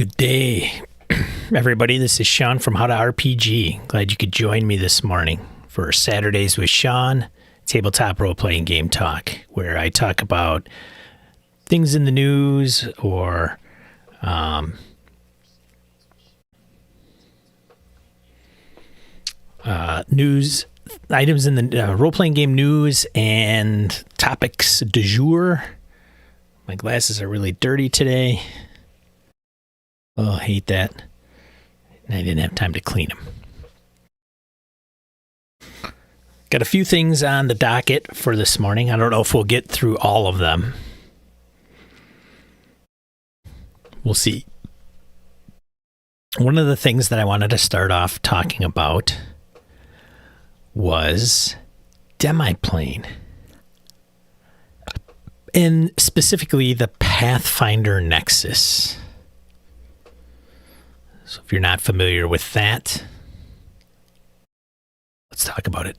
Good day, everybody. This is Sean from How to RPG. Glad you could join me this morning for Saturdays with Sean, tabletop role-playing game talk, where I talk about things in the news or news items in the role-playing game news and topics du jour. My glasses are really dirty today. Oh, I hate that. And I didn't have time to clean them. Got a few things on the docket for this morning. I don't know if we'll get through all of them. We'll see. One of the things that I wanted to start off talking about was demiplane. And specifically the Pathfinder Nexus. So if you're not familiar with that, let's talk about it.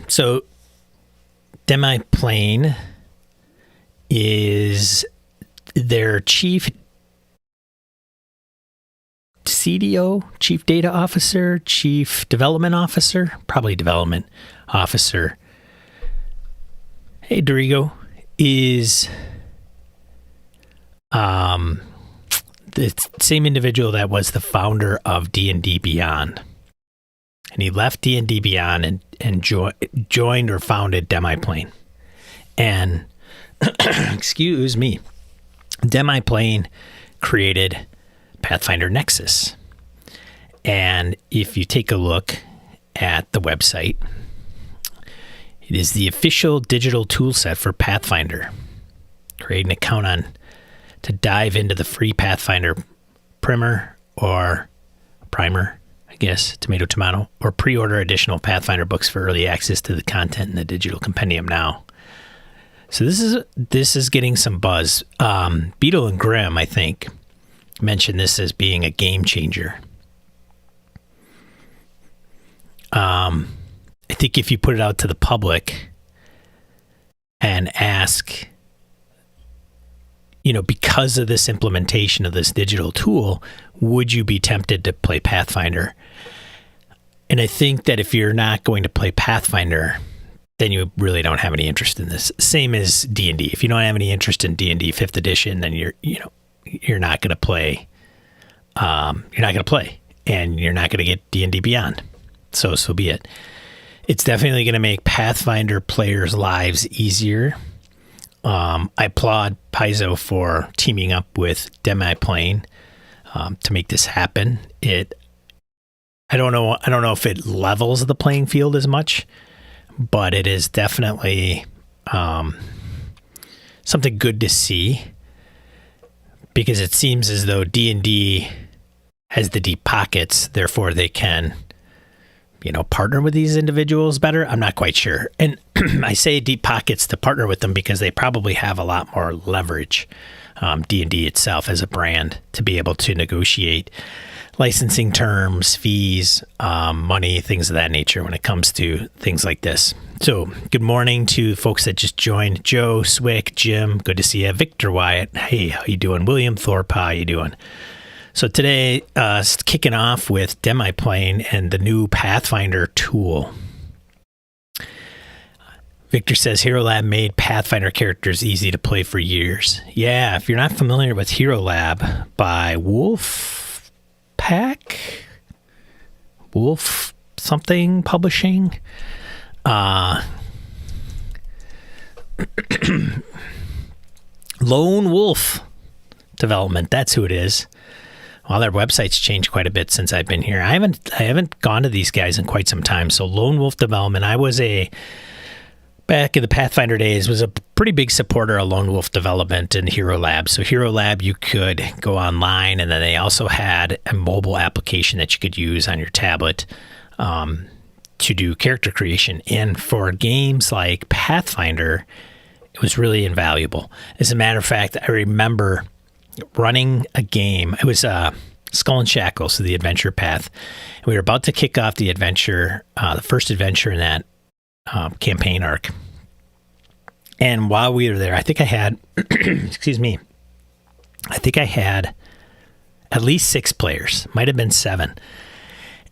So demiplane is their chief CDO, chief data officer, chief development officer, probably development officer. Hey, Dorigo, is the same individual that was the founder of D&D Beyond. And he left D&D Beyond and joined or founded Demiplane. And, excuse me, Demiplane created Pathfinder Nexus. And if you take a look at the website, it is the official digital toolset for Pathfinder. Create an account to dive into the free Pathfinder primer or primer, I guess, tomato, or pre-order additional Pathfinder books for early access to the content in the digital compendium now. So this is getting some buzz. Beetle and Grimm, I think, mentioned this as being a game changer. I think if you put it out to the public and ask, because of this implementation of this digital tool, would you be tempted to play Pathfinder? And I think that if you're not going to play Pathfinder, then you really don't have any interest in this. Same as D&D. If you don't have any interest in D&D 5th edition, then you're not going to play. You're not going to play, and you're not going to get D&D Beyond. So be it. It's definitely going to make Pathfinder players' lives easier. I applaud Paizo for teaming up with Demiplane to make this happen. I don't know if it levels the playing field as much, but it is definitely something good to see, because it seems as though D&D has the deep pockets, therefore they can partner with these individuals better. I'm not quite sure. And I say deep pockets to partner with them because they probably have a lot more leverage, D&D itself as a brand, to be able to negotiate licensing terms, fees, money, things of that nature when it comes to things like this. So good morning to folks that just joined. Joe, Swick, Jim, good to see you. Victor Wyatt, hey, how you doing? William Thorpe, how you doing? So today, kicking off with Demiplane and the new Pathfinder tool. Victor says Hero Lab made Pathfinder characters easy to play for years. Yeah, if you're not familiar with Hero Lab by Wolf something publishing, Lone Wolf Development, that's who it is. Well, their website's changed quite a bit since I've been here. I haven't gone to these guys in quite some time. So Lone Wolf Development, back in the Pathfinder days, was a pretty big supporter of Lone Wolf Development and Hero Lab. So Hero Lab, you could go online, and then they also had a mobile application that you could use on your tablet to do character creation. And for games like Pathfinder, it was really invaluable. As a matter of fact, I remember running a game. It was Skull and Shackles, so the adventure path. And we were about to kick off the adventure, the first adventure in that campaign arc. And while we were there, I think I had, excuse me, I think I had at least 6 players, might have been 7,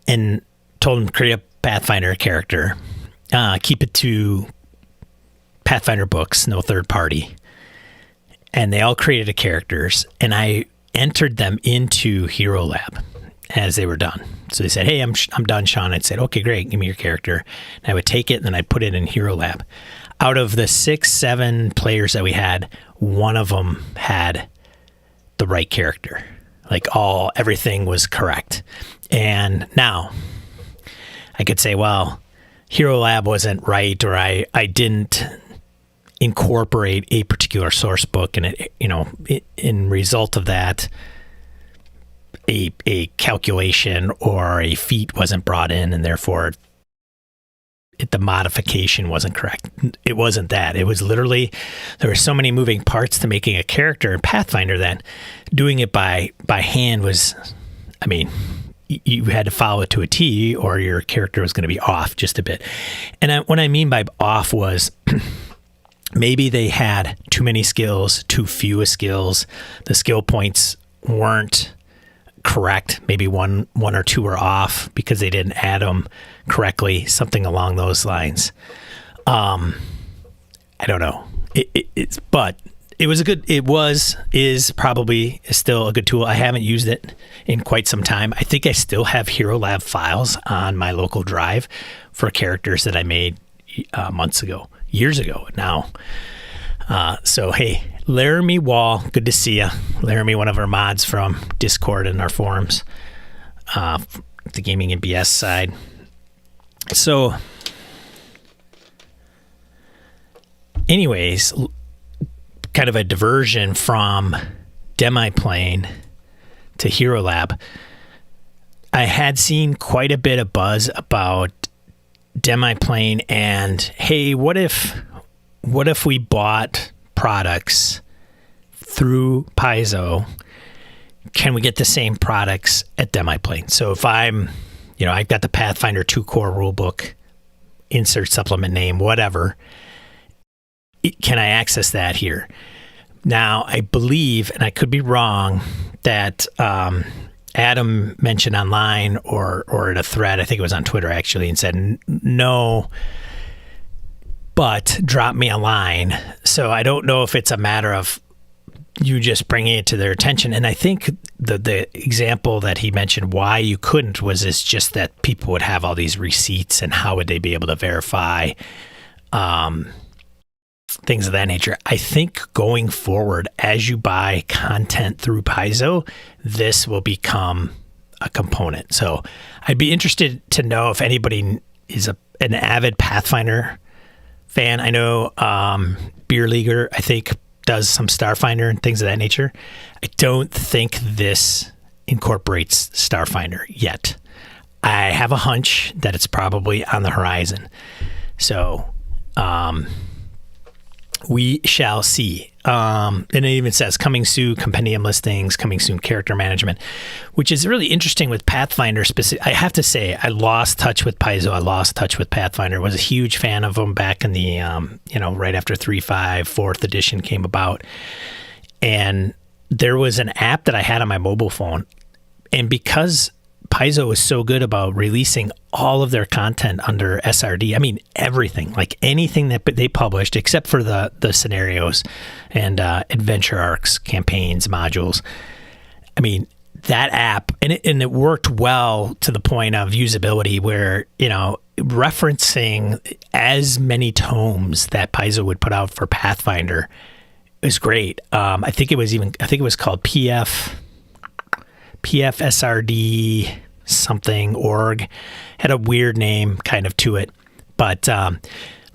and told them to create a Pathfinder character, keep it to Pathfinder books, no third party. And they all created characters, and I entered them into Hero Lab as they were done. So they said, hey, I'm done, Sean. I'd said, okay, great, give me your character. And I would take it, and then I'd put it in Hero Lab. Out of the 6, 7 players that we had, one of them had the right character. Like everything was correct. And now I could say, well, Hero Lab wasn't right, or I didn't incorporate a particular source book, and in result of that, a calculation or a feat wasn't brought in, and therefore the modification wasn't correct. It wasn't that. It was literally, there were so many moving parts to making a character in Pathfinder that doing it by hand was, I mean, you had to follow it to a T, or your character was going to be off just a bit. And what I mean by off was maybe they had too many skills, too few skills. The skill points weren't correct. Maybe one or two were off because they didn't add them correctly, something along those lines. I don't know. But it was is probably still a good tool. I haven't used it in quite some time. I think I still have Hero Lab files on my local drive for characters that I made years ago now. So, hey, Laramie Wall, good to see you. Laramie, one of our mods from Discord and our forums, the Gaming and BS side. So, anyways, kind of a diversion from Demiplane to Hero Lab. I had seen quite a bit of buzz about Demiplane and, hey, what if we bought products through Paizo? Can we get the same products at Demiplane? So if I've got the Pathfinder 2 core rulebook, insert supplement name, whatever, can I access that here? Now, I believe, and I could be wrong, that Adam mentioned online or in a thread, I think it was on Twitter actually, and said no, but drop me a line. So I don't know if it's a matter of you just bringing it to their attention. And I think the example that he mentioned why you couldn't was it's just that people would have all these receipts, and how would they be able to verify things of that nature. I think going forward, as you buy content through Paizo, this will become a component. So I'd be interested to know if anybody is an avid Pathfinder fan. I know Beer Leaguer, I think, does some Starfinder and things of that nature. I don't think this incorporates Starfinder yet. I have a hunch that it's probably on the horizon. So we shall see. And it even says coming soon, compendium listings, coming soon, character management, which is really interesting with Pathfinder specific. I have to say, I lost touch with Paizo. I lost touch with Pathfinder. Was a huge fan of them back in the, right after 3.5, 4th edition came about. And there was an app that I had on my mobile phone. And because Paizo was so good about releasing all of their content under SRD. I mean, everything, like anything that they published, except for the scenarios and adventure arcs, campaigns, modules. I mean, that app, and it worked well to the point of usability where, referencing as many tomes that Paizo would put out for Pathfinder is great. I think it was called PFSRD something org, had a weird name kind of to it, but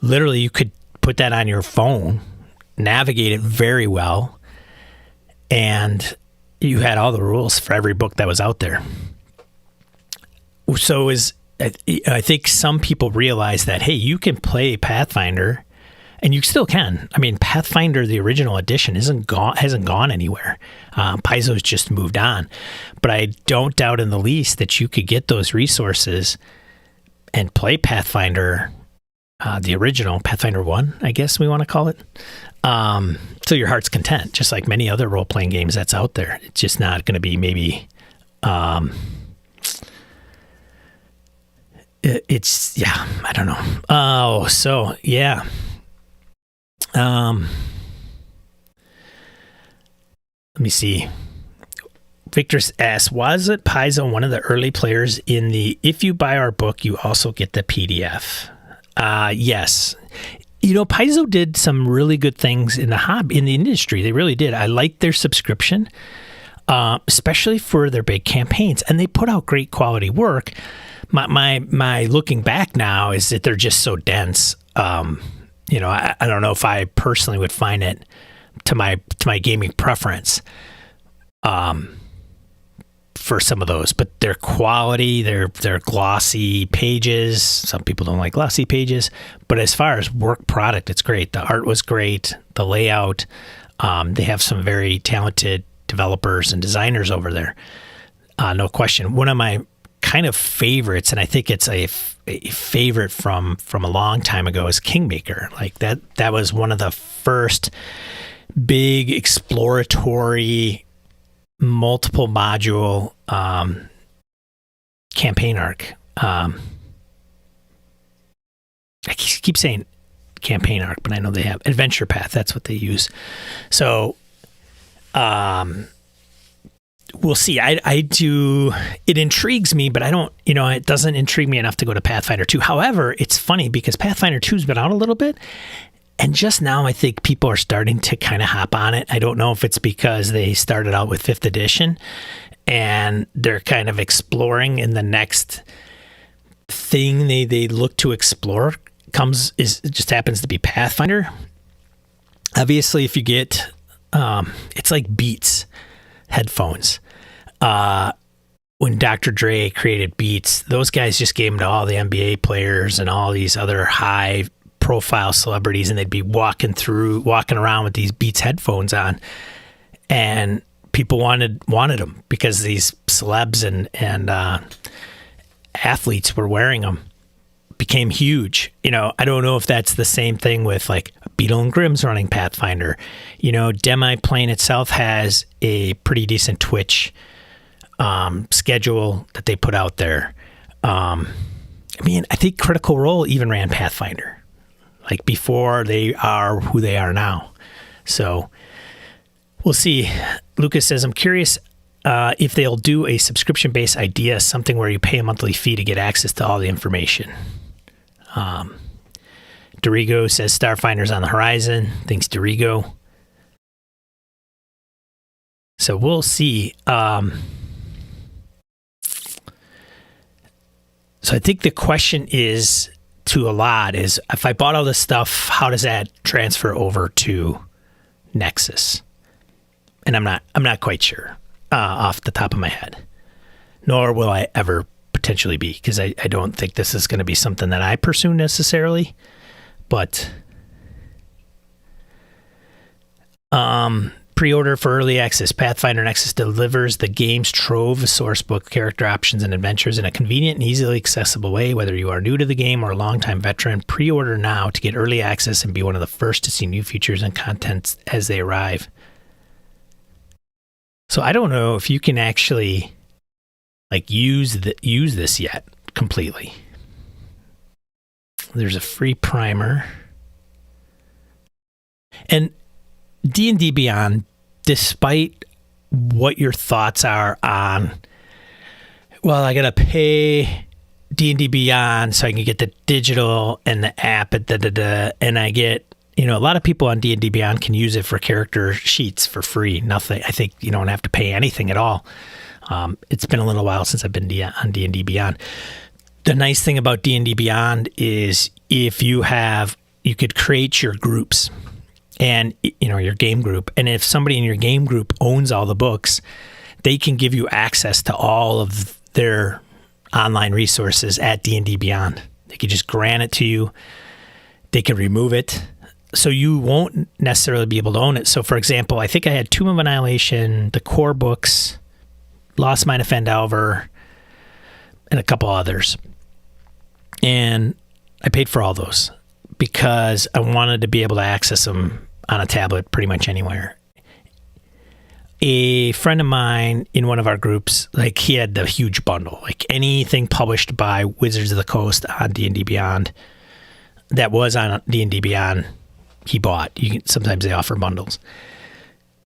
literally you could put that on your phone, navigate it very well, and you had all the rules for every book that was out there. So I think some people realize that, hey, you can play Pathfinder. And you still can. I mean, Pathfinder, the original edition, hasn't gone anywhere. Paizo's just moved on. But I don't doubt in the least that you could get those resources and play Pathfinder the original Pathfinder 1, I guess we want to call it. So your heart's content, just like many other role-playing games that's out there. It's just not going to be maybe... it's, yeah, I don't know. Oh, so, yeah. Let me see. Victor asks, wasn't Paizo one of the early players in the, if you buy our book, you also get the PDF? Yes. You know, Paizo did some really good things in the industry. They really did. I liked their subscription, especially for their big campaigns, and they put out great quality work. My looking back now is that they're just so dense. You know, I don't know if I personally would find it to my gaming preference. For some of those, but their quality, their glossy pages. Some people don't like glossy pages, but as far as work product, it's great. The art was great. The layout. They have some very talented developers and designers over there. No question. One of my kind of favorites, and I think it's a favorite from a long time ago, is Kingmaker. Like that was one of the first big exploratory multiple module campaign arc. I keep saying campaign arc, but I know they have adventure path. That's what they use. So we'll see. I do. It intrigues me, but I don't. You know, it doesn't intrigue me enough to go to Pathfinder 2. However, it's funny because Pathfinder 2's been out a little bit. And just now, I think people are starting to kind of hop on it. I don't know if it's because they started out with 5th edition and they're kind of exploring, and the next thing they look to explore just happens to be Pathfinder. Obviously, if you get, it's like Beats headphones. When Dr. Dre created Beats, those guys just gave them to all the NBA players and all these other high profile celebrities, and they'd be walking around with these Beats headphones on, and people wanted them because these celebs and athletes were wearing them. Became huge. You know, I don't know if that's the same thing with like Beetle and Grimm's running Pathfinder. You know, Demi-Plane itself has a pretty decent Twitch schedule that they put out there. I mean, I think Critical Role even ran Pathfinder, like before they are who they are now. So we'll see. Lucas says, I'm curious if they'll do a subscription-based idea, something where you pay a monthly fee to get access to all the information. Dorigo says, Starfinder's on the horizon. Thanks, Dorigo. So we'll see. So I think the question is, to a lot, is if I bought all this stuff, how does that transfer over to Nexus? And I'm not quite sure off the top of my head, nor will I ever potentially be, because I don't think this is going to be something that I pursue necessarily. But pre-order for early access. Pathfinder Nexus delivers the game's trove of source book, character options, and adventures in a convenient and easily accessible way. Whether you are new to the game or a longtime veteran, pre-order now to get early access and be one of the first to see new features and contents as they arrive. So I don't know if you can actually like use this yet completely. There's a free primer. And D&D Beyond, despite what your thoughts are on, well, I got to pay D&D Beyond so I can get the digital and the app, and I get, you know, a lot of people on D&D Beyond can use it for character sheets for free. Nothing. I think you don't have to pay anything at all. It's been a little while since I've been on D&D Beyond. The nice thing about D&D Beyond is if you could create your groups and, you know, your game group. And if somebody in your game group owns all the books, they can give you access to all of their online resources at D&D Beyond. They could just grant it to you. They can remove it. So you won't necessarily be able to own it. So, for example, I think I had Tomb of Annihilation, the core books, Lost Mine of Fandalver, and a couple others. And I paid for all those. because I wanted to be able to access them on a tablet pretty much anywhere. A friend of mine in one of our groups, like, he had the huge bundle, like anything published by Wizards of the Coast on D&D Beyond that was on D&D Beyond, he bought. Sometimes they offer bundles.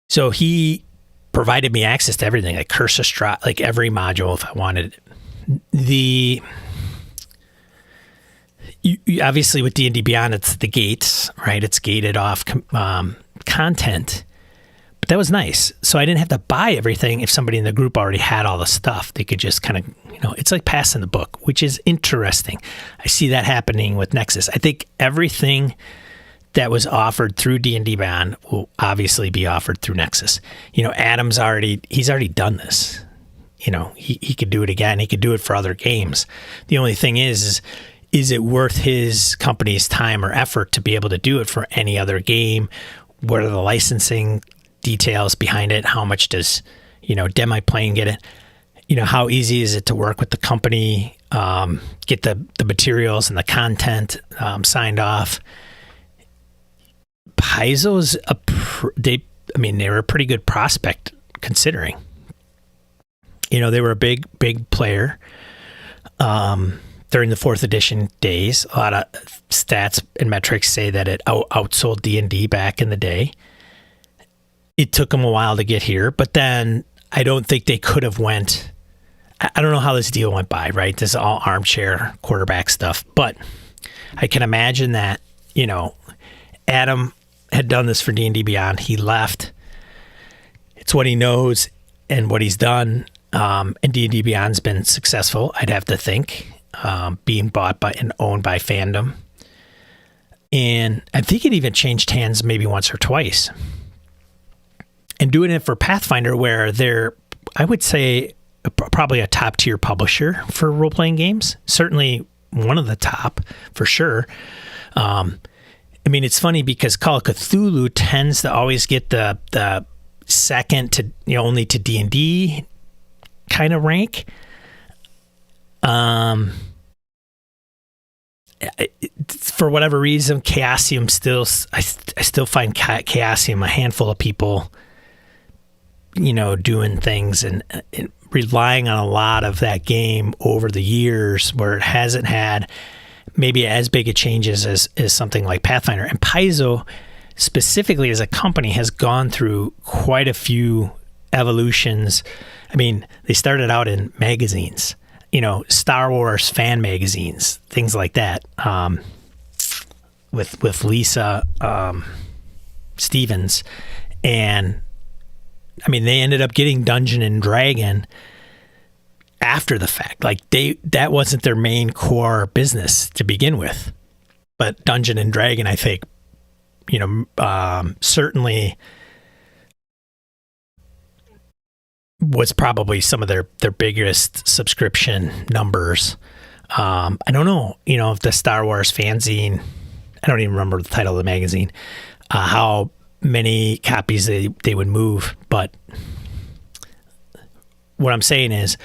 So he provided me access to everything, like Curse of Strahd, like every module if I wanted it. Obviously with D&D Beyond, it's the gates, right? It's gated off content. But that was nice. So I didn't have to buy everything if somebody in the group already had all the stuff. They could just kind of, it's like passing the book, which is interesting. I see that happening with Nexus. I think everything that was offered through D&D Beyond will obviously be offered through Nexus. Adam's he's already done this. He could do it again. He could do it for other games. The only thing is it worth his company's time or effort to be able to do it for any other game? What are the licensing details behind it? How much does, Demi-Plane get it? How easy is it to work with the company, get the materials and the content signed off? Paizo's they were a pretty good prospect considering. They were a big player during the 4th edition days. A lot of stats and metrics say that it outsold D&D back in the day. It took them a while to get here, but then I don't think they could have went. I don't know how this deal went by, right? This is all armchair quarterback stuff, but I can imagine that, Adam had done this for D&D Beyond. He left. It's what he knows and what he's done. And D&D Beyond's been successful, I'd have to think, being bought by and owned by fandom. And I think it even changed hands maybe once or twice. And doing it for Pathfinder, where they're, I would say, probably a top tier publisher for role-playing games. Certainly one of the top, for sure. It's funny because Call of Cthulhu tends to always get the second to, only to D&D kind of rank. For whatever reason, Chaosium I still find Chaosium, a handful of people, doing things and relying on a lot of that game over the years, where it hasn't had maybe as big a changes as something like Pathfinder. And Paizo, specifically as a company, has gone through quite a few evolutions. They started out in magazines, Star Wars fan magazines, things like that, with Lisa Stevens. And they ended up getting Dungeon and Dragon after the fact. Like, that wasn't their main core business to begin with. But Dungeon and Dragon, I think, certainly was probably some of their biggest subscription numbers. I don't know, if the Star Wars fanzine, I don't even remember the title of the magazine, how many copies they would move. But what I'm saying is,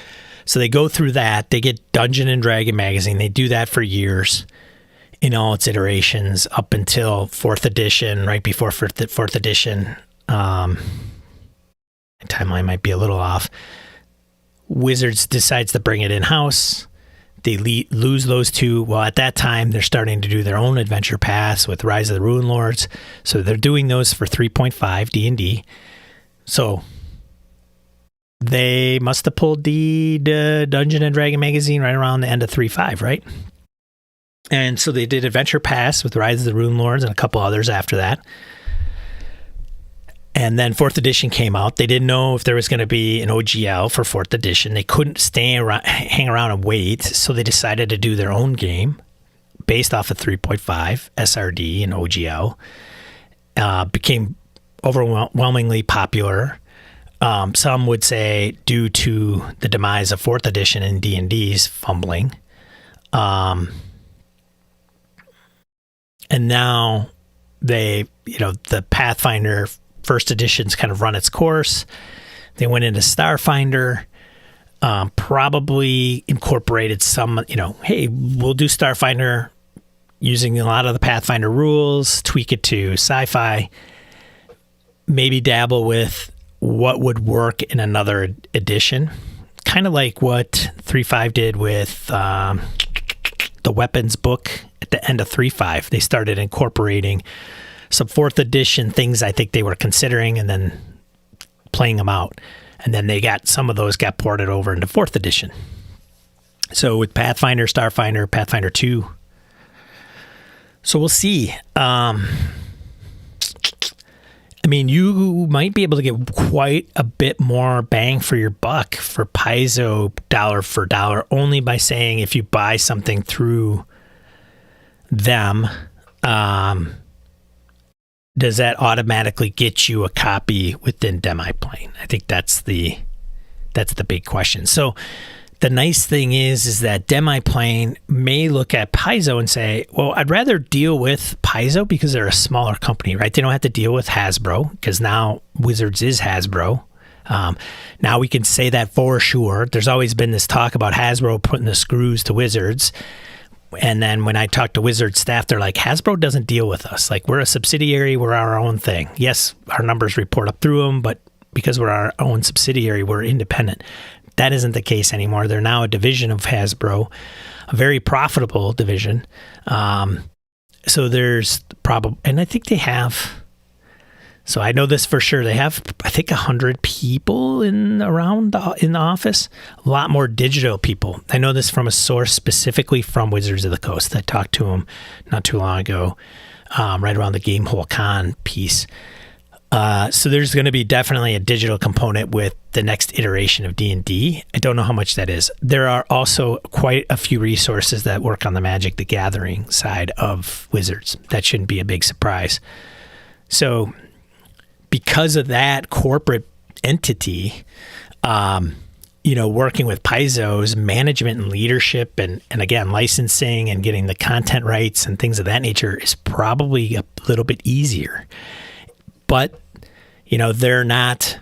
so they go through that, they get Dungeon and Dragon magazine, they do that for years in all its iterations up until 4th edition, right before 4th edition. Timeline might be a little off. Wizards decides to bring it in-house. They lose those two. Well, at that time, they're starting to do their own adventure paths with Rise of the Ruin Lords. So they're doing those for 3.5 D&D. So they must have pulled the Dungeon and Dragon magazine right around the end of 3.5, right? And so they did Adventure Pass with Rise of the Ruin Lords and a couple others after that. And then 4th edition came out. They didn't know if there was going to be an OGL for 4th edition. They couldn't hang around and wait, so they decided to do their own game based off of 3.5, SRD, and OGL. Became overwhelmingly popular. Some would say due to the demise of 4th edition and D&D's fumbling. And now the Pathfinder 1st edition's kind of run its course. They went into Starfinder, probably incorporated some, hey, we'll do Starfinder using a lot of the Pathfinder rules, tweak it to sci-fi, maybe dabble with what would work in another edition. Kind of like what 3.5 did with the weapons book at the end of 3.5. They started incorporating some 4th edition things I think they were considering and then playing them out. And then some of those got ported over into 4th edition. So with Pathfinder, Starfinder, Pathfinder 2. So we'll see. I mean, you might be able to get quite a bit more bang for your buck for Paizo dollar for dollar only by saying if you buy something through them, does that automatically get you a copy within Demiplane? I think that's the big question. So the nice thing is that Demiplane may look at Paizo and say, well, I'd rather deal with Paizo because they're a smaller company, right? They don't have to deal with Hasbro because now Wizards is Hasbro. Now we can say that for sure. There's always been this talk about Hasbro putting the screws to Wizards. And then when I talk to Wizards staff, they're like, Hasbro doesn't deal with us. Like, we're a subsidiary, we're our own thing. Yes, our numbers report up through them, but because we're our own subsidiary, we're independent. That isn't the case anymore. They're now a division of Hasbro, a very profitable division. So there's probably, and I think they have, so I know this for sure, they have, I think, 100 people in the office, a lot more digital people. I know this from a source specifically from Wizards of the Coast. I talked to them not too long ago, right around the Gamehole Con piece. So there's going to be definitely a digital component with the next iteration of D&D. I don't know how much that is. There are also quite a few resources that work on the Magic the Gathering side of Wizards. That shouldn't be a big surprise. So because of that corporate entity, working with Paizo's management and leadership and again, licensing and getting the content rights and things of that nature is probably a little bit easier. But, they're not,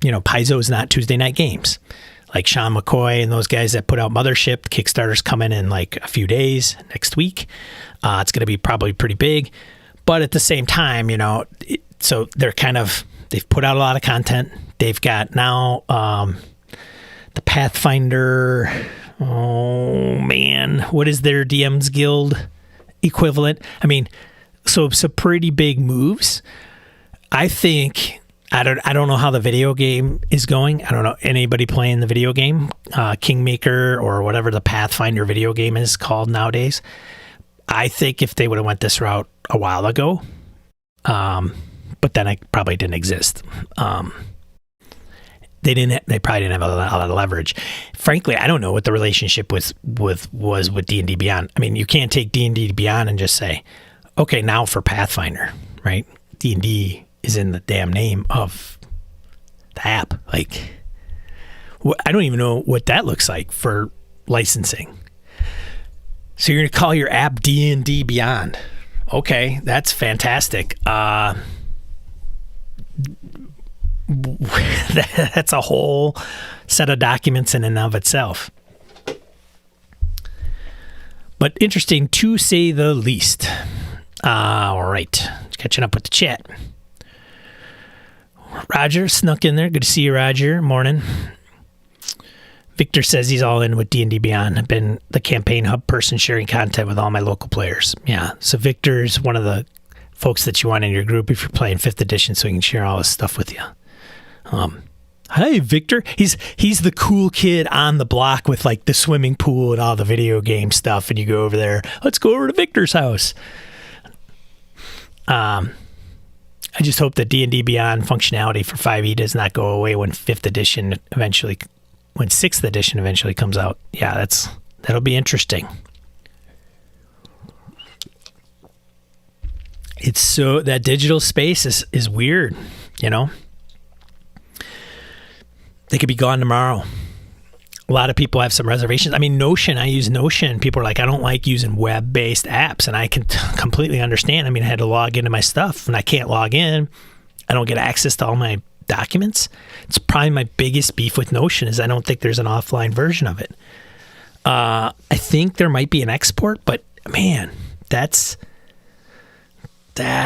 Paizo's not Tuesday Night Games. Like Sean McCoy and those guys that put out Mothership, the Kickstarter's coming in like a few days next week. It's going to be probably pretty big. But at the same time, so they're they've put out a lot of content. They've got now the Pathfinder, what is their DM's Guild equivalent? I mean, so some pretty big moves. I think, I don't know how the video game is going. I don't know anybody playing the video game, Kingmaker or whatever the Pathfinder video game is called nowadays. I think if they would have went this route a while ago, but then it probably didn't exist. They probably didn't have a lot of leverage. Frankly, I don't know what the relationship was with D&D Beyond. I mean, you can't take D&D Beyond and just say, okay, now for Pathfinder, right? D&D is in the damn name of the app. Like, I don't even know what that looks like for licensing. So you're going to call your app D&D Beyond. Okay, that's fantastic. That's a whole set of documents in and of itself. But interesting to say the least. All right, catching up with the chat. Roger snuck in there. Good to see you, Roger. Morning. Victor says he's all in with D&D Beyond. I've been the campaign hub person sharing content with all my local players. Yeah, so Victor's one of the folks that you want in your group if you're playing 5th edition so he can share all his stuff with you. Hi, Victor. He's the cool kid on the block with like the swimming pool and all the video game stuff, and you go over there. Let's go over to Victor's house. I just hope that D&D Beyond functionality for 5e does not go away when 6th edition eventually comes out. Yeah, that'll be interesting. It's so that digital space is weird, They could be gone tomorrow. A lot of people have some reservations. I mean, Notion, I use Notion. People are like, I don't like using web-based apps, and I can completely understand. I mean, I had to log into my stuff, and I can't log in. I don't get access to all my documents. It's probably my biggest beef with Notion is I don't think there's an offline version of it. I think there might be an export, but man, that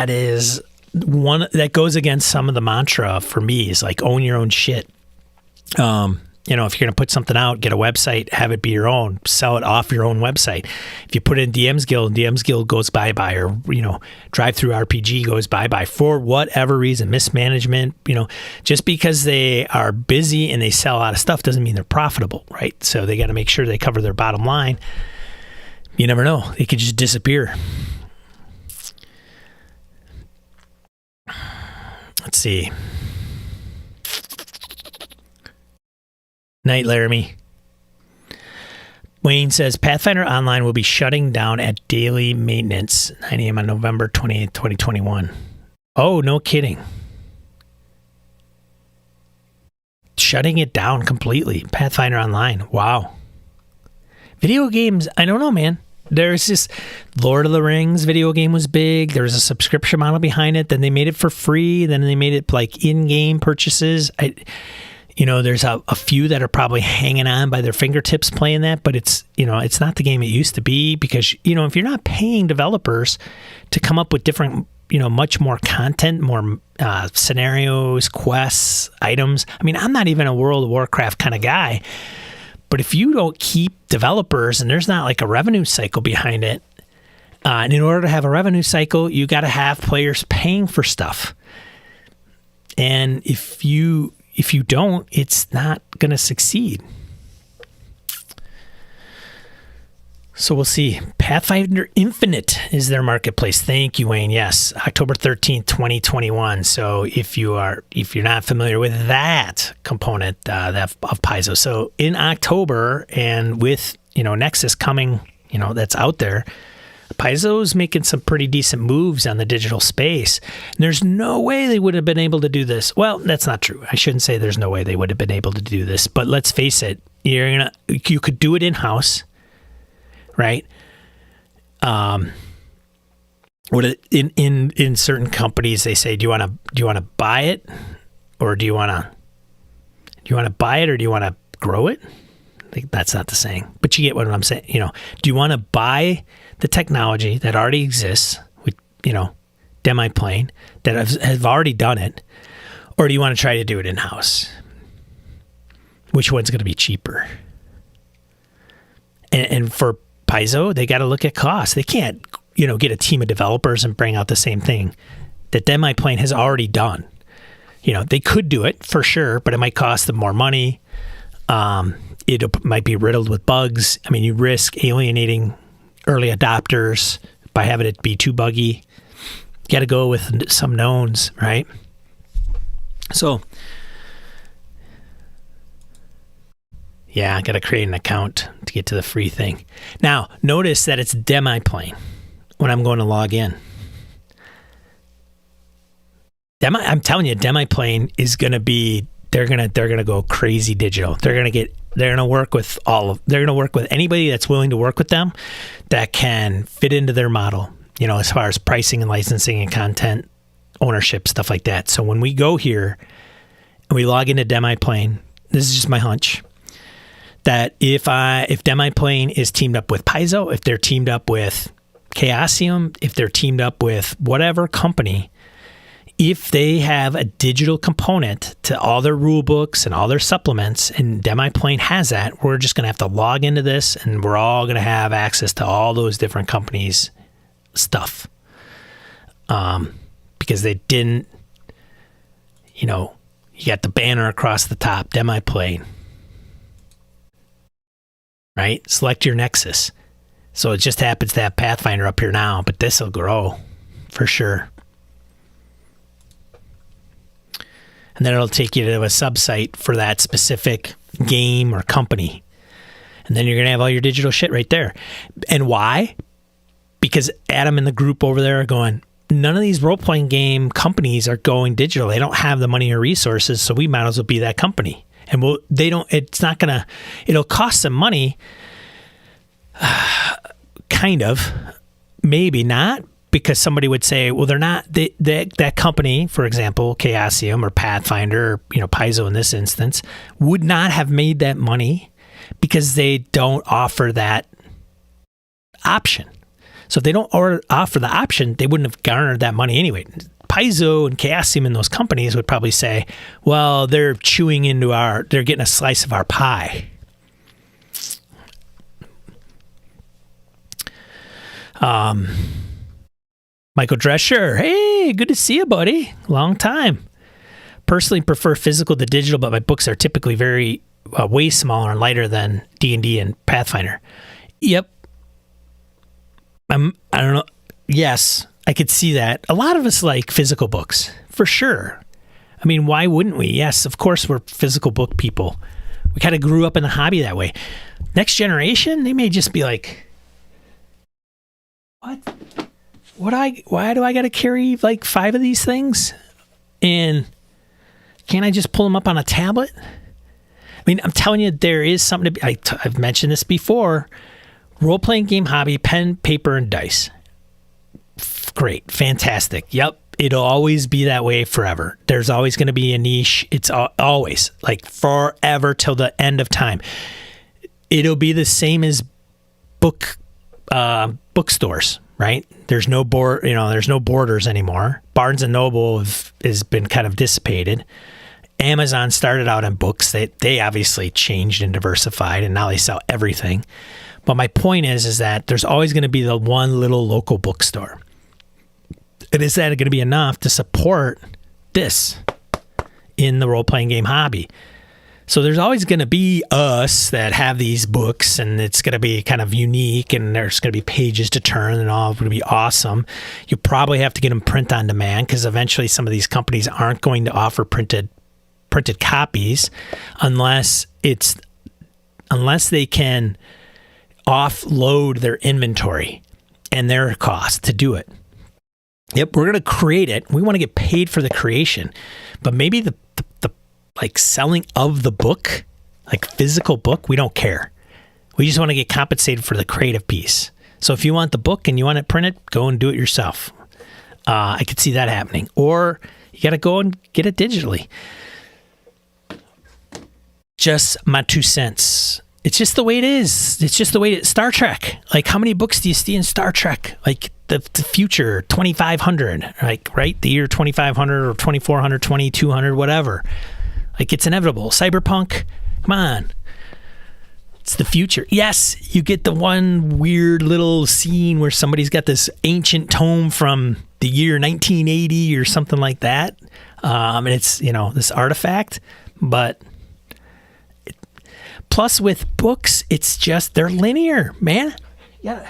is one that goes against some of the mantra for me is like own your own shit. If you're going to put something out, get a website, have it be your own, sell it off your own website. If you put it in DM's Guild goes bye-bye, or, Drive Through RPG goes bye-bye for whatever reason, mismanagement, just because they are busy and they sell a lot of stuff doesn't mean they're profitable, right? So they got to make sure they cover their bottom line. You never know. They could just disappear. Let's see. Night, Laramie. Wayne says Pathfinder Online will be shutting down at daily maintenance, 9 a.m. on November 28th, 2021. Oh, no kidding. Shutting it down completely. Pathfinder Online. Wow. Video games, I don't know, man. There's this Lord of the Rings video game was big. There was a subscription model behind it. Then they made it for free. Then they made it like in-game purchases. There's a few that are probably hanging on by their fingertips playing that, but it's not the game it used to be because, if you're not paying developers to come up with different, much more content, more scenarios, quests, items. I mean, I'm not even a World of Warcraft kind of guy, but if you don't keep developers and there's not like a revenue cycle behind it, and in order to have a revenue cycle, you got to have players paying for stuff. And if you don't, it's not going to succeed. So we'll see. Pathfinder Infinite is their marketplace. Thank you, Wayne. Yes, October 13th, 2021. So if you're not familiar with that component of Paizo, so in October and with Nexus coming, that's out there, Paizo's making some pretty decent moves on the digital space. And there's no way they would have been able to do this. Well, that's not true. I shouldn't say there's no way they would have been able to do this. But let's face it, you could do it in-house, right? In certain companies, they say, do you want to buy it, or do you want to buy it, or do you want to grow it? I think that's not the saying, but you get what I'm saying. Do you want to buy the technology that already exists with, Demiplane that have already done it, or do you want to try to do it in-house? Which one's going to be cheaper? And for Paizo, they got to look at costs. They can't, get a team of developers and bring out the same thing that Demiplane has already done. They could do it for sure, but it might cost them more money. It might be riddled with bugs. I mean, you risk alienating early adopters by having it be too buggy. You got to go with some knowns, right? So, yeah, I got to create an account to get to the free thing. Now, notice that it's Demiplane when I'm going to log in. I'm telling you, Demiplane is going to be. They're gonna go crazy digital. They're gonna work with anybody that's willing to work with them that can fit into their model, as far as pricing and licensing and content ownership, stuff like that. So when we go here and we log into Demiplane, this is just my hunch, that if Demiplane is teamed up with Paizo, if they're teamed up with Chaosium, if they're teamed up with whatever company, if they have a digital component to all their rule books and all their supplements, and Demiplane has that, we're just going to have to log into this, and we're all going to have access to all those different companies' stuff. Because they didn't, you got the banner across the top, Demiplane. Right? Select your Nexus. So it just happens to have Pathfinder up here now, but this will grow for sure. And then it'll take you to a sub-site for that specific game or company. And then you're going to have all your digital shit right there. And why? Because Adam and the group over there are going, none of these role-playing game companies are going digital. They don't have the money or resources, so we might as well be that company. And it'll cost them money, kind of, maybe not, because somebody would say, well, they're not, that company, for example, Chaosium or Pathfinder, or, Paizo in this instance, would not have made that money because they don't offer that option. So if they don't offer the option, they wouldn't have garnered that money anyway. Paizo and Chaosium and those companies would probably say, well, they're chewing into they're getting a slice of our pie. Michael Drescher, hey, good to see you, buddy. Long time. Personally prefer physical to digital, but my books are typically way smaller and lighter than D&D and Pathfinder. Yep. I don't know. Yes, I could see that. A lot of us like physical books, for sure. I mean, why wouldn't we? Yes, of course we're physical book people. We kind of grew up in the hobby that way. Next generation, they may just be like, what? Why do I got to carry like 5 of these things? And can't I just pull them up on a tablet? I mean, I'm telling you, there is something to be. I've mentioned this before. Role-playing game hobby, pen, paper, and dice. Great. Fantastic. Yep. It'll always be that way forever. There's always going to be a niche. It's always like forever till the end of time. It'll be the same as bookstores, right? There's no there's no borders anymore. Barnes and Noble has been kind of dissipated. Amazon started out in books. They obviously changed and diversified, and now they sell everything. But my point is that there's always going to be the one little local bookstore. And is that going to be enough to support this in the role-playing game hobby? So there's always going to be us that have these books, and it's going to be kind of unique, and there's going to be pages to turn, and all going to be awesome. You probably have to get them print on demand, because eventually some of these companies aren't going to offer printed copies unless they can offload their inventory and their cost to do it. Yep, we're going to create it. We want to get paid for the creation, but maybe the like selling of the book, like physical book, we don't care. We just want to get compensated for the creative piece. So if you want the book and you want it printed, go and do it yourself. I could see that happening. Or you got to go and get it digitally. Just my 2 cents. It's just the way it is. It's just the way Star Trek. Like, how many books do you see in Star Trek? Like the future, 2500, like, right? The year 2500 or 2400, 2200, whatever. Like, it's inevitable. Cyberpunk, come on. It's the future. Yes, you get the one weird little scene where somebody's got this ancient tome from the year 1980 or something like that. And it's, this artifact. But plus with books, it's just, they're linear, man. Yeah.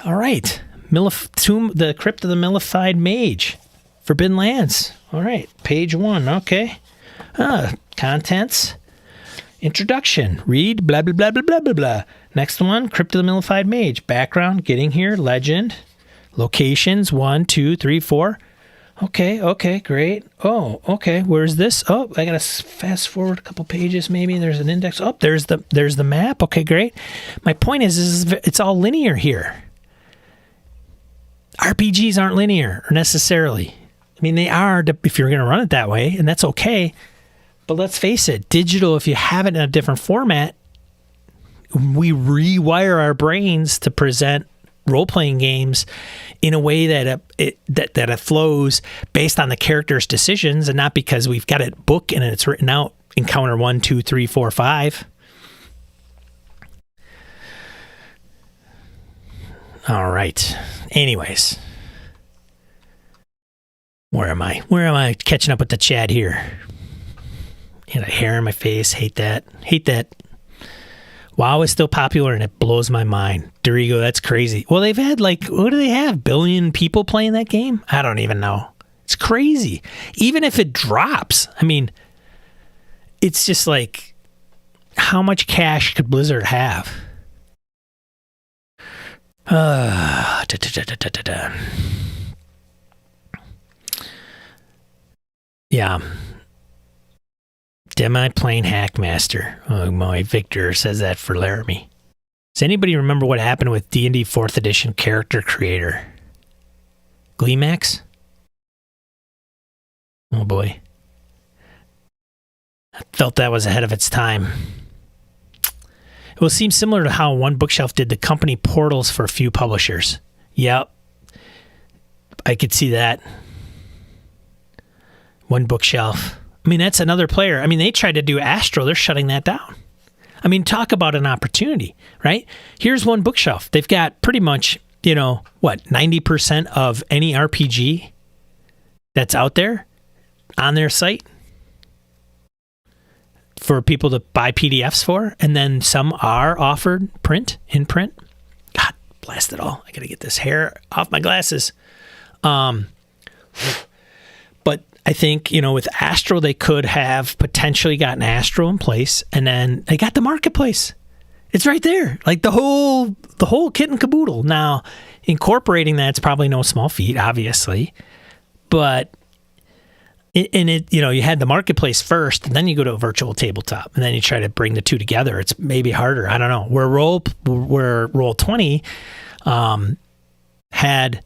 All right. The Crypt of the Millified Mage. Forbidden Lands. All right. Page 1. Okay. Contents. Introduction. Read. Blah, blah, blah, blah, blah, blah, blah. Next one. Crypt of the Millified Mage. Background. Getting here. Legend. Locations. 1, 2, 3, 4. Okay. Great. Oh, okay. Where's this? Oh, I got to fast forward a couple pages maybe. There's an index. Oh, there's the map. Okay, great. My point is it's all linear here. RPGs aren't linear necessarily. I mean, they are if you're going to run it that way, and that's okay. But let's face it, digital, if you have it in a different format, we rewire our brains to present role-playing games in a way that it flows based on the character's decisions, and not because we've got it book and it's written out, encounter 1, 2, 3, 4, 5. All right. Anyways, where am I? Catching up with the chat here? And a hair in my face. Hate that. WoW is still popular, and it blows my mind. Dorigo, that's crazy. Well, they've had what do they have? Billion people playing that game? I don't even know. It's crazy. Even if it drops, I mean, it's just like, how much cash could Blizzard have? Yeah. Demi-plane Hackmaster. Oh, my Victor says that for Laramie. Does anybody remember what happened with D&D 4th edition character creator? Gleemax? Oh boy. I felt that was ahead of its time. will seem similar to how One Bookshelf did the company portals for a few publishers. Yep. I could see that. One Bookshelf. I mean, that's another player. I mean, they tried to do Astro. They're shutting that down. I mean, talk about an opportunity, right? Here's One Bookshelf. They've got pretty much, 90% of any RPG that's out there on their site for people to buy PDFs for, and then some are offered in print. God, blast it all. I got to get this hair off my glasses. But I think, with Astro, they could have potentially gotten Astro in place, and then they got the marketplace. It's right there, like the whole kit and caboodle. Now, incorporating that's probably no small feat, obviously, but you had the marketplace first, and then you go to a virtual tabletop, and then you try to bring the two together. It's maybe harder. I don't know. Where Roll20 had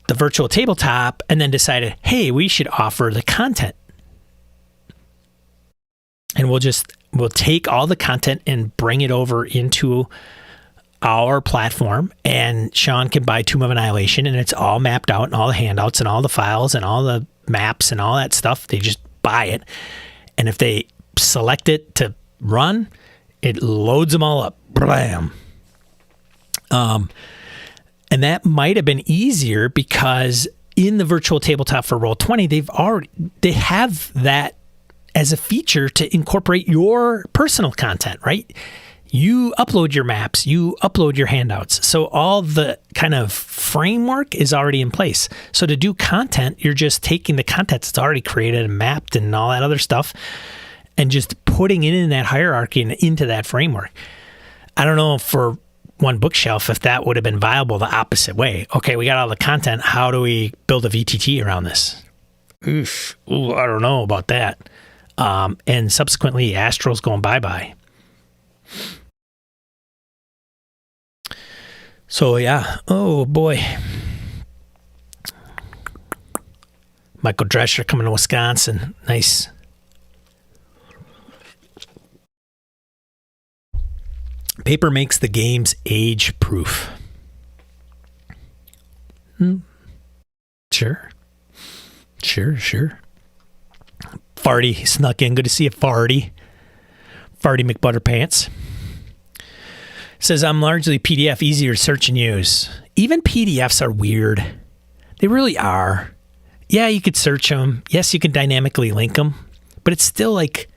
the virtual tabletop, and then decided, hey, we should offer the content, and we'll take all the content and bring it over into our platform, and Sean can buy Tomb of Annihilation, and it's all mapped out, and all the handouts and all the files and all the maps and all that stuff. They just buy it, and if they select it to run, it loads them all up. Blam. And that might have been easier because in the virtual tabletop for Roll20, they have that as a feature to incorporate your personal content, right? You upload your maps, you upload your handouts. So all the kind of framework is already in place. So to do content, you're just taking the content that's already created and mapped and all that other stuff and just putting it in that hierarchy and into that framework. I don't know for One Bookshelf if that would have been viable the opposite way. Okay, we got all the content. How do we build a VTT around this? Oof. Ooh, I don't know about that. And subsequently, Astro's going bye-bye. So, yeah. Oh, boy. Michael Drescher coming to Wisconsin. Nice. Paper makes the games age-proof. Sure. Farty snuck in. Good to see you, Farty. Farty McButterpants. Says, I'm largely PDF, easier to search and use. Even PDFs are weird. They really are. Yeah, you could search them. Yes, you can dynamically link them. But it's still like,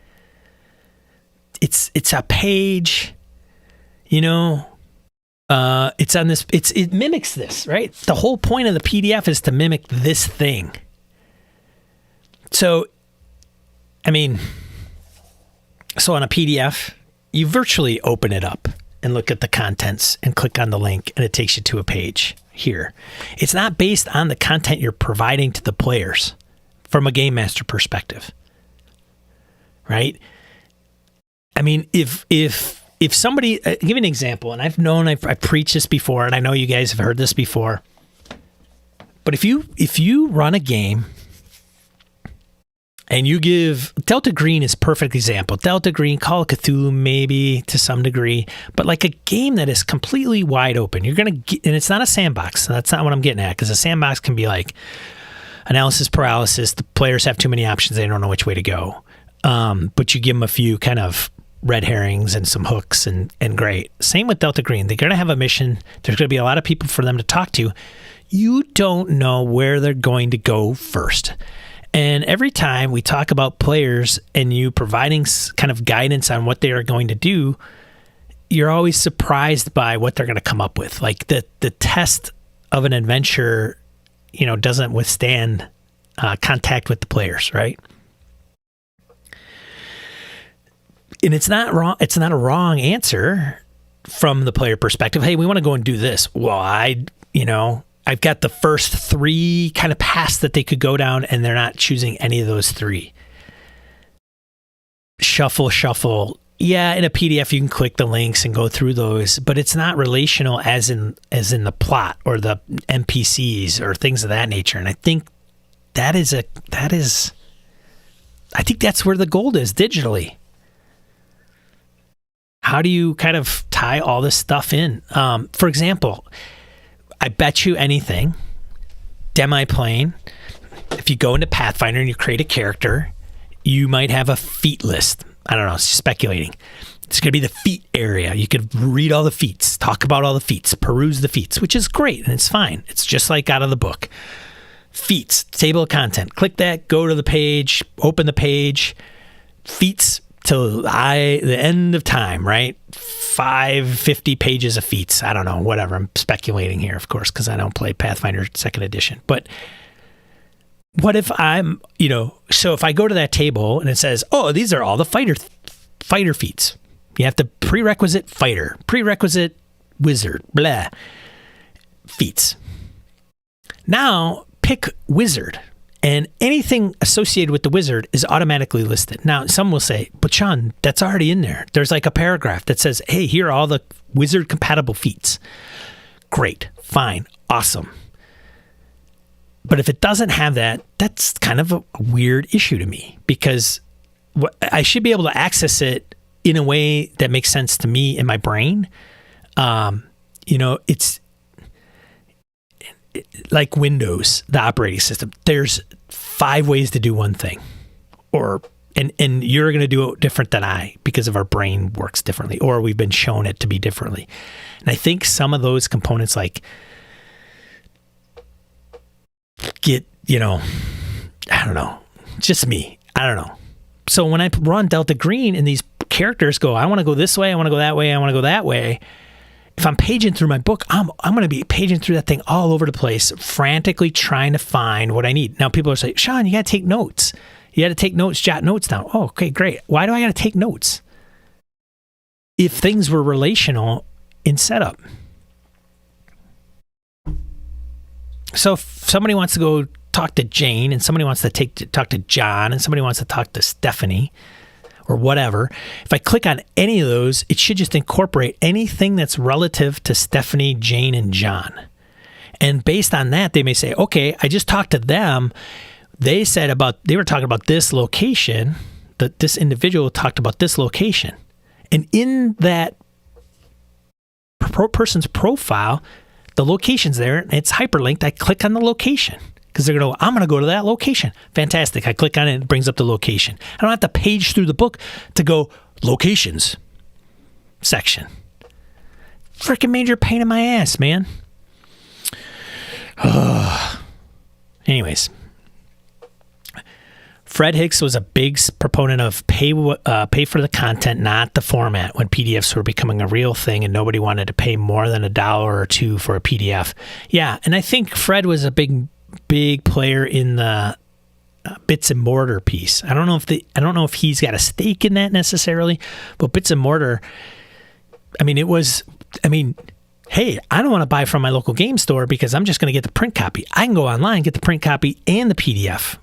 it's a page, it's on this, it mimics this, right? The whole point of the PDF is to mimic this thing. So, on a PDF, you virtually open it up and look at the contents and click on the link, and it takes you to a page here. It's not based on the content you're providing to the players from a game master perspective, right? If somebody, give me an example, and I've preached this before, and I know you guys have heard this before, but if you run a game and you give, Delta Green is a perfect example. Delta Green, Call of Cthulhu maybe to some degree, but like a game that is completely wide open. You're going to get, and it's not a sandbox. So that's not what I'm getting at, because a sandbox can be like analysis paralysis. The players have too many options. They don't know which way to go. But you give them a few kind of red herrings and some hooks and great. Same with Delta Green. They're going to have a mission. There's going to be a lot of people for them to talk to. You don't know where they're going to go first. And every time we talk about players and you providing kind of guidance on what they are going to do, you're always surprised by what they're going to come up with. Like the test of an adventure, doesn't withstand contact with the players, right? And it's not wrong. It's not a wrong answer from the player perspective. Hey, we want to go and do this. Well, I've got the first three kind of paths that they could go down, and they're not choosing any of those three. Shuffle. Yeah, in a PDF, you can click the links and go through those, but it's not relational as in the plot or the NPCs or things of that nature. And I think I think that's where the gold is digitally. How do you kind of tie all this stuff in. For example, I bet you anything, Demi-Plane, if you go into Pathfinder and you create a character, you might have a feat list. I don't know, speculating. It's going to be the feat area. You could read all the feats, talk about all the feats, peruse the feats, which is great, and it's fine. It's just like out of the book. Feats, table of content. Click that, go to the page, open the page. Feats till the end of time, right? 550 pages of feats. I don't know, whatever. I'm speculating here, of course, because I don't play Pathfinder 2nd edition. But what if I'm, so if I go to that table and it says, oh, these are all the fighter feats. You have to prerequisite fighter, prerequisite wizard, blah, feats. Now pick wizard, and anything associated with the wizard is automatically listed. Now, some will say, but Sean, that's already in there. There's like a paragraph that says, hey, here are all the wizard compatible feats. Great, fine, awesome. But if it doesn't have that, that's kind of a weird issue to me, because I should be able to access it in a way that makes sense to me in my brain. It's like Windows, the operating system. There's 5 ways to do one thing, and you're going to do it different than I, because of our brain works differently, or we've been shown it to be differently. And I think some of those components, like, get, I don't know, just me. I don't know. So when I run Delta Green and these characters go, I want to go this way, I want to go that way, I want to go that way. If I'm paging through my book, I'm going to be paging through that thing all over the place, frantically trying to find what I need. Now people are saying, Sean, you got to take notes. You got to take notes, jot notes down. Oh, okay, great. Why do I got to take notes? If things were relational in setup. So if somebody wants to go talk to Jane, and somebody wants to talk to John, and somebody wants to talk to Stephanie, or whatever, if I click on any of those, it should just incorporate anything that's relative to Stephanie, Jane, and John. And based on that, they may say, okay, I just talked to them. They were talking about this location, that this individual talked about this location. And in that person's profile, the location's there, and it's hyperlinked. I click on the location, because they're going to go, I'm going to go to that location. Fantastic. I click on it, and it brings up the location. I don't have to page through the book to go locations section. Freaking major pain in my ass, man. Anyways, Fred Hicks was a big proponent of pay for the content, not the format, when PDFs were becoming a real thing and nobody wanted to pay more than $1 or $2 for a PDF. Yeah, and I think Fred was a big player in the bits and mortar piece. I don't know if he's got a stake in that necessarily, but bits and mortar, hey, I don't want to buy from my local game store because I'm just going to get the print copy. I can go online, get the print copy and the PDF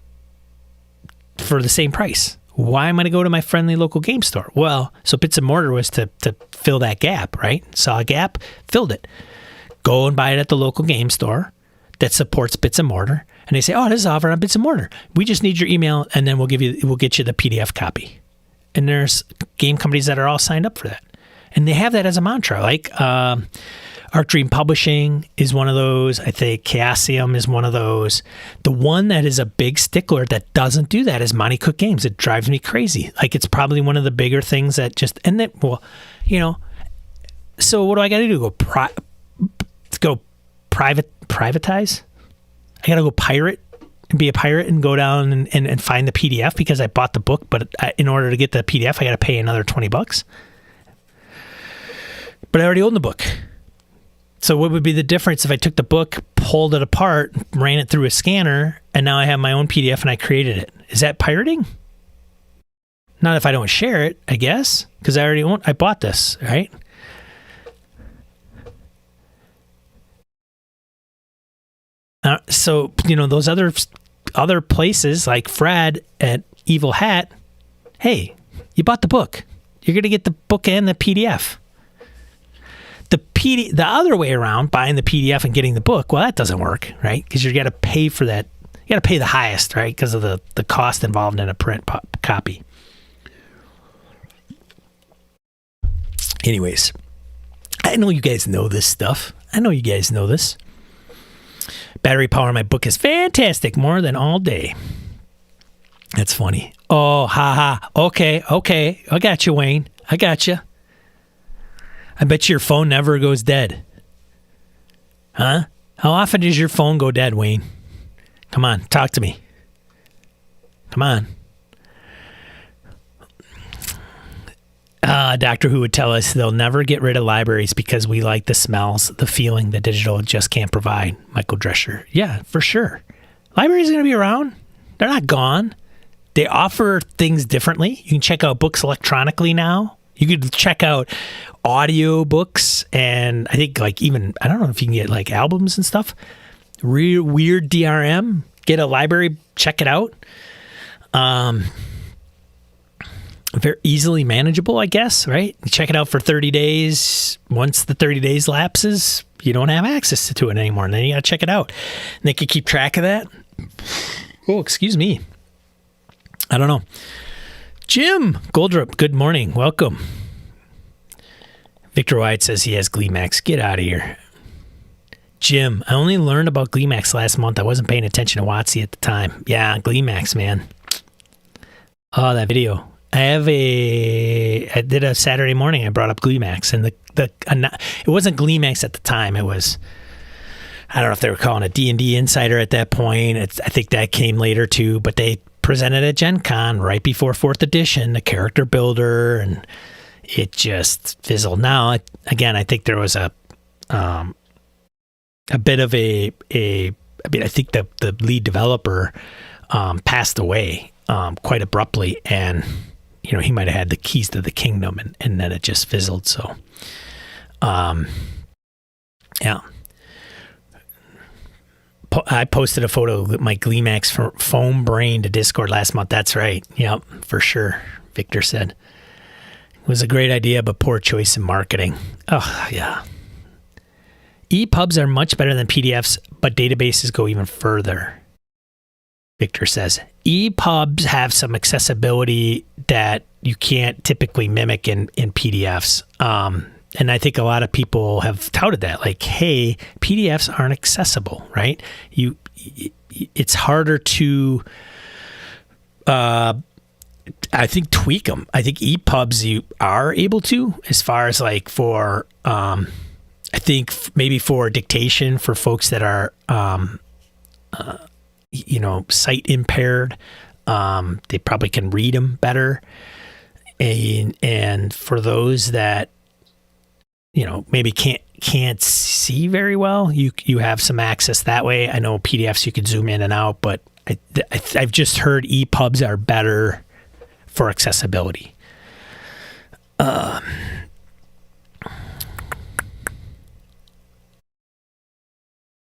for the same price. Why am I going to go to my friendly local game store? Well, so bits and mortar was to fill that gap, right? Saw a gap, filled it. Go and buy it at the local game store that supports bits and mortar. And they say, oh, this is offered on bits and mortar. We just need your email, and then we'll get you the PDF copy. And there's game companies that are all signed up for that. And they have that as a mantra. Like Art Dream Publishing is one of those. I think Chaosium is one of those. The one that is a big stickler that doesn't do that is Monty Cook Games. It drives me crazy. Like, it's probably one of the bigger things that just, and that, well, so what do I got to do? Go privatize? I got to go pirate and be a pirate and go down and find the PDF because I bought the book, but in order to get the PDF, I got to pay another $20. But I already own the book. So what would be the difference if I took the book, pulled it apart, ran it through a scanner, and now I have my own PDF and I created it? Is that pirating? Not if I don't share it, I guess, because I bought this, right? So, those other places like Fred at Evil Hat, hey, you bought the book. You're going to get the book and the PDF. The other way around, buying the PDF and getting the book, well, that doesn't work, right? Because you got to pay for that. You got to pay the highest, right? Because of the cost involved in a print copy. Anyways, I know you guys know this stuff. I know you guys know this. Battery power on my book is fantastic, more than all day. That's funny. Oh, ha. Okay. I got you, Wayne. I got you. I bet your phone never goes dead. Huh? How often does your phone go dead, Wayne? Come on, talk to me. Come on. Doctor Who would tell us they'll never get rid of libraries because we like the smells, the feeling that digital just can't provide. Michael Drescher. Yeah, for sure. Libraries are going to be around. They're not gone. They offer things differently. You can check out books electronically now. You could check out audio books, and I think like even, I don't know if you can get like albums and stuff. Weird DRM. Get a library, check it out. Very easily manageable, I guess, right? You check it out for 30 days. Once the 30 days lapses, you don't have access to it anymore, and then you got to check it out. And they can keep track of that. Oh, excuse me. I don't know. Jim Goldrup, good morning. Welcome. Victor White says he has Gleemax. Get out of here. Jim, I only learned about Gleemax last month. I wasn't paying attention to WotC at the time. Yeah, Gleemax, man. Oh, that video. I did a Saturday morning. I brought up Gleemax, and it wasn't Gleemax at the time. It was, I don't know if they were calling it D&D Insider at that point. I think that came later too, but they presented at Gen Con right before 4th edition, the character builder, and it just fizzled. Now, again, I think there was a bit of I mean, I think the lead developer passed away quite abruptly, and he might have had the keys to the kingdom, and then it just fizzled. So, yeah. I posted a photo of my Gleemax foam brain to Discord last month. That's right. Yep, for sure. Victor said it was a great idea, but poor choice in marketing. Oh, yeah. EPUBs are much better than PDFs, but databases go even further. Victor says EPUBs have some accessibility that you can't typically mimic in PDFs. And I think a lot of people have touted that, like, hey, PDFs aren't accessible, right? It's harder to, I think, tweak them. I think EPUBs you are able to, as far as like for, I think maybe for dictation for folks that are, sight impaired, they probably can read them better. And for those that, maybe can't see very well, you have some access that way. I know PDFs you could zoom in and out, but I've just heard EPUBs are better for accessibility. Oh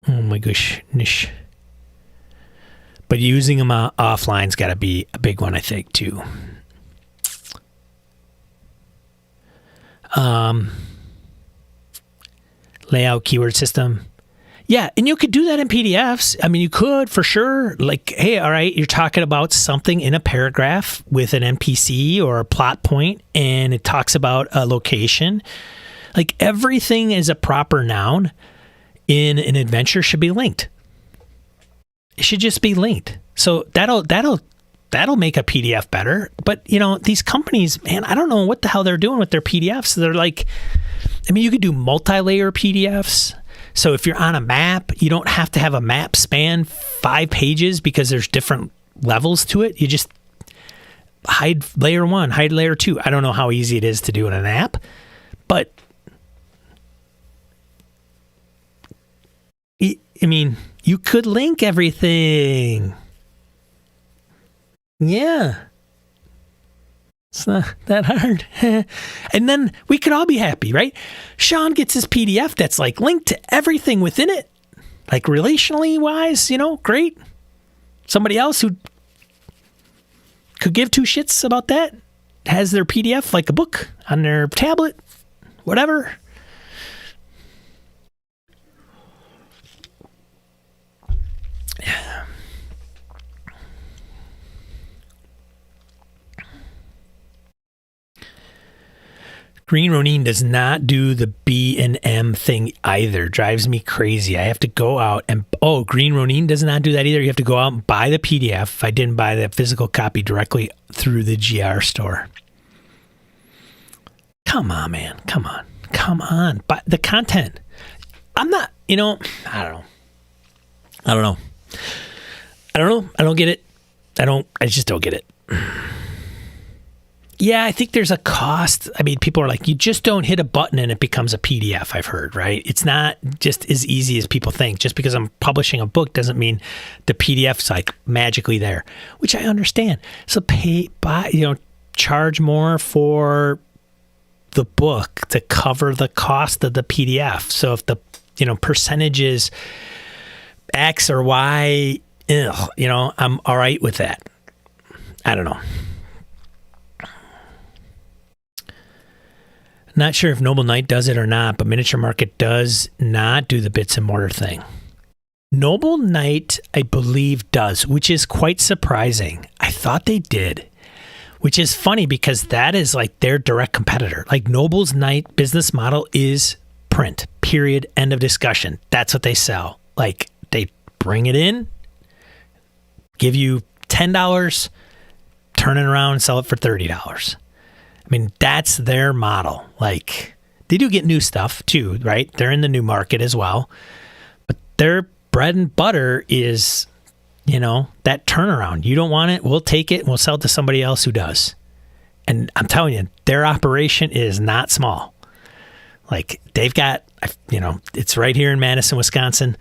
my gosh, niche. But using them offline's got to be a big one, I think, too. Layout keyword system. Yeah, and you could do that in PDFs. I mean, you could for sure. Like, hey, all right, you're talking about something in a paragraph with an NPC or a plot point, and it talks about a location. Like, everything is a proper noun in an adventure should be linked. It should just be linked. So that'll make a PDF better. But, these companies, man, I don't know what the hell they're doing with their PDFs. They're like, I mean, you could do multi-layer PDFs. So if you're on a map, you don't have to have a map span 5 pages because there's different levels to it. You just hide layer 1, hide layer 2. I don't know how easy it is to do in an app, but I mean, you could link everything. Yeah. It's not that hard. And then we could all be happy, right? Sean gets his PDF that's like linked to everything within it. Like relationally wise, great. Somebody else who could give 2 shits about that has their PDF like a book on their tablet, whatever. Green Ronin does not do the B&M thing either. Drives me crazy. I have to go out and... Oh, Green Ronin does not do that either. You have to go out and buy the PDF if I didn't buy the physical copy directly through the GR store. Come on, man. Come on. But the content. I'm not... I don't know. I don't get it. I just don't get it. Yeah, I think there's a cost. I mean, people are like, you just don't hit a button and it becomes a PDF, I've heard, right? It's not just as easy as people think. Just because I'm publishing a book doesn't mean the PDF's like magically there, which I understand. So charge more for the book to cover the cost of the PDF. So if the, percentage is X or Y, I'm all right with that. I don't know. Not sure if Noble Knight does it or not, but Miniature Market does not do the bits and mortar thing. Noble Knight, I believe, does, which is quite surprising. I thought they did, which is funny because that is like their direct competitor. Like Noble's Knight business model is print, period, end of discussion. That's what they sell. Like they bring it in, give you $10, turn it around and sell it for $30. I mean, that's their model. Like, they do get new stuff too, right? They're in the new market as well. But their bread and butter is, that turnaround. You don't want it, we'll take it and we'll sell it to somebody else who does. And I'm telling you, their operation is not small. Like, they've got, it's right here in Madison, Wisconsin.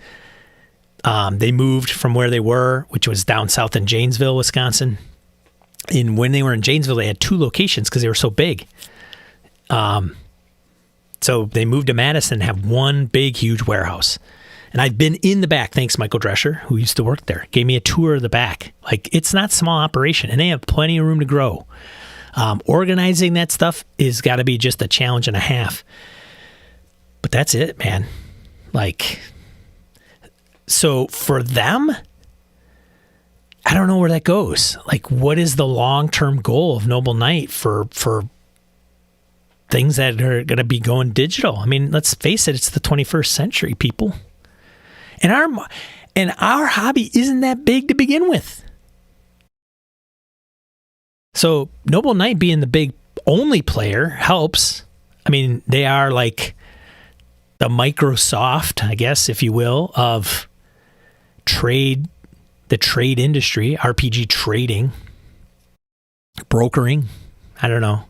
They moved from where they were, which was down south in Janesville, Wisconsin. And when they were in Janesville, they had 2 locations because they were so big. So they moved to Madison and have one big, huge warehouse. And I've been in the back. Thanks, Michael Drescher, who used to work there. Gave me a tour of the back. Like, it's not small operation, and they have plenty of room to grow. Organizing that stuff is got to be just a challenge and a half. But that's it, man. Like, so for them... I don't know where that goes. Like, what is the long-term goal of Noble Knight for things that are going to be going digital? I mean, let's face it, it's the 21st century, people. And our hobby isn't that big to begin with. So Noble Knight being the big only player helps. I mean, they are like the Microsoft, I guess, if you will, of the trade industry, RPG trading, brokering. I don't know.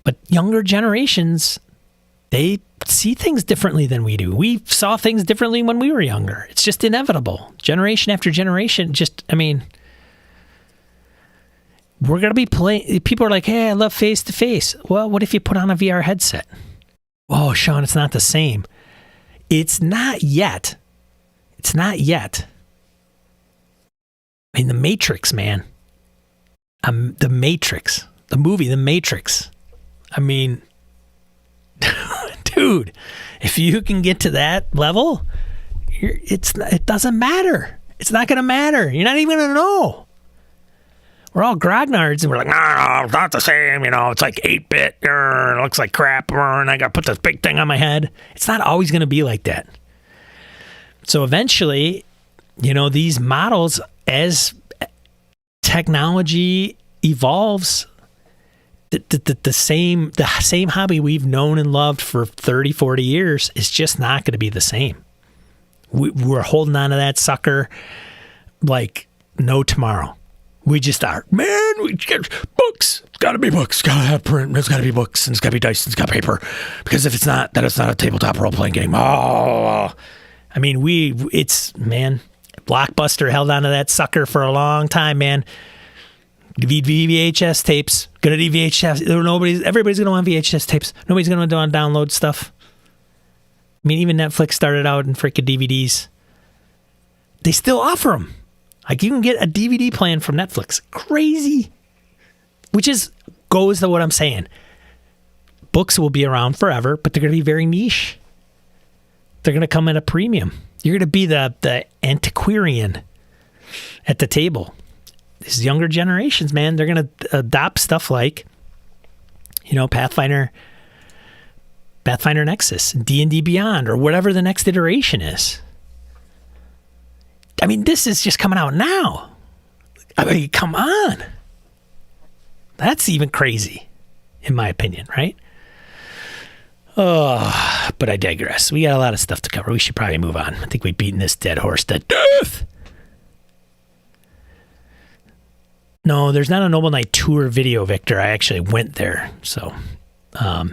But younger generations, they see things differently than we do. We saw things differently when we were younger. It's just inevitable. Generation after generation, we're going to be playing. People are like, hey, I love face-to-face. Well, what if you put on a VR headset? Oh, Sean, it's not the same. It's not yet. I mean, The Matrix, man. The Matrix. The movie, The Matrix. I mean, dude, if you can get to that level, it doesn't matter. It's not going to matter. You're not even going to know. We're all grognards, and we're like, no, it's not the same. It's like 8-bit. It looks like crap. And I got to put this big thing on my head. It's not always going to be like that. So eventually, these models, as technology evolves, the same hobby we've known and loved for 30, 40 years is just not going to be the same. We're holding on to that sucker like no tomorrow. We just are, man, we get books. It's got to be books. It's got to have print. It's got to be books. And it's got to be dice. And it's got paper. Because if it's not, then it's not a tabletop role-playing game. Oh, I mean, Blockbuster held on to that sucker for a long time, man. VHS tapes. Gonna need VHS. Everybody's going to want VHS tapes. Nobody's going to want to download stuff. I mean, even Netflix started out in freaking DVDs. They still offer them. Like, you can get a DVD plan from Netflix. Crazy. Which goes to what I'm saying. Books will be around forever, but they're going to be very niche. They're going to come at a premium. You're going to be the antiquarian at the table. these younger generations, man, they're going to adopt stuff like, Pathfinder Nexus, D&D Beyond, or whatever the next iteration is. I mean, this is just coming out now. I mean, come on. That's even crazy, in my opinion, right? Oh, but I digress. We got a lot of stuff to cover. We should probably move on. I think we've beaten this dead horse to death. No, there's not a Noble Knight tour video, Victor. I actually went there. So, I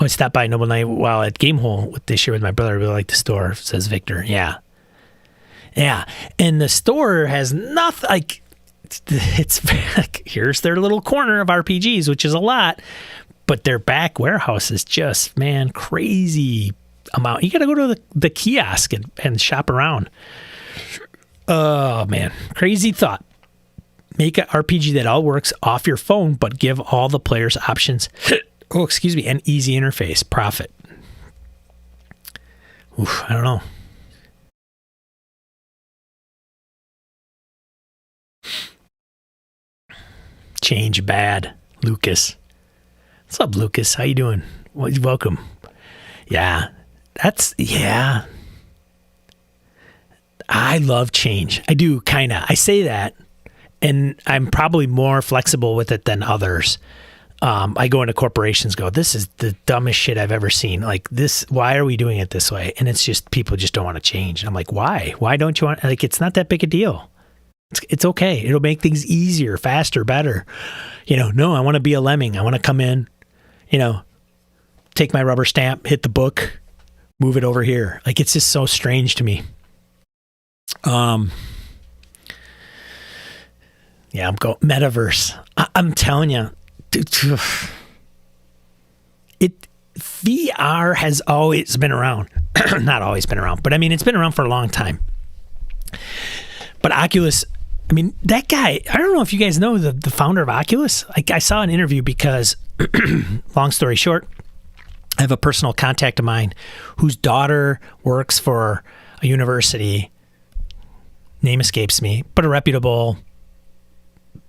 stopped by Noble Knight while at Gamehole this year with my brother. I really like the store, says Victor. Yeah. And the store has nothing, like, it's like, here's their little corner of RPGs, which is a lot, but their back warehouse is just, man, crazy amount. You got to go to the kiosk and shop around. Oh, man. Crazy thought. Make an RPG that all works off your phone, but give all the players options. An easy interface. Profit. Oof, I don't know. Change bad. Lucas. What's up, Lucas? How you doing? Welcome. Yeah. I love change. I do, kind of. I say that, and I'm probably more flexible with it than others. I go into corporations, this is the dumbest shit I've ever seen. Like this, why are we doing it this way? And it's just, people just don't want to change. I'm like, why? Why don't you want, like, it's not that big a deal. It's okay. It'll make things easier, faster, better. No, I want to be a lemming. I want to come in, take my rubber stamp, hit the book, move it over here. Like, it's just so strange to me. Yeah, I'm going metaverse. I'm telling you, VR has always been around. Not always been around, but I mean, it's been around for a long time. But Oculus, I mean, that guy, I don't know if you guys know the founder of Oculus. Like, I saw an interview because, long story short, I have a personal contact of mine whose daughter works for a university, name escapes me, but a reputable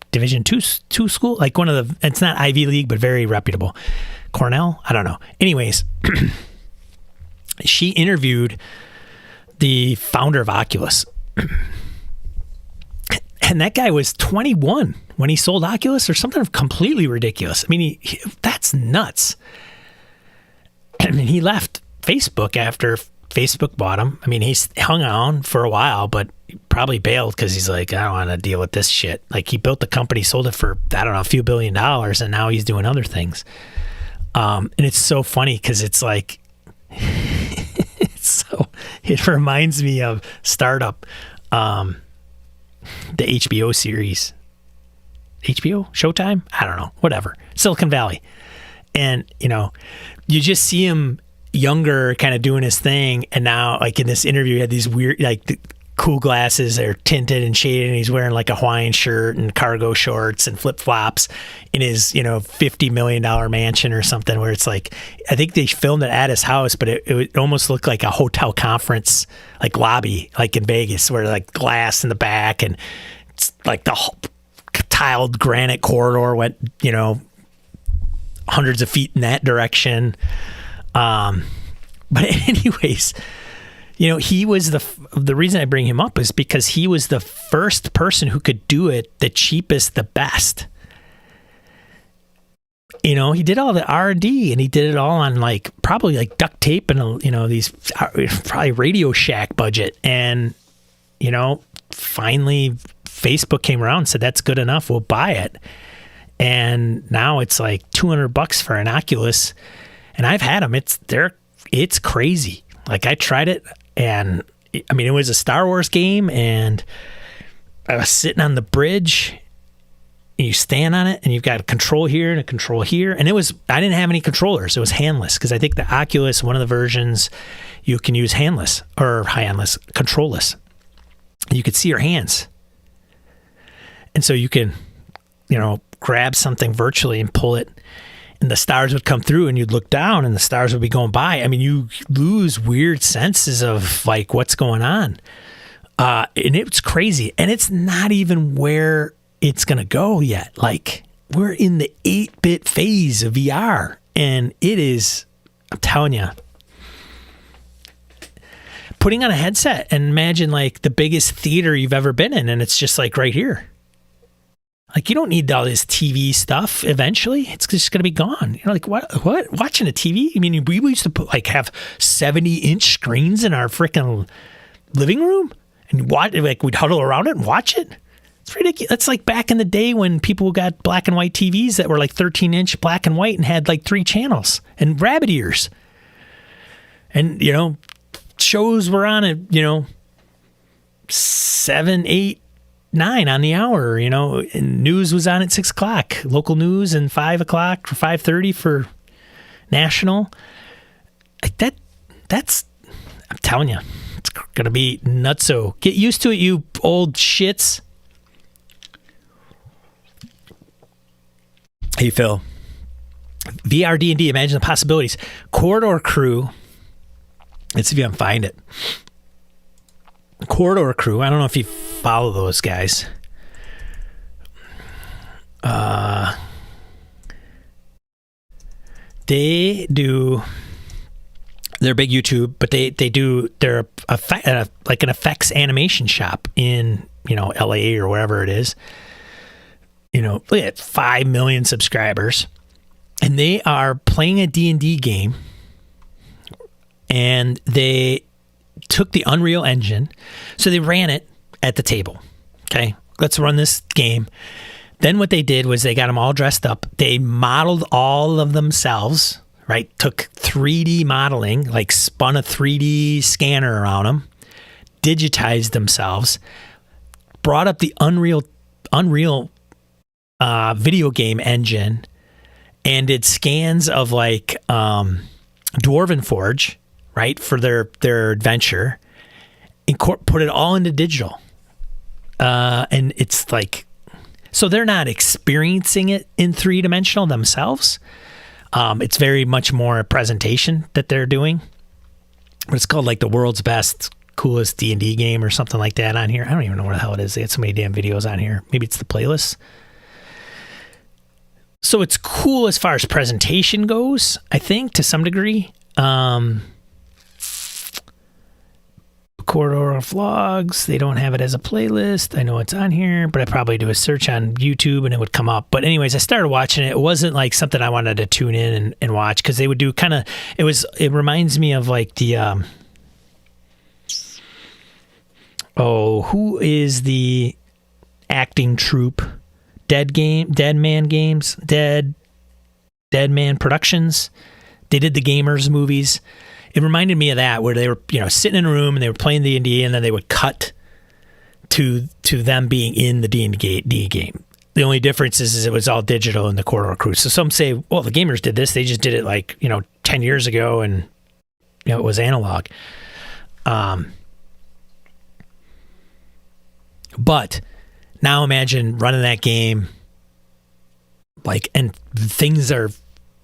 Division two school, like one of the, it's not Ivy League, but very reputable. Cornell? I don't know. Anyways, she interviewed the founder of Oculus. And that guy was 21 when he sold Oculus, or something completely ridiculous. I mean, that's nuts. I mean, he left Facebook after Facebook bought him. I mean, he's hung on for a while, but probably bailed because he's like, I don't want to deal with this shit. Like, he built the company, sold it for, I don't know, a few $1 billion, and now he's doing other things. And it's so funny because it's like, it reminds me of Startup, the HBO series. HBO? Showtime? I don't know. Whatever. Silicon Valley. And, you just see him younger, kind of doing his thing. And now, like, in this interview, he had these weird, like, the cool glasses. They're tinted and shaded, and he's wearing like a Hawaiian shirt and cargo shorts and flip-flops in his, $50 million mansion or something, where it's like, I think they filmed it at his house, but it almost looked like a hotel conference, like, lobby, like in Vegas, where, like, glass in the back, and it's like the tiled granite corridor went, hundreds of feet in that direction. But anyways, he was the reason I bring him up is because he was the first person who could do it the cheapest, the best. He did all the R&D, and he did it all on probably duct tape and, these probably Radio Shack budget. And, finally Facebook came around and said, that's good enough. We'll buy it. And now it's like $200 for an Oculus, and I've had them. It's crazy. Like, I tried it, and I mean, it was a Star Wars game, and I was sitting on the bridge, and you stand on it, and you've got a control here and a control here. And I didn't have any controllers. It was handless, because I think the Oculus, one of the versions, you can use handless or handless, controlless. You could see your hands. And so you can, grab something virtually and pull it, and the stars would come through, and you'd look down and the stars would be going by. I mean, you lose weird senses of like what's going on. And it's crazy. And it's not even where it's going to go yet. Like, we're in the 8-bit phase of VR. And it is, I'm telling you, putting on a headset and imagine like the biggest theater you've ever been in. And it's just like right here. Like, you don't need all this TV stuff eventually. It's just going to be gone. You're like, what? Watching a TV? I mean, we used to have 70-inch screens in our freaking living room and watch, like, we'd huddle around it and watch it. It's ridiculous. That's like back in the day when people got black and white TVs that were like 13-inch black and white and had like 3 channels and rabbit ears. And, shows were on at, 7, 8, 9 on the hour, and news was on at 6 o'clock, local news, and 5 o'clock or 5:30 for national. Like that's, I'm telling you, it's going to be nutso. Get used to it, you old shits. Hey, Phil. VR D&D, imagine the possibilities. Corridor Crew. Let's see if you can find it. Corridor Crew. I don't know if you follow those guys. They do. They're big YouTube, but they're like an effects animation shop in LA or wherever it is. Look at 5 million subscribers, and they are playing a D&D game, and they took the Unreal Engine, so they ran it at the table. Okay, let's run this game. Then what they did was they got them all dressed up. They modeled all of themselves, right? Took 3D modeling, like spun a 3D scanner around them, digitized themselves, brought up the Unreal video game engine, and did scans of like Dwarven Forge, right, for their adventure, and put it all into digital. And it's like, so they're not experiencing it in 3-dimensional themselves. It's very much more a presentation that they're doing. But it's called like the world's best, coolest D&D game or something like that on here. I don't even know where the hell it is. They had so many damn videos on here. Maybe it's the playlist. So it's cool as far as presentation goes, I think, to some degree. Corridor Vlogs, they don't have it as a playlist. I know it's on here, but I probably do a search on YouTube and it would come up. But anyways, I started watching it. It wasn't like something I wanted to tune in and watch, because they would do kind of, it reminds me of like the, who is the acting troupe? Dead Man Productions. They did the Gamers movies. It reminded me of that, where they were, sitting in a room and they were playing D&D, and then they would cut to them being in the D&D game. The only difference is it was all digital in the Corridor Crew. So some say, well, the Gamers did this. They just did it like, 10 years ago, and it was analog. But now imagine running that game, like, and things are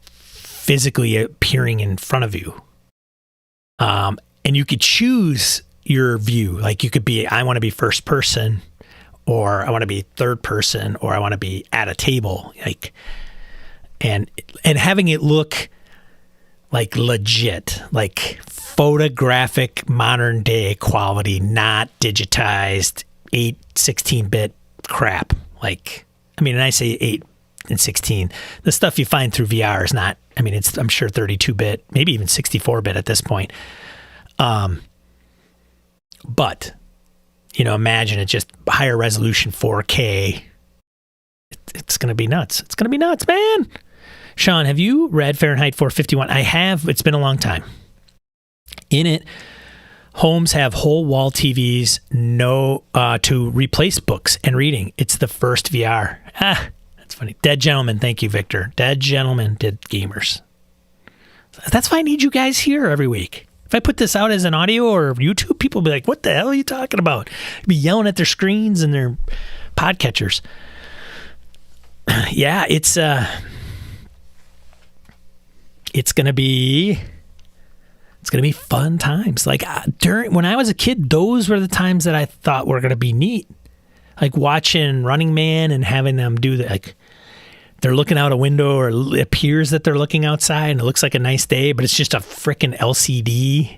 physically appearing in front of you. And you could choose your view. Like, you could be, I want to be first person, or I want to be third person, or I want to be at a table. Like, and having it look like legit, like photographic modern day quality, not digitized 16-bit crap. Like, I mean, and I say 8 and 16. The stuff you find through VR is not, I mean, it's, I'm sure 32-bit, maybe even 64-bit at this point. But, imagine it just higher resolution 4K. It's going to be nuts. It's going to be nuts, man. Sean, have you read Fahrenheit 451? I have. It's been a long time. In it, homes have whole wall TVs to replace books and reading. It's the first VR. That's funny. Dead Gentleman. Thank you, Victor. Dead Gentleman did Gamers. That's why I need you guys here every week. If I put this out as an audio or YouTube, people will be like, what the hell are you talking about? They'll be yelling at their screens and their podcatchers. Yeah, it's going to be going to be fun times. Like when I was a kid, those were the times that I thought were going to be neat. Like watching Running Man and having them do that. Like they're looking out a window, or it appears that they're looking outside and it looks like a nice day, but it's just a freaking LCD,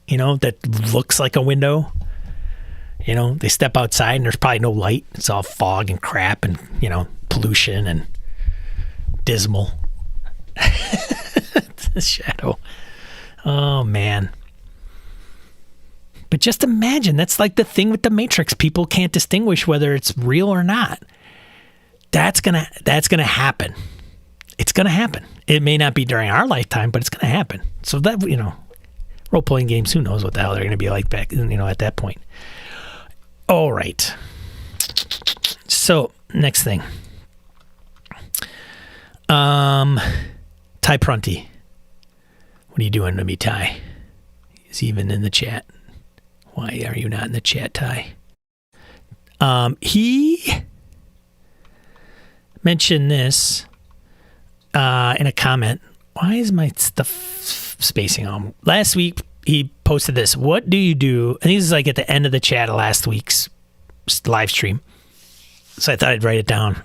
that looks like a window. They step outside and there's probably no light. It's all fog and crap and, pollution and dismal. The shadow. Oh, man. But just imagine, that's like the thing with the Matrix. People can't distinguish whether it's real or not. That's gonna happen. It's gonna happen. It may not be during our lifetime, but it's gonna happen. So that, role-playing games, who knows what the hell they're gonna be like back, at that point. All right. So next thing. Ty Prunty. What are you doing to me, Ty? He's even in the chat. Why are you not in the chat, Ty? He mentioned this in a comment. Why is my stuff spacing on? Last week, he posted this. What do you do? And this is like at the end of the chat of last week's live stream. So I thought I'd write it down.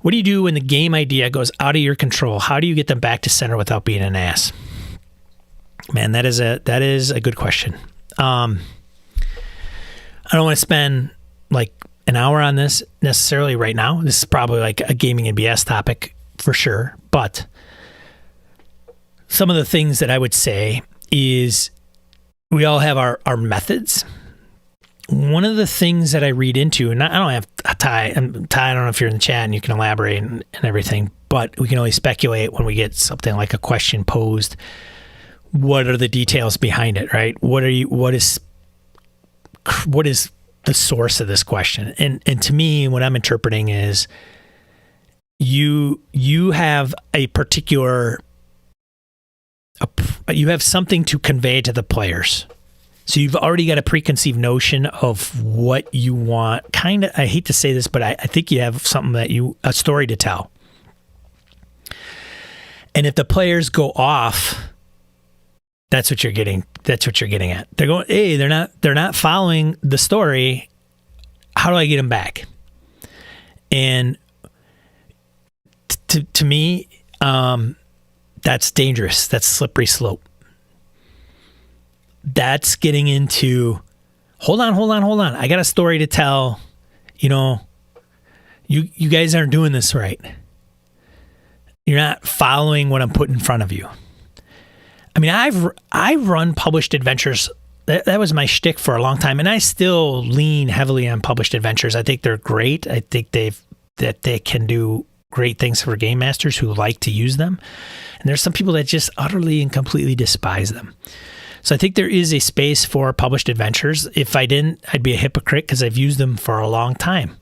What do you do when the game idea goes out of your control? How do you get them back to center without being an ass? Man, that is a good question. I don't want to spend like an hour on this necessarily right now. This is probably like a gaming and BS topic for sure. But some of the things that I would say is we all have our methods. One of the things that I read into, and I don't have Ty, I don't know if you're in the chat and you can elaborate and everything, but we can only speculate when we get something like a question posed. What are the details behind it, right? What is the source of this question? And to me, what I'm interpreting is you have a particular, you have something to convey to the players. So you've already got a preconceived notion of what you want. Kind of, I hate to say this, but I think you have something a story to tell. And if the players go off, that's what you're getting. That's what you're getting at. They're going, hey, they're not following the story. How do I get them back? And to me, that's dangerous. That's slippery slope. That's getting into, hold on. I got a story to tell. You guys aren't doing this right. You're not following what I'm putting in front of you. I mean, I've run published adventures. That was my shtick for a long time, and I still lean heavily on published adventures. I think they're great. I think they can do great things for game masters who like to use them. And there's some people that just utterly and completely despise them. So I think there is a space for published adventures. If I didn't, I'd be a hypocrite because I've used them for a long time.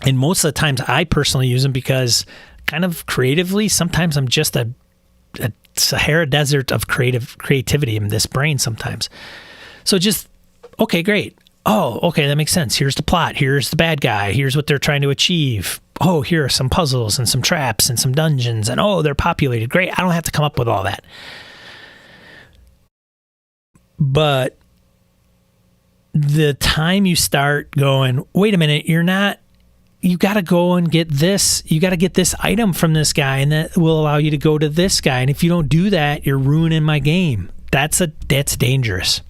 And most of the times I personally use them because kind of creatively, sometimes I'm just a Sahara desert of creativity in this brain sometimes. So just, okay, great. Oh, okay, that makes sense. Here's the plot. Here's the bad guy. Here's what they're trying to achieve. Oh, here are some puzzles and some traps and some dungeons. And oh, they're populated. Great. I don't have to come up with all that. But the time you start going, wait a minute, you got to go and get this. You got to get this item from this guy, and that will allow you to go to this guy. And if you don't do that, you're ruining my game. That's dangerous.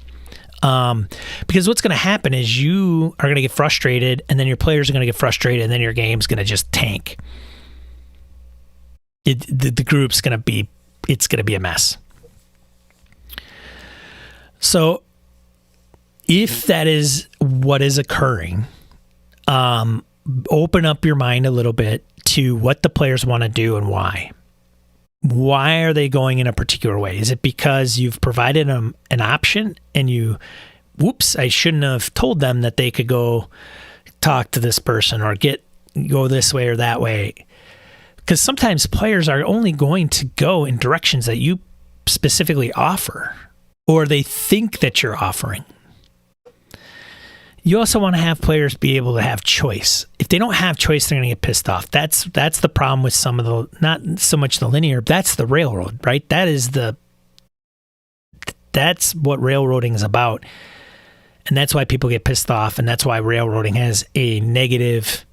Because what's going to happen is you are going to get frustrated, and then your players are going to get frustrated, and then your game's going to just tank. The group's going to be a mess. So if that is what is occurring, open up your mind a little bit to what the players want to do and why. Why are they going in a particular way? Is it because you've provided them an option and I shouldn't have told them that they could go talk to this person or go this way or that way? Because sometimes players are only going to go in directions that you specifically offer, or they think that you're offering. You also want to have players be able to have choice. If they don't have choice, they're going to get pissed off. That's the problem with some of the, not so much the linear, that's the railroad, right? That is the That's what railroading is about. And that's why people get pissed off. And that's why railroading has a negative,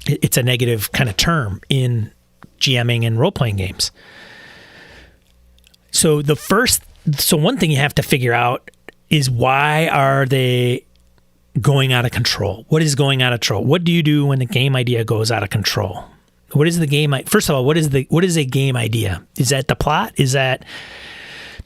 it's a negative kind of term in GMing and role-playing games. So one thing you have to figure out is, why are they going out of control? What is going out of control? What do you do when the game idea goes out of control? What is the game? First of all, what is a game idea? Is that the plot? Is that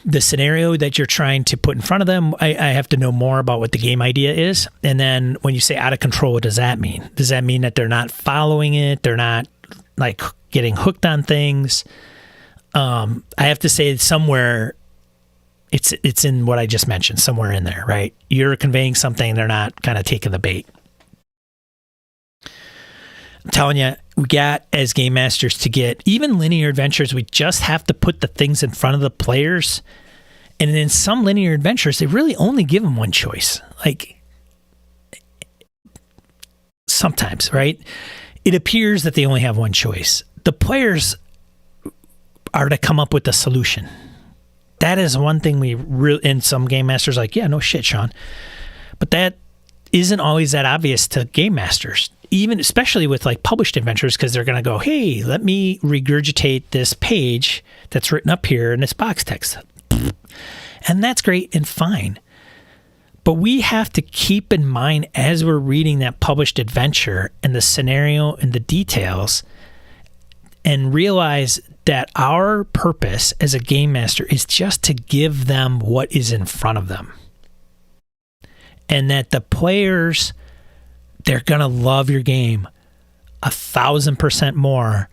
the scenario that you're trying to put in front of them? I have to know more about what the game idea is. And then when you say out of control, what does that mean? Does that mean that they're not following it? They're not like getting hooked on things? I have to say somewhere it's in what I just mentioned, somewhere in there, right? You're conveying something, they're not kind of taking the bait. I'm telling you, we got, as game masters, to get even linear adventures, we just have to put the things in front of the players. And in some linear adventures, they really only give them one choice. Like, sometimes, right? It appears that they only have one choice. The players are to come up with a solution. That is one thing in some game masters like, yeah, no shit, Sean. But that isn't always that obvious to game masters, even especially with like published adventures, because they're going to go, hey, let me regurgitate this page that's written up here in this box text. And that's great and fine. But we have to keep in mind, as we're reading that published adventure and the scenario and the details, and realize that our purpose as a game master is just to give them what is in front of them. And that the players, they're going to love your game 1,000% more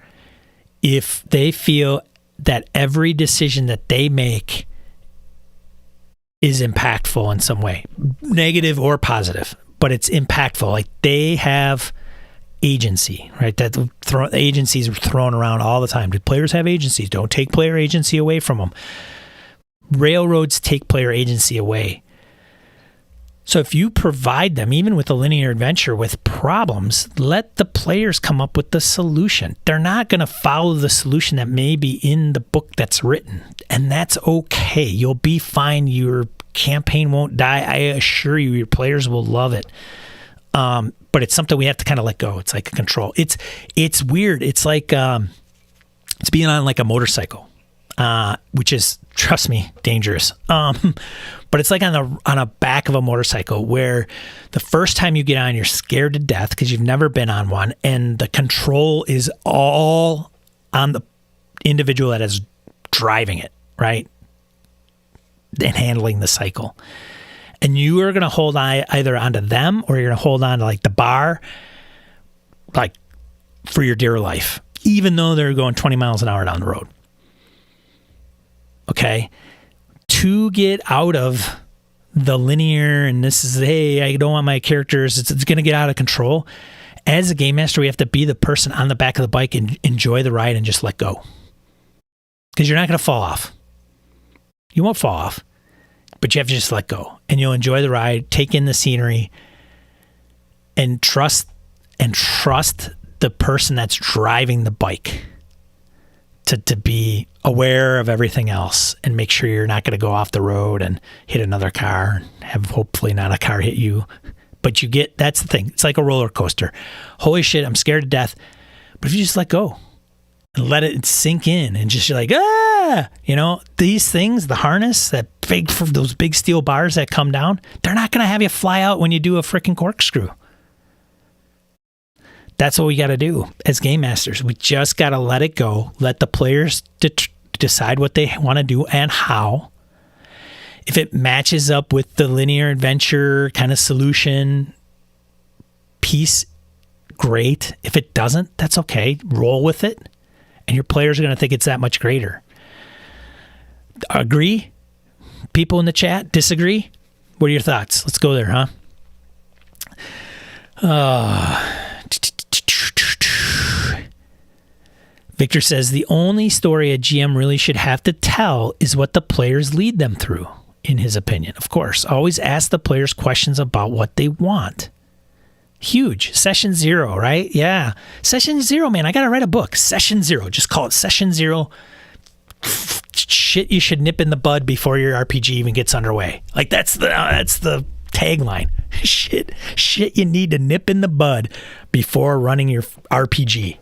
if they feel that every decision that they make is impactful in some way, negative or positive, but it's impactful. Like, they have agency, right? That agencies are thrown around all the time. Do players have agencies? Don't take player agency away from them. Railroads take player agency away. So if you provide them, even with a linear adventure, with problems, let the players come up with the solution. They're not going to follow the solution that may be in the book that's written, and that's okay. You'll be fine. Your campaign won't die. I assure you, your players will love it. But it's something we have to kind of let go. It's like a control. It's weird. It's like it's being on like a motorcycle, which is, trust me, dangerous. But it's like on a back of a motorcycle, where the first time you get on, you're scared to death because you've never been on one, and the control is all on the individual that is driving it, right? And handling the cycle. And you are going to hold either onto them, or you're going to hold on to like the bar, like for your dear life, even though they're going 20 miles an hour down the road. Okay? To get out of the linear, and this is, hey, I don't want my characters, it's going to get out of control. As a game master, we have to be the person on the back of the bike and enjoy the ride and just let go. Because you're not going to fall off. You won't fall off. But you have to just let go, and you'll enjoy the ride, take in the scenery, and trust the person that's driving the bike to be aware of everything else, and make sure you're not going to go off the road and hit another car and have hopefully not a car hit you. But that's the thing. It's like a roller coaster. Holy shit, I'm scared to death. But if you just let go and let it sink in, and just, you're like, these things, the harness, those big steel bars that come down, they're not going to have you fly out when you do a freaking corkscrew. That's what we got to do as game masters. We just got to let it go. Let the players decide what they want to do and how. If it matches up with the linear adventure kind of solution piece, great. If it doesn't, that's okay. Roll with it. And your players are going to think it's that much greater. Agree? People in the chat, disagree? What are your thoughts? Let's go there, huh? Victor says, the only story a GM really should have to tell is what the players lead them through, in his opinion. Of course, always ask the players questions about what they want. Huge. Session 0, right? Yeah. Session 0, man. I got to write a book. Session 0. Just call it Session 0. shit you should nip in the bud before your RPG even gets underway. Like that's the tagline. Shit you need to nip in the bud before running your RPG.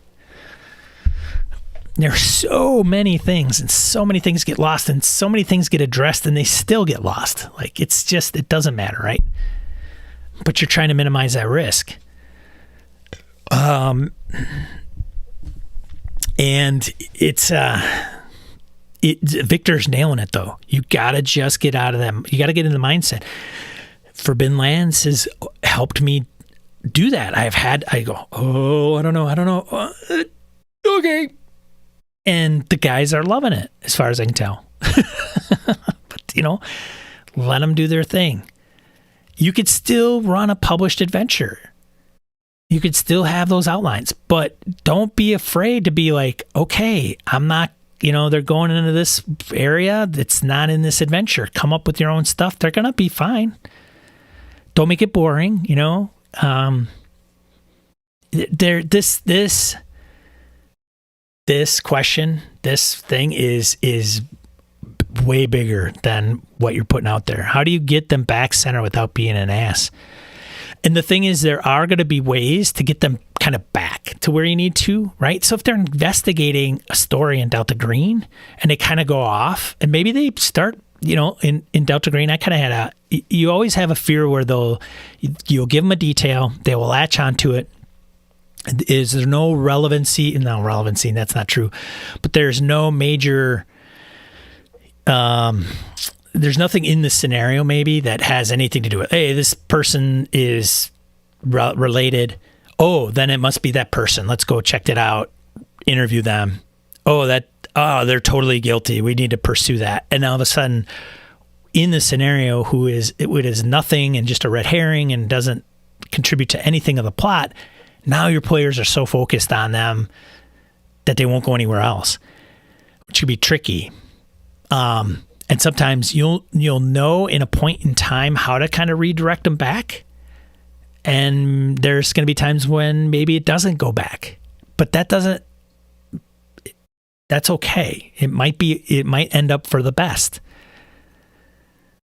There are so many things, and so many things get lost, and so many things get addressed, and they still get lost. Like, it's just, it doesn't matter, right? But you're trying to minimize that risk. And it's, Victor's nailing it, though. You got to just get out of them. You got to get in the mindset. Forbidden Lands has helped me do that. I go, oh, I don't know. Okay. And the guys are loving it, as far as I can tell. But, let them do their thing. You could still run a published adventure. You could still have those outlines, but don't be afraid to be like, okay, I'm not, they're going into this area that's not in this adventure. Come up with your own stuff. They're going to be fine. Don't make it boring, This question, this thing is way bigger than what you're putting out there. How do you get them back center without being an ass? And the thing is, there are going to be ways to get them kind of back to where you need to, right? So if they're investigating a story in Delta Green and they kind of go off, and maybe they start, in Delta Green, I kind of had you always have a fear where you'll give them a detail, they will latch onto it. Is there no relevancy? No relevancy, that's not true. But there's no major, there's nothing in the scenario maybe that has anything to do with, hey, this person is related. Oh, then it must be that person. Let's go check it out, interview them. Oh, they're totally guilty. We need to pursue that. And all of a sudden, in the scenario, it is nothing and just a red herring and doesn't contribute to anything of the plot. Now your players are so focused on them that they won't go anywhere else, which could be tricky. And sometimes you'll know in a point in time how to kind of redirect them back. And there's going to be times when maybe it doesn't go back, but that's okay. It might end up for the best.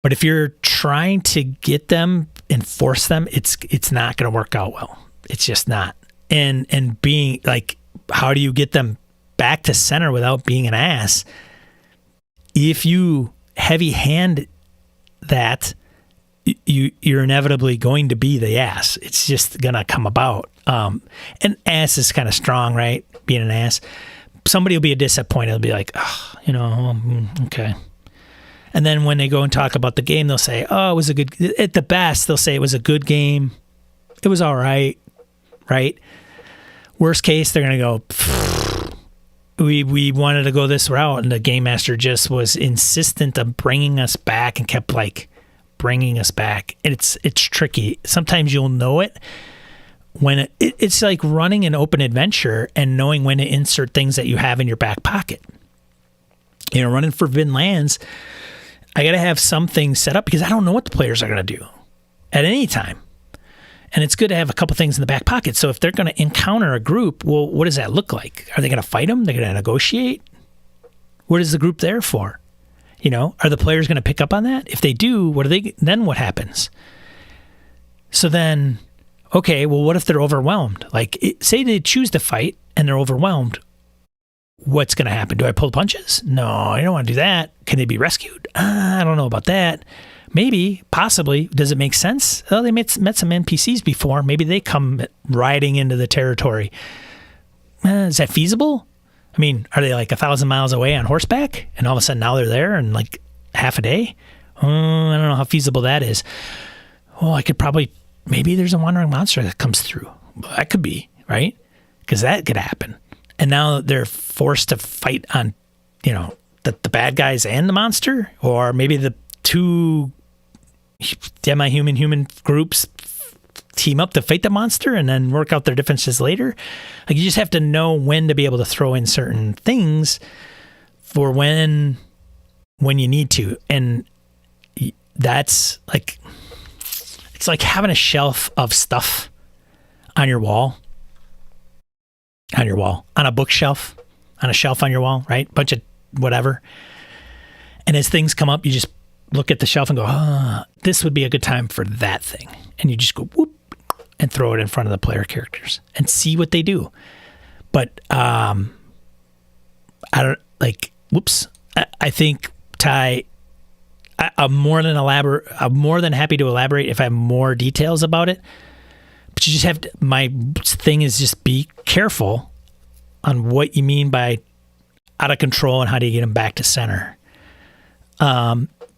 But if you're trying to get them and force them, it's not going to work out well. It's just not. And being like, how do you get them back to center without being an ass? If you heavy hand that, you're inevitably going to be the ass. It's just going to come about. And ass is kind of strong, right? Being an ass. Somebody will be disappointed. They'll be like, oh, okay. And then when they go and talk about the game, they'll say, oh, it was at the best, they'll say it was a good game. It was all right. Right? Worst case, they're going to go, we wanted to go this route, and the game master just was insistent of bringing us back and kept bringing us back. It's tricky. Sometimes you'll know it when it's like running an open adventure and knowing when to insert things that you have in your back pocket. Running Forbidden Lands, I got to have some things set up because I don't know what the players are going to do at any time. And it's good to have a couple things in the back pocket. So if they're going to encounter a group, well, what does that look like? Are they going to fight them? They're going to negotiate? What is the group there for? Are the players going to pick up on that? If they do, then what happens? So then, okay, well, what if they're overwhelmed? Say they choose to fight and they're overwhelmed. What's going to happen? Do I pull punches? No, I don't want to do that. Can they be rescued? I don't know about that. Maybe, possibly. Does it make sense? Oh, they met some NPCs before. Maybe they come riding into the territory. Is that feasible? I mean, are they 1,000 miles away on horseback? And all of a sudden now they're there in half a day? I don't know how feasible that is. Well, I could probably, maybe there's a wandering monster that comes through. That could be, right? Because that could happen. And now they're forced to fight on, the bad guys and the monster? Or maybe the two human groups team up to fight the monster and then work out their differences later. You just have to know when to be able to throw in certain things for when you need to. And that's it's like having a shelf of stuff on your wall, on a bookshelf, on a shelf on your wall, right? Bunch of whatever. And as things come up, you just look at the shelf and go, this would be a good time for that thing. And you just go whoop and throw it in front of the player characters and see what they do. But I don't like. Whoops. I think Ty. I'm more than happy to elaborate if I have more details about it. But you just have to, my thing is just be careful on what you mean by out of control and how do you get them back to center.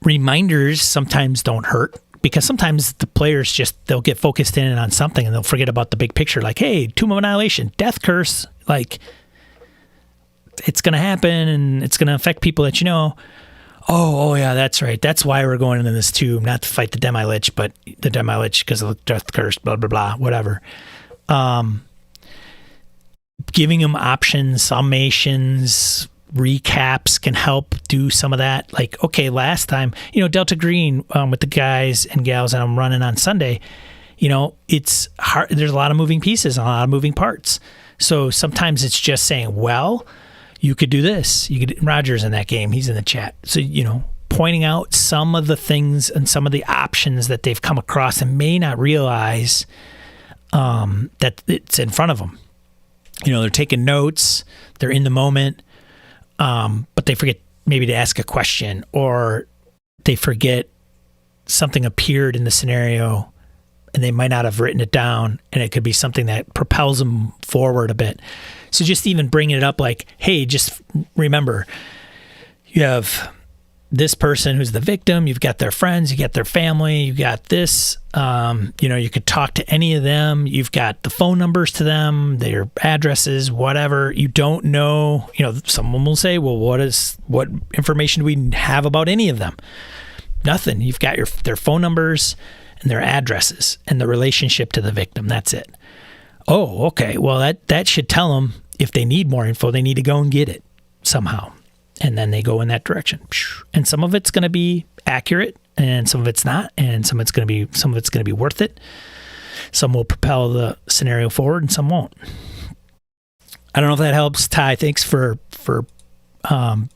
Reminders sometimes don't hurt because sometimes the players they'll get focused in on something and they'll forget about the big picture. Like, hey, Tomb of Annihilation, Death Curse, like it's going to happen and it's going to affect people that you know. Oh yeah, that's right. That's why we're going into this tomb, not to fight the Demi-Lich, but the Demi-Lich because of the Death Curse, blah, blah, blah, whatever. Giving them options, summations, recaps can help do some of that. Like, okay, last time, Delta Green with the guys and gals that I'm running on Sunday, it's hard. There's a lot of moving pieces, a lot of moving parts. So sometimes it's just saying, well, you could do this. You could. Roger's in that game. He's in the chat. So, pointing out some of the things and some of the options that they've come across and may not realize that it's in front of them. They're taking notes. They're in the moment, but they forget maybe to ask a question, or they forget something appeared in the scenario and they might not have written it down, and it could be something that propels them forward a bit. So just even bringing it up like, hey, just remember, you have this person who's the victim, you've got their friends, you got their family, you got this, you could talk to any of them, you've got the phone numbers to them, their addresses, whatever. You don't know, someone will say, well, what information do we have about any of them? Nothing. You've got their phone numbers and their addresses and the relationship to the victim. That's it. Oh, okay. Well, that should tell them if they need more info, they need to go and get it somehow. And then they go in that direction. And some of it's going to be accurate and some of it's not. And some of it's going to be worth it. Some will propel the scenario forward and some won't. I don't know if that helps. Ty, thanks for I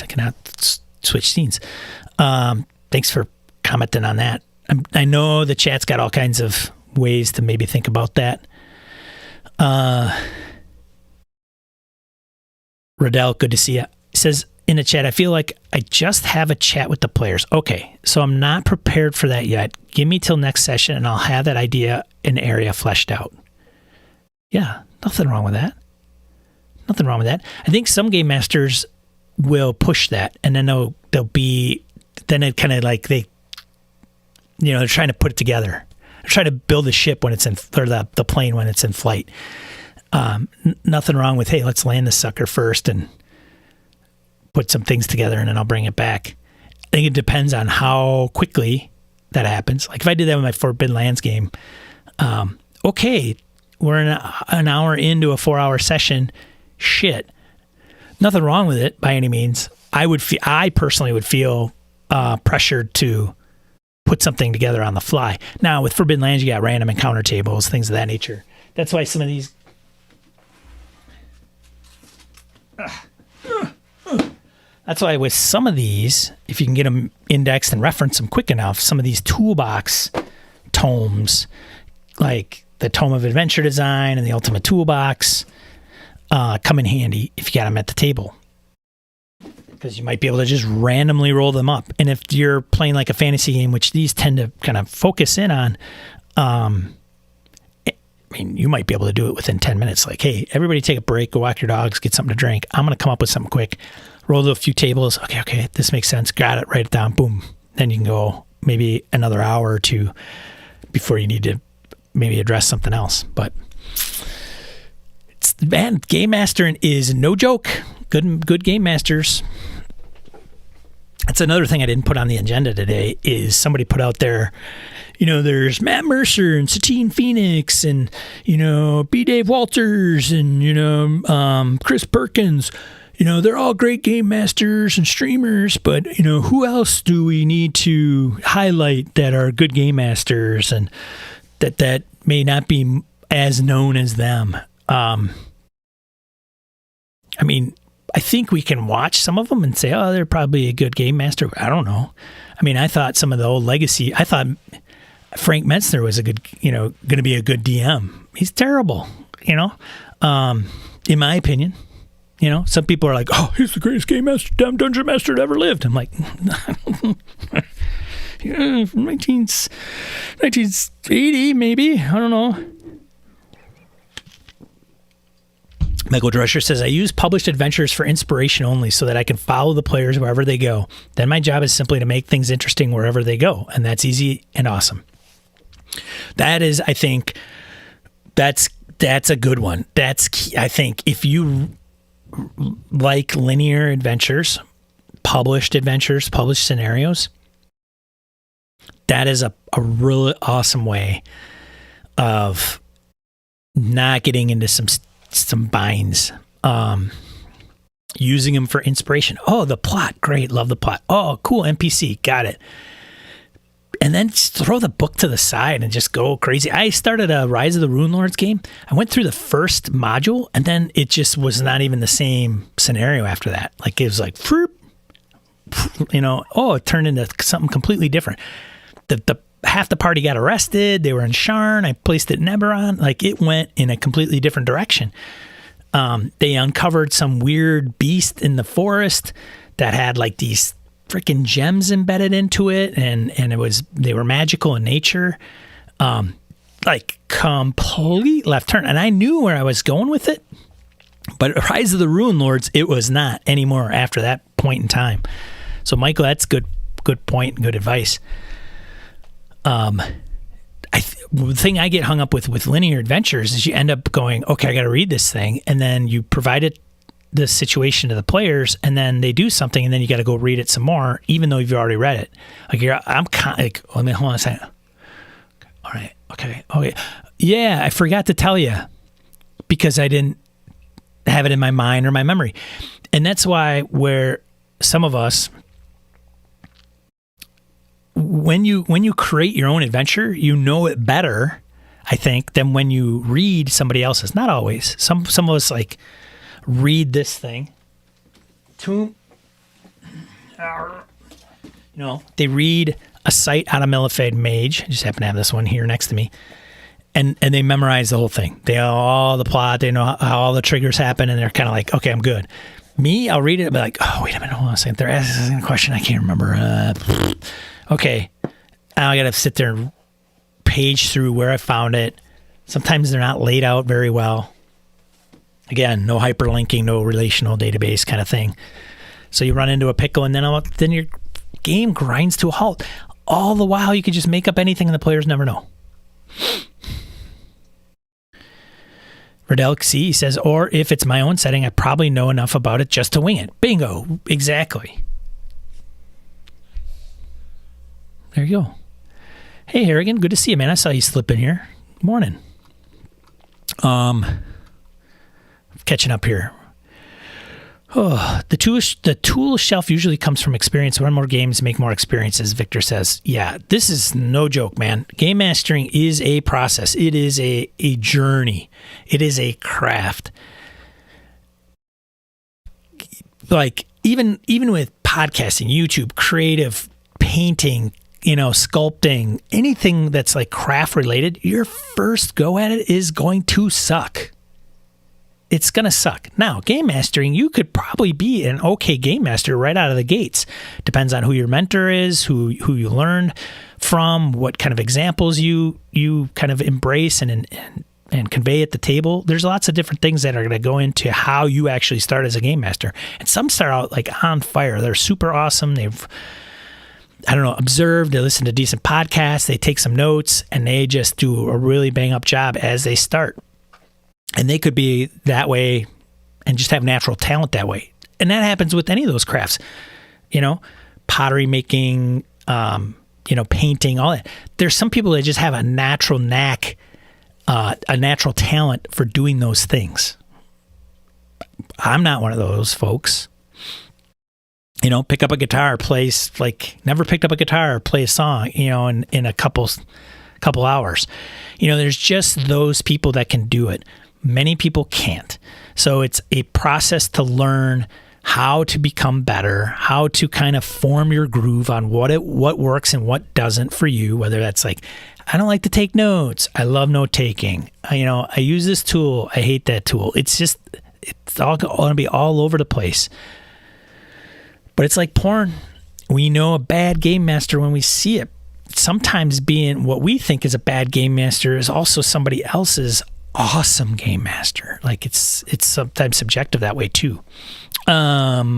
cannot switch scenes. Thanks for commenting on that. I know the chat's got all kinds of ways to maybe think about that. Riddell, good to see you. Says in the chat, I feel like I just have a chat with the players. Okay, so I'm not prepared for that yet. Give me till next session and I'll have that idea and area fleshed out. Yeah, nothing wrong with that. Nothing wrong with that. I think some game masters will push that, and then then it kind of like they're trying to put it together. They're trying to build a ship when it's or the plane when it's in flight. Nothing wrong with, hey, let's land the sucker first and put some things together and then I'll bring it back. I think it depends on how quickly that happens. Like if I did that with my Forbidden Lands game, okay, we're an hour into a 4-hour session. Shit, nothing wrong with it by any means. I personally would feel pressured to put something together on the fly. Now with Forbidden Lands, you got random encounter tables, things of that nature. That's why some of these. That's why with some of these, if you can get them indexed and reference them quick enough, some of these toolbox tomes, like the Tome of Adventure Design and the Ultimate Toolbox, come in handy if you got them at the table. Because you might be able to just randomly roll them up. And if you're playing like a fantasy game, which these tend to kind of focus in on, you might be able to do it within 10 minutes. Like, hey, everybody take a break, go walk your dogs, get something to drink. I'm going to come up with something quick. Roll a few tables. Okay, this makes sense. Got it. Write it down. Boom. Then you can go maybe another hour or two before you need to maybe address something else. But game mastering is no joke. Good game masters. That's another thing I didn't put on the agenda today is somebody put out there, there's Matt Mercer and Satine Phoenix and, B. Dave Walters and, Chris Perkins. They're all great game masters and streamers, but, who else do we need to highlight that are good game masters and that may not be as known as them? I think we can watch some of them and say, oh, they're probably a good game master. I don't know. I mean, I thought some of the old legacy, I thought Frank Metzner was going to be a good DM. He's terrible, in my opinion. Some people are like, oh, he's the greatest game master, dungeon master that ever lived. I'm like, yeah, from 1980, maybe. I don't know. Michael Drescher says, I use published adventures for inspiration only so that I can follow the players wherever they go. Then my job is simply to make things interesting wherever they go. And that's easy and awesome. That is, I think, that's a good one. That's key. I think if you like linear adventures, published scenarios, that is a really awesome way of not getting into some binds, using them for inspiration. Oh, the plot, great, love the plot. Oh, cool, NPC, got it. And then just throw the book to the side and just go crazy. I started a Rise of the Rune Lords game. I went through the first module, and then it just was not even the same scenario after that. Like, it was like, it turned into something completely different. The half the party got arrested. They were in Sharn. I placed it in Eberron. Like, it went in a completely different direction. They uncovered some weird beast in the forest that had like these freaking gems embedded into it, and they were magical in nature. Like, complete left turn. And I knew where I was going with it, but Rise of the Rune Lords, it was not anymore after that point in time. So, Michael, that's good point and good advice. The thing I get hung up with linear adventures is you end up going, okay, I got to read this thing, and then you provide the situation to the players, and then they do something, and then you got to go read it some more, even though you've already read it. Like, let me hold on a second. All right, okay, yeah, I forgot to tell you because I didn't have it in my mind or my memory, and that's why where some of us. When you create your own adventure, you know it better, I think, than when you read somebody else's. Not always. Some of us like read this thing. They read a site out of Millifade Mage. I just happen to have this one here next to me. And they memorize the whole thing. They know all the plot. They know how all the triggers happen, and they're kind of like, okay, I'm good. Me, I'll read it and be like, oh, wait a minute, hold on a second. They're asking a question I can't remember. Okay, now I got to sit there and page through where I found it. Sometimes they're not laid out very well. Again, no hyperlinking, no relational database kind of thing. So you run into a pickle, and then your game grinds to a halt. All the while, you can just make up anything, and the players never know. Redelic C says, or if it's my own setting, I probably know enough about it just to wing it. Bingo, exactly. There you go. Hey, Harrigan, good to see you, man. I saw you slip in here. Morning. Catching up here. Oh, the tool shelf usually comes from experience. Run more games, make more experiences, Victor says. Yeah, this is no joke, man. Game mastering is a process. It is a journey. It is a craft. Like, even with podcasting, YouTube, creative, painting, sculpting, anything that's like craft related, your first go at it is going to suck. It's going to suck. Now, game mastering, you could probably be an okay game master right out of the gates. Depends on who your mentor is, who you learned from, what kind of examples you kind of embrace and convey at the table. There's lots of different things that are going to go into how you actually start as a game master. And some start out like on fire. They're super awesome. They've, observed, they listen to decent podcasts, they take some notes, and they just do a really bang up job as they start. And they could be that way and just have natural talent that way. And that happens with any of those crafts, pottery making, painting, all that. There's some people that just have a natural knack, a natural talent for doing those things. I'm not one of those folks. Pick up a guitar, never picked up a guitar, play a song, in a couple hours. There's just those people that can do it. Many people can't. So it's a process to learn how to become better, how to kind of form your groove on what works and what doesn't for you, whether that's like, I don't like to take notes. I love note taking. I use this tool. I hate that tool. It's all going to be all over the place. But it's like porn. We know a bad game master when we see it. Sometimes being what we think is a bad game master is also somebody else's awesome game master. Like it's sometimes subjective that way too. Joe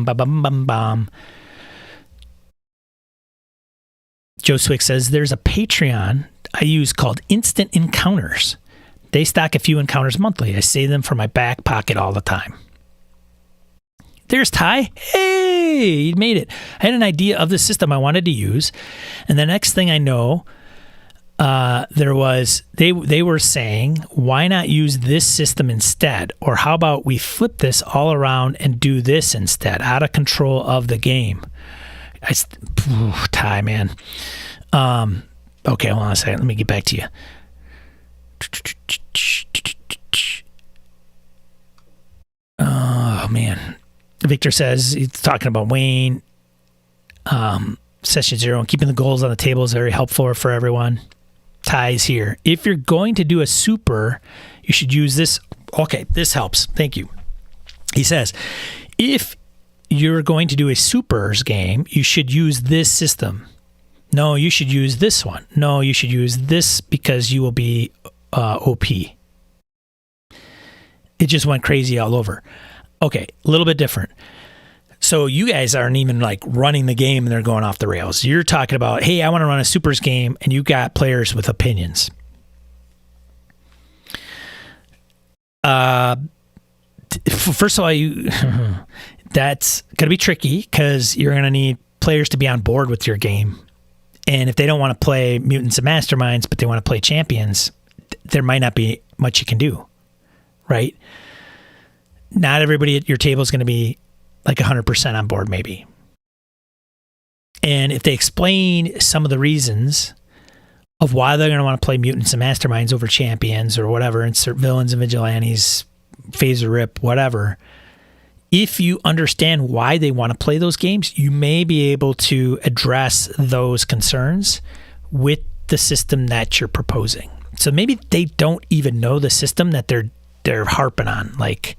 Swick says there's a Patreon I use called Instant Encounters. They stock a few encounters monthly. I save them for my back pocket all the time. There's Ty. Hey, you made it. I had an idea of the system I wanted to use, and the next thing I know, they were saying, why not use this system instead? Or how about we flip this all around and do this instead? Out of control of the game. Ty, man. Okay, hold on a second. Let me get back to you. Oh, man. Victor says he's talking about Wayne. Session 0 and keeping the goals on the table is very helpful for everyone. Ties here. If you're going to do a super, you should use this. Okay, this helps. Thank you. He says, if you're going to do a supers game, you should use this system. No, you should use this one. No, you should use this because you will be OP. It just went crazy all over. Okay, a little bit different. So you guys aren't even like running the game and they're going off the rails. You're talking about, hey, I want to run a supers game, and you got players with opinions. First of all, that's going to be tricky because you're going to need players to be on board with your game. And if they don't want to play Mutants and Masterminds, but they want to play Champions, there might not be much you can do, right? Not everybody at your table is going to be like 100% on board, maybe. And if they explain some of the reasons of why they're going to want to play Mutants and Masterminds over Champions or whatever, insert villains and vigilantes, phaser rip, whatever, if you understand why they want to play those games, you may be able to address those concerns with the system that you're proposing. So maybe they don't even know the system that they're harping on. Like,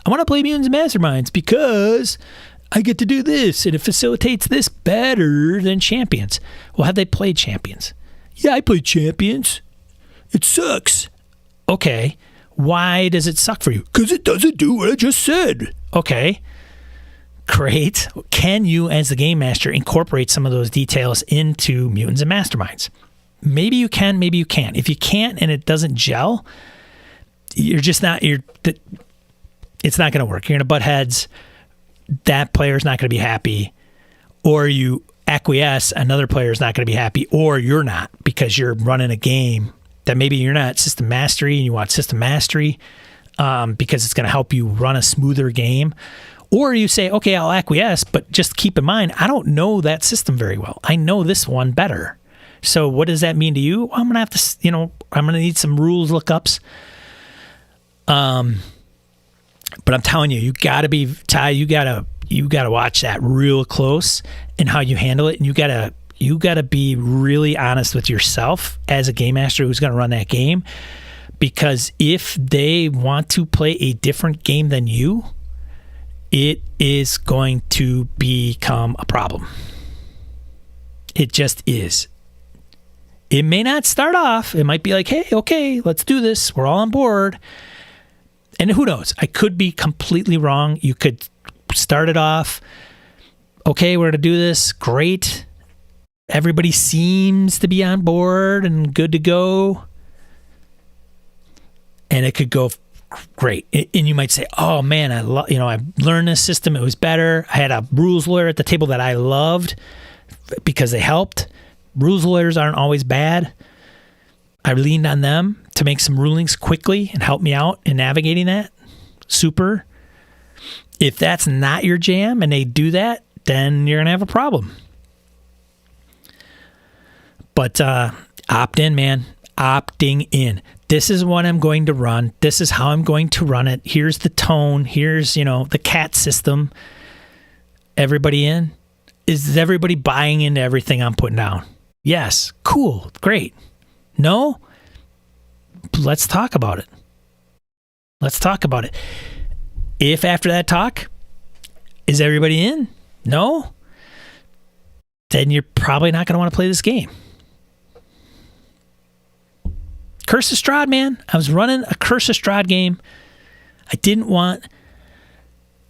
I want to play Mutants and Masterminds because I get to do this and it facilitates this better than Champions. Well, have they played Champions? Yeah, I played Champions. It sucks. Okay. Why does it suck for you? Because it doesn't do what I just said. Okay. Great. Can you, as the game master, incorporate some of those details into Mutants and Masterminds? Maybe you can, maybe you can't. If you can't and it doesn't gel, it's not going to work. You're going to butt heads. That player's not going to be happy. Or you acquiesce, another player's not going to be happy. Or you're not, because you're running a game that maybe you're not system mastery and you want system mastery because it's going to help you run a smoother game. Or you say, okay, I'll acquiesce, but just keep in mind, I don't know that system very well. I know this one better. So what does that mean to you? Well, I'm going to have to, I'm going to need some rules lookups. But I'm telling you, you got to be, Ty, you got to watch that real close and how you handle it. And you got to be really honest with yourself as a game master who's going to run that game. Because if they want to play a different game than you, it is going to become a problem. It just is. It may not start off. It might be like, hey, okay, let's do this. We're all on board. And who knows? I could be completely wrong. You could start it off, okay, we're going to do this. Great. Everybody seems to be on board and good to go. And it could go great. And you might say, oh man, I learned this system. It was better. I had a rules lawyer at the table that I loved because they helped. Rules lawyers aren't always bad. I leaned on them to make some rulings quickly and help me out in navigating that. Super. If that's not your jam and they do that, then you're going to have a problem. But opt in, man. Opting in. this is what I'm going to run. This is how I'm going to run it. Here's the tone. Here's, the CAT system. Everybody in? Is everybody buying into everything I'm putting down? Yes. Cool. Great. No? Let's talk about it. Let's talk about it. If after that talk, is everybody in? No? Then you're probably not going to want to play this game. Curse of Strahd, man. I was running a Curse of Strahd game. I didn't want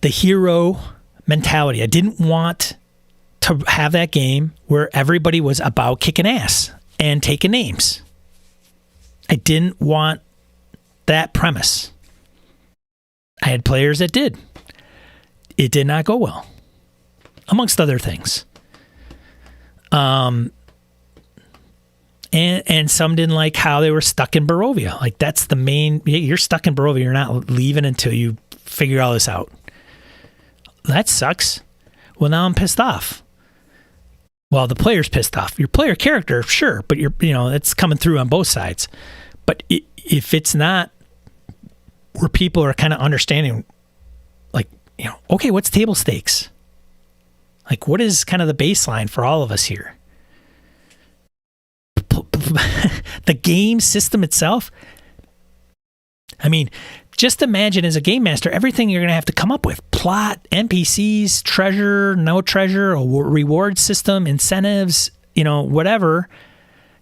the hero mentality. I didn't want to have that game where everybody was about kicking ass and taking names. I didn't want that premise. I had players that did. It did not go well, amongst other things. And some didn't like how they were stuck in Barovia. Like, that's the main... You're stuck in Barovia. You're not leaving until you figure all this out. That sucks. Well, now I'm pissed off. Well, the player's pissed off. Your player character, sure, but it's coming through on both sides. But if it's not where people are kind of understanding, like, okay, what's table stakes? Like, what is kind of the baseline for all of us here? The game system itself, I mean, just imagine as a game master, everything you're going to have to come up with. Plot, NPCs, treasure, no treasure, a reward system, incentives, whatever.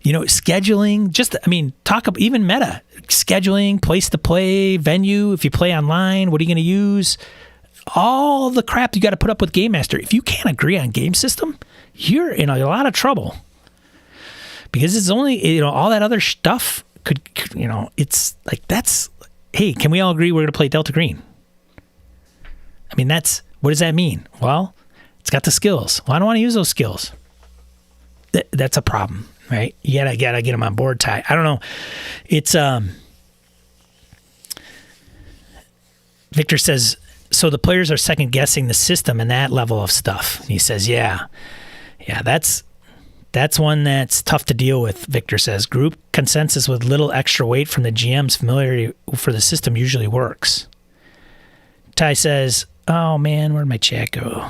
Scheduling, talk about even meta. Scheduling, place to play, venue, if you play online, what are you going to use? All the crap you got to put up with Game Master. If you can't agree on game system, you're in a lot of trouble. Because it's only, all that other stuff could, it's like, that's, hey, can we all agree we're going to play Delta Green? I mean, what does that mean? Well, it's got the skills. Well, I don't want to use those skills. That's a problem, right? You gotta get them on board, Ty. I don't know. It's, Victor says, so the players are second guessing the system and that level of stuff. And he says, yeah, that's one that's tough to deal with, Victor says. Group consensus with little extra weight from the GM's familiarity for the system usually works. Ty says, oh man, where'd my chat go?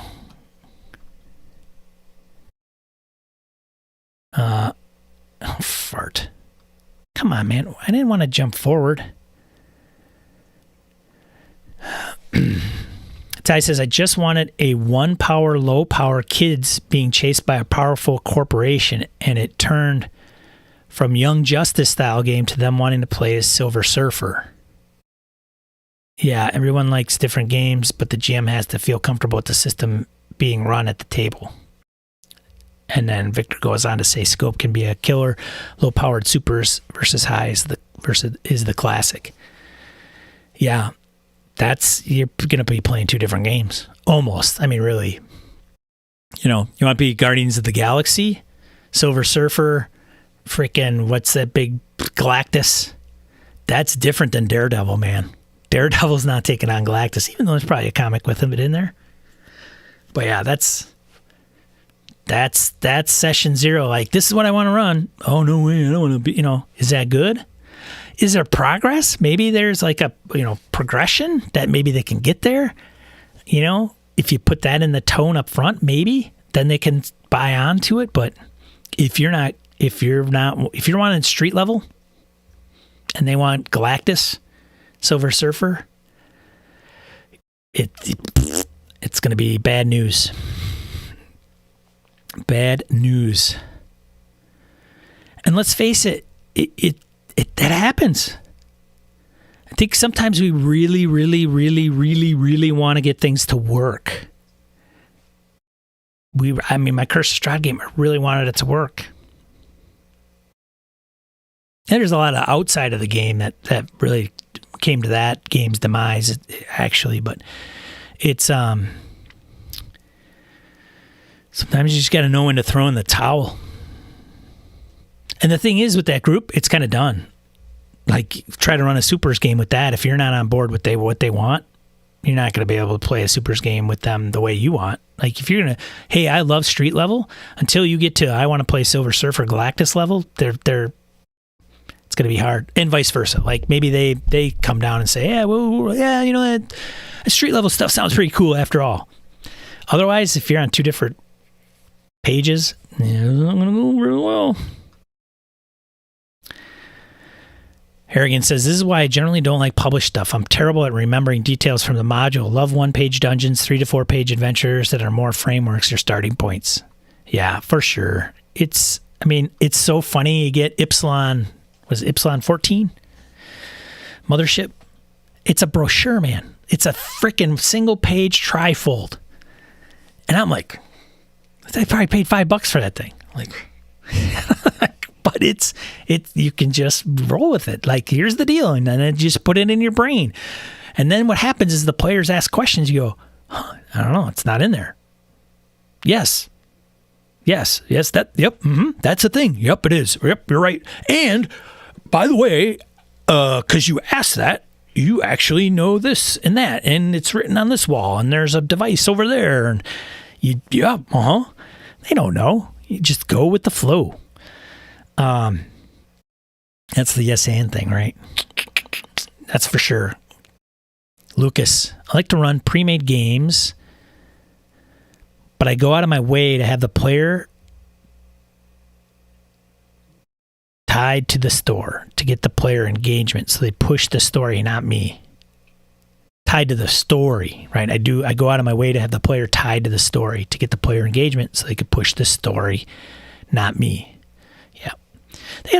Fart. Come on, man. I didn't want to jump forward. Ty says, I just wanted a one power, low power kids being chased by a powerful corporation, and it turned from Young Justice style game to them wanting to play as Silver Surfer. Yeah, everyone likes different games, but the GM has to feel comfortable with the system being run at the table. And then Victor goes on to say, scope can be a killer. Low powered supers versus high is the classic. Yeah. You're going to be playing two different games. Almost. I mean, really. You want to be Guardians of the Galaxy? Silver Surfer? Freaking, what's that big Galactus? That's different than Daredevil, man. Daredevil's not taking on Galactus, even though there's probably a comic with him in there. But yeah, that's session 0. Like, this is what I want to run. Oh, no way. I don't want to be, is that good? Is there progress? Maybe there's like a, progression that maybe they can get there. If you put that in the tone up front, maybe then they can buy onto it. But if you're wanting street level and they want Galactus, Silver Surfer, it's going to be bad news. Bad news. And let's face it, that happens. I think sometimes we really, really, really, really, really want to get things to work. My Curse of Strahd game, I really wanted it to work. And there's a lot of outside of the game that really came to that game's demise, actually. But it's sometimes you just got to know when to throw in the towel. And the thing is, with that group, it's kind of done. Like, try to run a Supers game with that. If you're not on board with what they want, you're not going to be able to play a Supers game with them the way you want. Like, if you're going to, hey, I love street level, until you get to, I want to play Silver Surfer Galactus level, it's going going to be hard, and vice versa. Like maybe they come down and say, yeah, well, yeah, you know, that street level stuff sounds pretty cool after all. Otherwise, if you're on two different pages, yeah, it's not going to go real well. Harrigan says, this is why I generally don't like published stuff. I'm terrible at remembering details from the module. Love one-page dungeons, 3 to 4 page adventures that are more frameworks or starting points. Yeah, for sure. It's so funny. You get Ypsilon 14? Mothership? It's a brochure, man. It's a freaking single-page trifold. And I'm like, I probably paid $5 for that thing. Like, but you can just roll with it. Like, here's the deal, and then just put it in your brain. And then what happens is the players ask questions. You go, I don't know, it's not in there. Yes, that's the thing. Yep, it is. Yep, you're right. And by the way, because you asked that, you actually know this and that, and it's written on this wall, and there's a device over there, and they don't know. You just go with the flow. That's the yes and thing, right? That's for sure. Lucas, I like to run pre-made games, but I go out of my way to have the player tied to the store to get the player engagement, so they push the story, not me. Tied to the story, right? I go out of my way to have the player tied to the story to get the player engagement, so they could push the story, not me. Yeah, they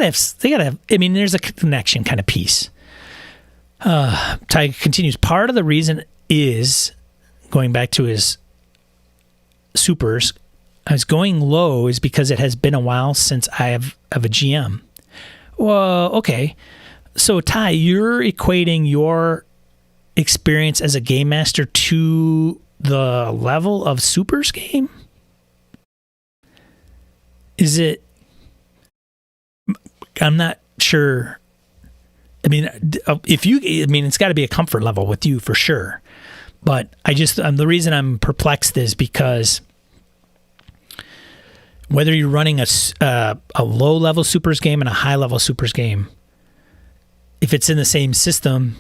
gotta have. I mean, there's a connection kind of piece. Ty continues. Part of the reason is going back to his supers. I was going low is because it has been a while since I have a GM. Well, okay. So Ty, you're equating your experience as a game master to the level of supers game? Is it? I'm not sure. I mean, it's got to be a comfort level with you for sure. But the reason I'm perplexed is because whether you're running a low level supers game and a high level supers game, if it's in the same system,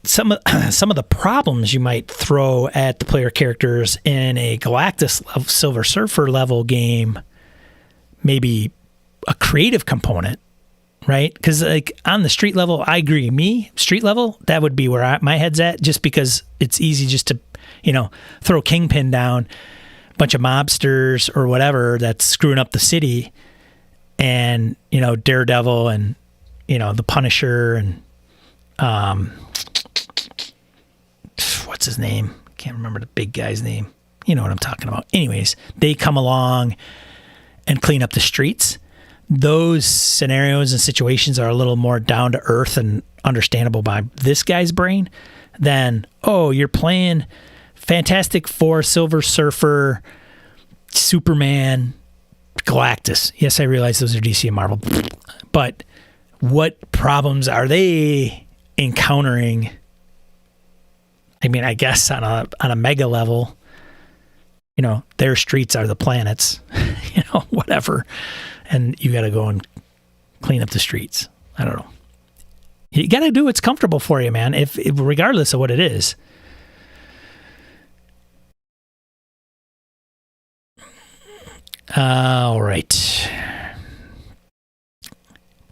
some of the problems you might throw at the player characters in a Galactus Silver Surfer level game, maybe a creative component, right? Because like on the street level, I agree. Street level, that would be where my head's at, just because it's easy just to, throw Kingpin down, a bunch of mobsters or whatever that's screwing up the city, and Daredevil and the Punisher and what's his name? Can't remember the big guy's name. You know what I'm talking about. Anyways, they come along and clean up the streets. Those scenarios and situations are a little more down to earth and understandable by this guy's brain than, you're playing Fantastic Four, Silver Surfer, Superman, Galactus. Yes, I realize those are DC and Marvel, but what problems are they encountering? I mean, I guess on a mega level, their streets are the planets, whatever. And you got to go and clean up the streets. I don't know. You got to do what's comfortable for you, man, if regardless of what it is. All right.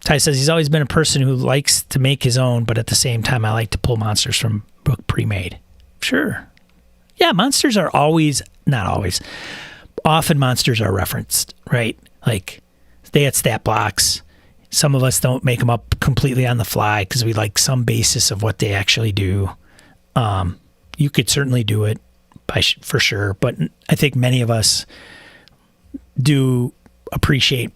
Ty says he's always been a person who likes to make his own, but at the same time, I like to pull monsters from book pre-made. Sure. Yeah, monsters are not always. Often monsters are referenced, right? Like, they had stat blocks. Some of us don't make them up completely on the fly because we like some basis of what they actually do. You could certainly do it for sure, but I think many of us do appreciate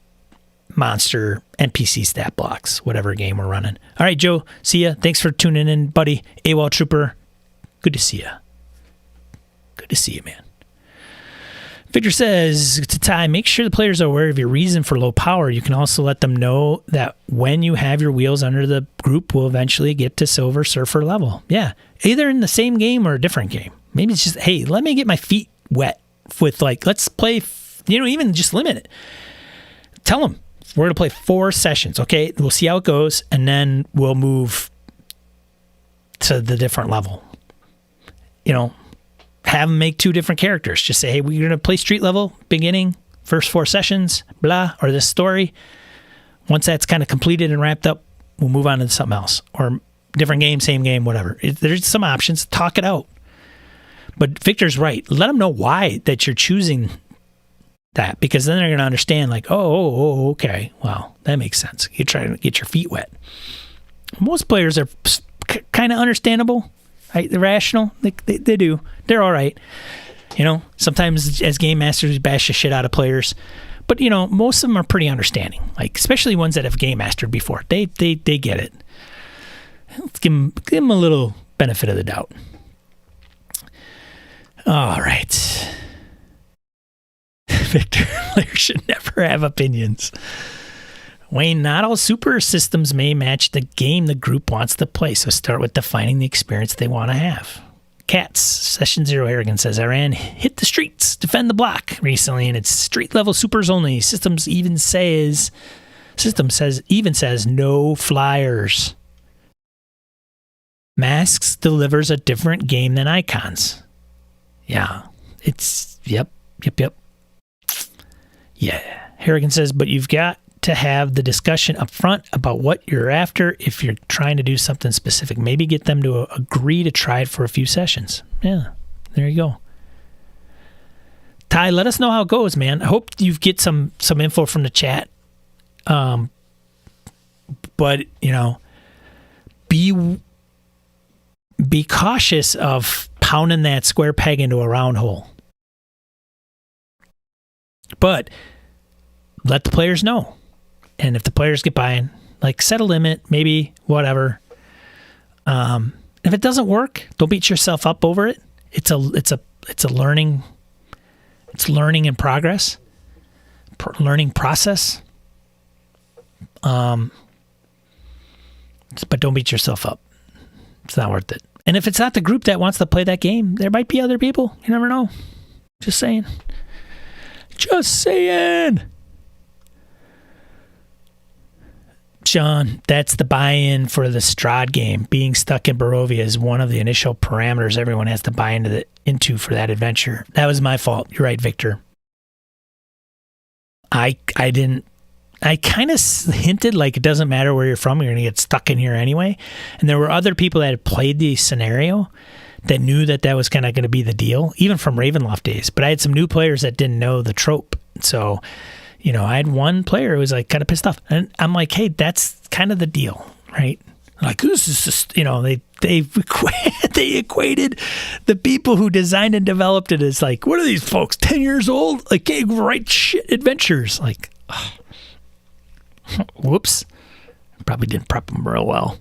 monster NPC stat blocks, whatever game we're running. All right, Joe, see ya. Thanks for tuning in, buddy. AWOL Trooper, good to see ya. Good to see you, man. Victor says, to Ty, make sure the players are aware of your reason for low power. You can also let them know that when you have your wheels under the group, will eventually get to Silver Surfer level. Yeah, either in the same game or a different game. Maybe it's just, hey, let me get my feet wet with, like, let's play, even just limit it. Tell them, We're going to play 4 sessions, okay? We'll see how it goes, and then we'll move to the different level. You know, have them make 2 different characters. Just say, hey, we're going to play street level, beginning, first 4 sessions, blah, or this story. Once that's kind of completed and wrapped up, we'll move on to something else. Or different game, same game, whatever. There's some options. Talk it out. But Victor's right. Let them know why that you're choosing that, because then they're going to understand, like, oh, okay, well, that makes sense. You're trying to get your feet wet. Most players are kind of understandable. Right? They're rational. They do. They're all right. You know, sometimes as game masters, we bash the shit out of players. But, you know, most of them are pretty understanding. Like, especially ones that have game mastered before. They get it. Let's give them a little benefit of the doubt. All right. Victor, players should never have opinions. Wayne, not all super systems may match the game the group wants to play, so start with defining the experience they want to have. Cats, Session Zero Arrogant says, I ran Hit the Streets, Defend the Block recently, and it's street level supers only. System says no flyers. Masks delivers a different game than Icons. Yeah, it's, yep. Yeah. Harrigan says, but you've got to have the discussion up front about what you're after if you're trying to do something specific. Maybe get them to agree to try it for a few sessions. Yeah, there you go. Ty, let us know how it goes, man. I hope you get some info from the chat. But, you know, be cautious of pounding that square peg into a round hole. But let the players know. And if the players get buying, like, set a limit, maybe, whatever. If it doesn't work, don't beat yourself up over it. It's a learning in progress, learning process. But don't beat yourself up. It's not worth it. And if it's not the group that wants to play that game, there might be other people. You never know. Just saying. John, that's the buy-in for the Strahd game. Being stuck in Barovia is one of the initial parameters everyone has to buy into for that adventure. That was my fault. You're right, Victor. I kind of hinted like it doesn't matter where you're from, you're going to get stuck in here anyway. And there were other people that had played the scenario that knew that was kind of going to be the deal, even from Ravenloft days. But I had some new players that didn't know the trope. So, you know, I had one player who was like kind of pissed off. And I'm like, hey, that's kind of the deal, right? Like, this is just, you know, they equated the people who designed and developed it as like, what are these folks, 10 years old? Like, can't write shit adventures. Like, oh. Whoops. Probably didn't prep them real well.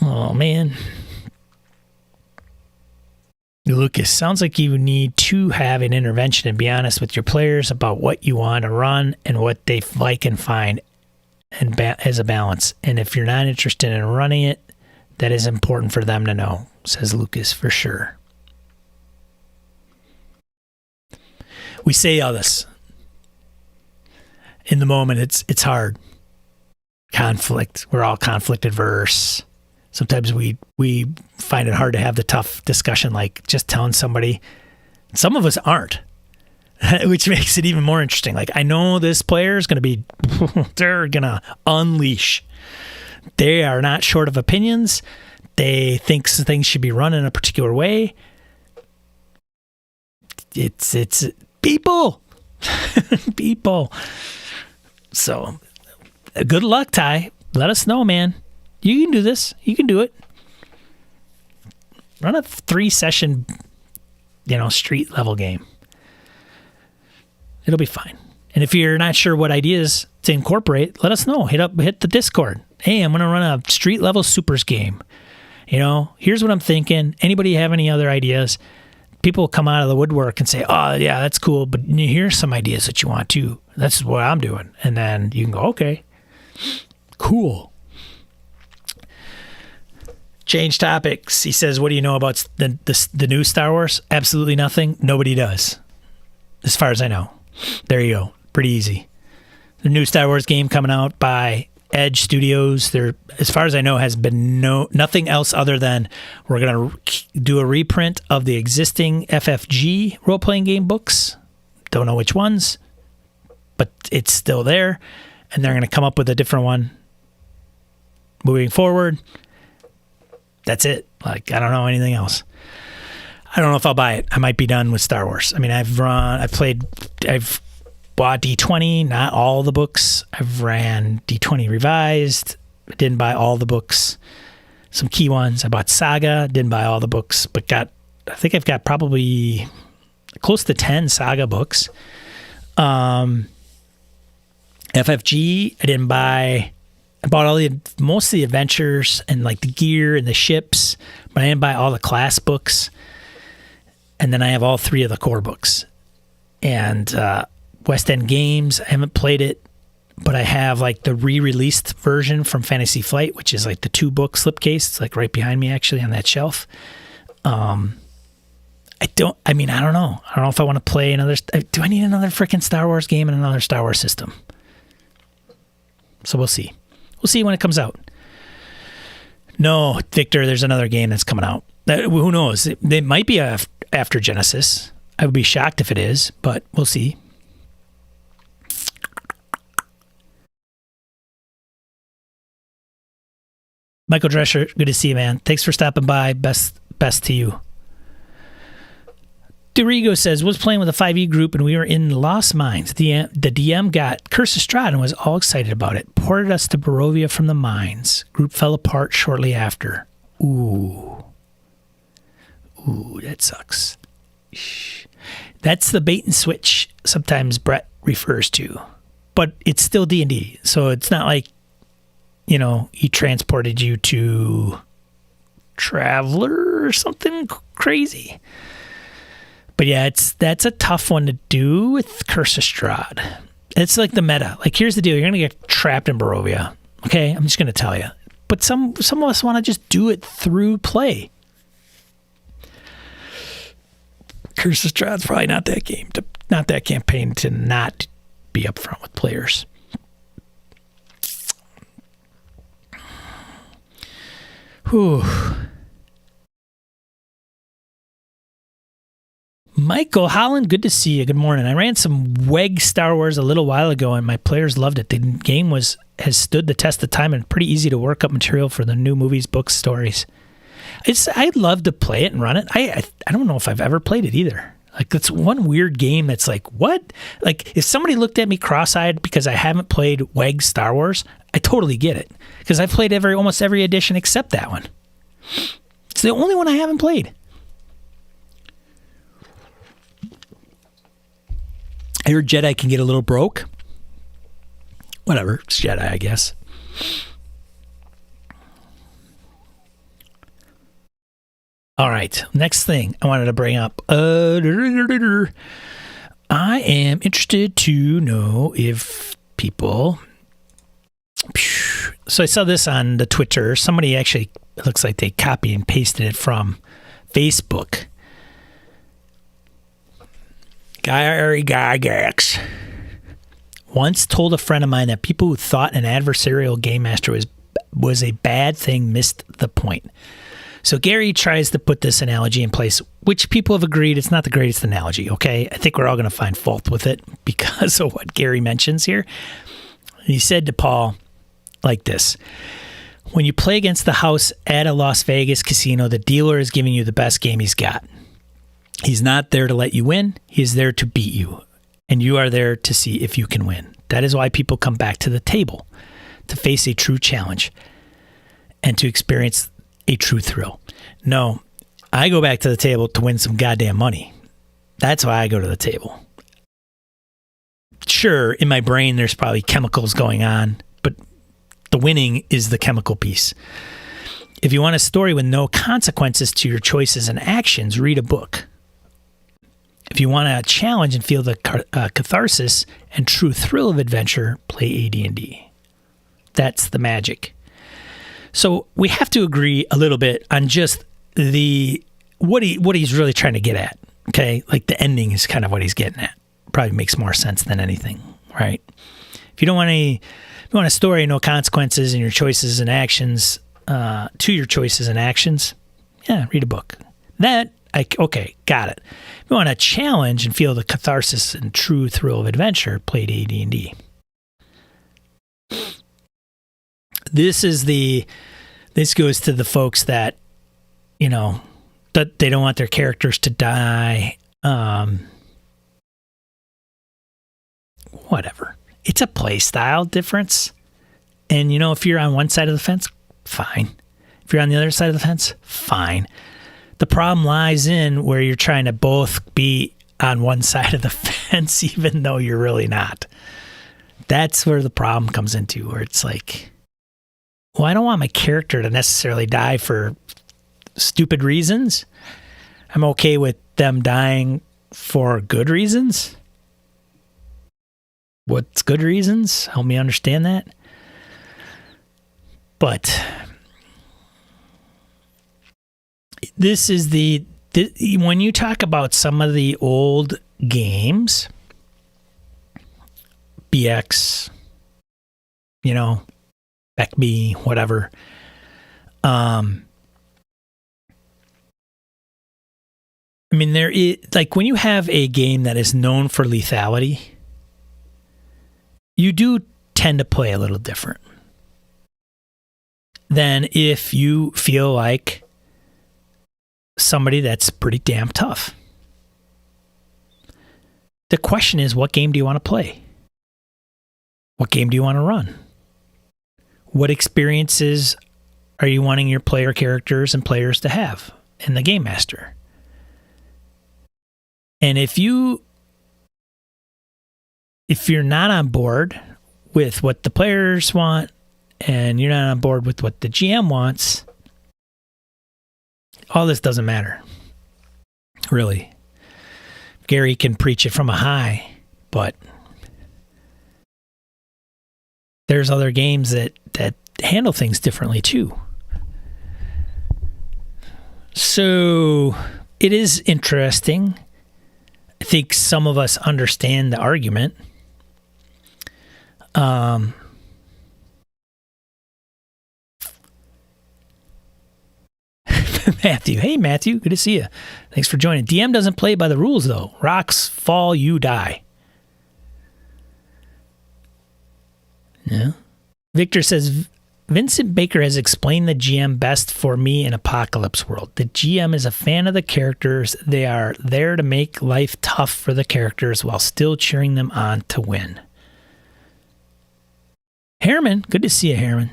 Oh, man. Lucas, sounds like you need to have an intervention and be honest with your players about what you want to run and what they like and find and as a balance. And if you're not interested in running it, that is important for them to know, says Lucas, for sure. We say all this. In the moment, it's hard. Conflict. We're all conflict adverse. Sometimes we find it hard to have the tough discussion, like just telling somebody. Some of us aren't, which makes it even more interesting. Like, I know this player is going to be, they're going to unleash. They are not short of opinions. They think things should be run in a particular way. It's people. People. So, good luck, Ty. Let us know, man. You can do this. You can do it. Run a 3-session, street level game. It'll be fine. And if you're not sure what ideas to incorporate, let us know. Hit the Discord. Hey, I'm going to run a street level supers game. Here's what I'm thinking. Anybody have any other ideas? People will come out of the woodwork and say, oh, yeah, that's cool, but here's some ideas that you want too. That's what I'm doing. And then you can go, okay, cool. Change topics. He says, what do you know about the new Star Wars? Absolutely nothing. Nobody does, as far as I know. There you go. Pretty easy. The new Star Wars game coming out by Edge Studios. There, as far as I know, has been nothing else other than we're going to do a reprint of the existing FFG role-playing game books. Don't know which ones, but it's still there. And they're going to come up with a different one moving forward. That's it. Like, I don't know anything else. I don't know if I'll buy it. I might be done with Star Wars. I mean, I've bought D20, not all the books. I've ran D20 Revised. I didn't buy all the books. Some key ones. I bought Saga. Didn't buy all the books, but I think I've got probably close to 10 Saga books. FFG, I didn't buy. I bought most of the adventures and like the gear and the ships, but I didn't buy all the class books. And then I have all 3 of the core books. And West End Games, I haven't played it, but I have like the re-released version from Fantasy Flight, which is like the 2-book slipcase. It's like right behind me actually on that shelf. I don't know. I don't know if I want to play another. Do I need another freaking Star Wars game and another Star Wars system? So we'll see. We'll see when it comes out. No, Victor, there's another game that's coming out. Who knows? It might be after Genesis. I would be shocked if it is, but we'll see. Michael Drescher, good to see you, man. Thanks for stopping by. Best to you. Dorigo says, was playing with a 5e group and we were in Lost Mines. The DM got Curse of Strahd and was all excited about it. Ported us to Barovia from the mines. Group fell apart shortly after. Ooh, that sucks. That's the bait and switch sometimes Brett refers to. But it's still D&D, so it's not like, he transported you to Traveler or something crazy. But yeah, that's a tough one to do with Curse of Strahd. It's like the meta. Like, here's the deal. You're going to get trapped in Barovia. Okay? I'm just going to tell you. But some of us want to just do it through play. Curse of Strahd's probably not that campaign to not be upfront with players. Whew. Michael Holland, good to see you. Good morning. I ran some WEG Star Wars a little while ago, and my players loved it. The game has stood the test of time and pretty easy to work up material for the new movies, books, stories. I'd love to play it and run it. I don't know if I've ever played it either. Like, that's one weird game that's like, what? Like, if somebody looked at me cross-eyed because I haven't played WEG Star Wars, I totally get it. Because I've played almost every edition except that one. It's the only one I haven't played. I heard Jedi can get a little broke. Whatever, it's Jedi, I guess. All right, next thing I wanted to bring up. I am interested to know if people... So I saw this on the Twitter. Somebody actually, it looks like they copy and pasted it from Facebook. Gary Gygax once told a friend of mine that people who thought an adversarial game master was a bad thing missed the point. So Gary tries to put this analogy in place, which people have agreed it's not the greatest analogy, okay? I think we're all going to find fault with it because of what Gary mentions here. He said to Paul like this: when you play against the house at a Las Vegas casino, the dealer is giving you the best game he's got. He's not there to let you win. He's there to beat you. And you are there to see if you can win. That is why people come back to the table, to face a true challenge and to experience a true thrill. No, I go back to the table to win some goddamn money. That's why I go to the table. Sure, in my brain, there's probably chemicals going on, but the winning is the chemical piece. If you want a story with no consequences to your choices and actions, read a book. If you want a challenge and feel the catharsis and true thrill of adventure, play AD&D. That's the magic. So we have to agree a little bit on just what he's really trying to get at. Okay, like the ending is kind of what he's getting at. Probably makes more sense than anything, right? If you don't want any, if you want a story, no consequences in your choices and actions, to your choices and actions, yeah, read a book. Okay, got it. If you want a challenge and feel the catharsis and true thrill of adventure, play AD&D. This goes to the folks that, that they don't want their characters to die. Whatever. It's a play style difference. And, if you're on one side of the fence, fine. If you're on the other side of the fence, fine. The problem lies in where you're trying to both be on one side of the fence, even though you're really not. That's where the problem comes into, where it's like, well, I don't want my character to necessarily die for stupid reasons. I'm okay with them dying for good reasons. What's good reasons? Help me understand that. But this is when you talk about some of the old games, BX, BECB, whatever. There is, like, when you have a game that is known for lethality, you do tend to play a little different than if you feel like somebody that's pretty damn tough. The question is, what game do you want to play? What game do you want to run? What experiences are you wanting your player characters and players to have in the Game Master? And if you're not on board with what the players want and you're not on board with what the GM wants, all this doesn't matter. Really. Gary can preach it from a high, but there's other games that handle things differently too. So it is interesting. I think some of us understand the argument. Matthew. Hey, Matthew. Good to see you. Thanks for joining. DM doesn't play by the rules, though. Rocks fall, you die. Yeah. Victor says, Vincent Baker has explained the GM best for me in Apocalypse World. The GM is a fan of the characters. They are there to make life tough for the characters while still cheering them on to win. Harriman, good to see you, Harriman.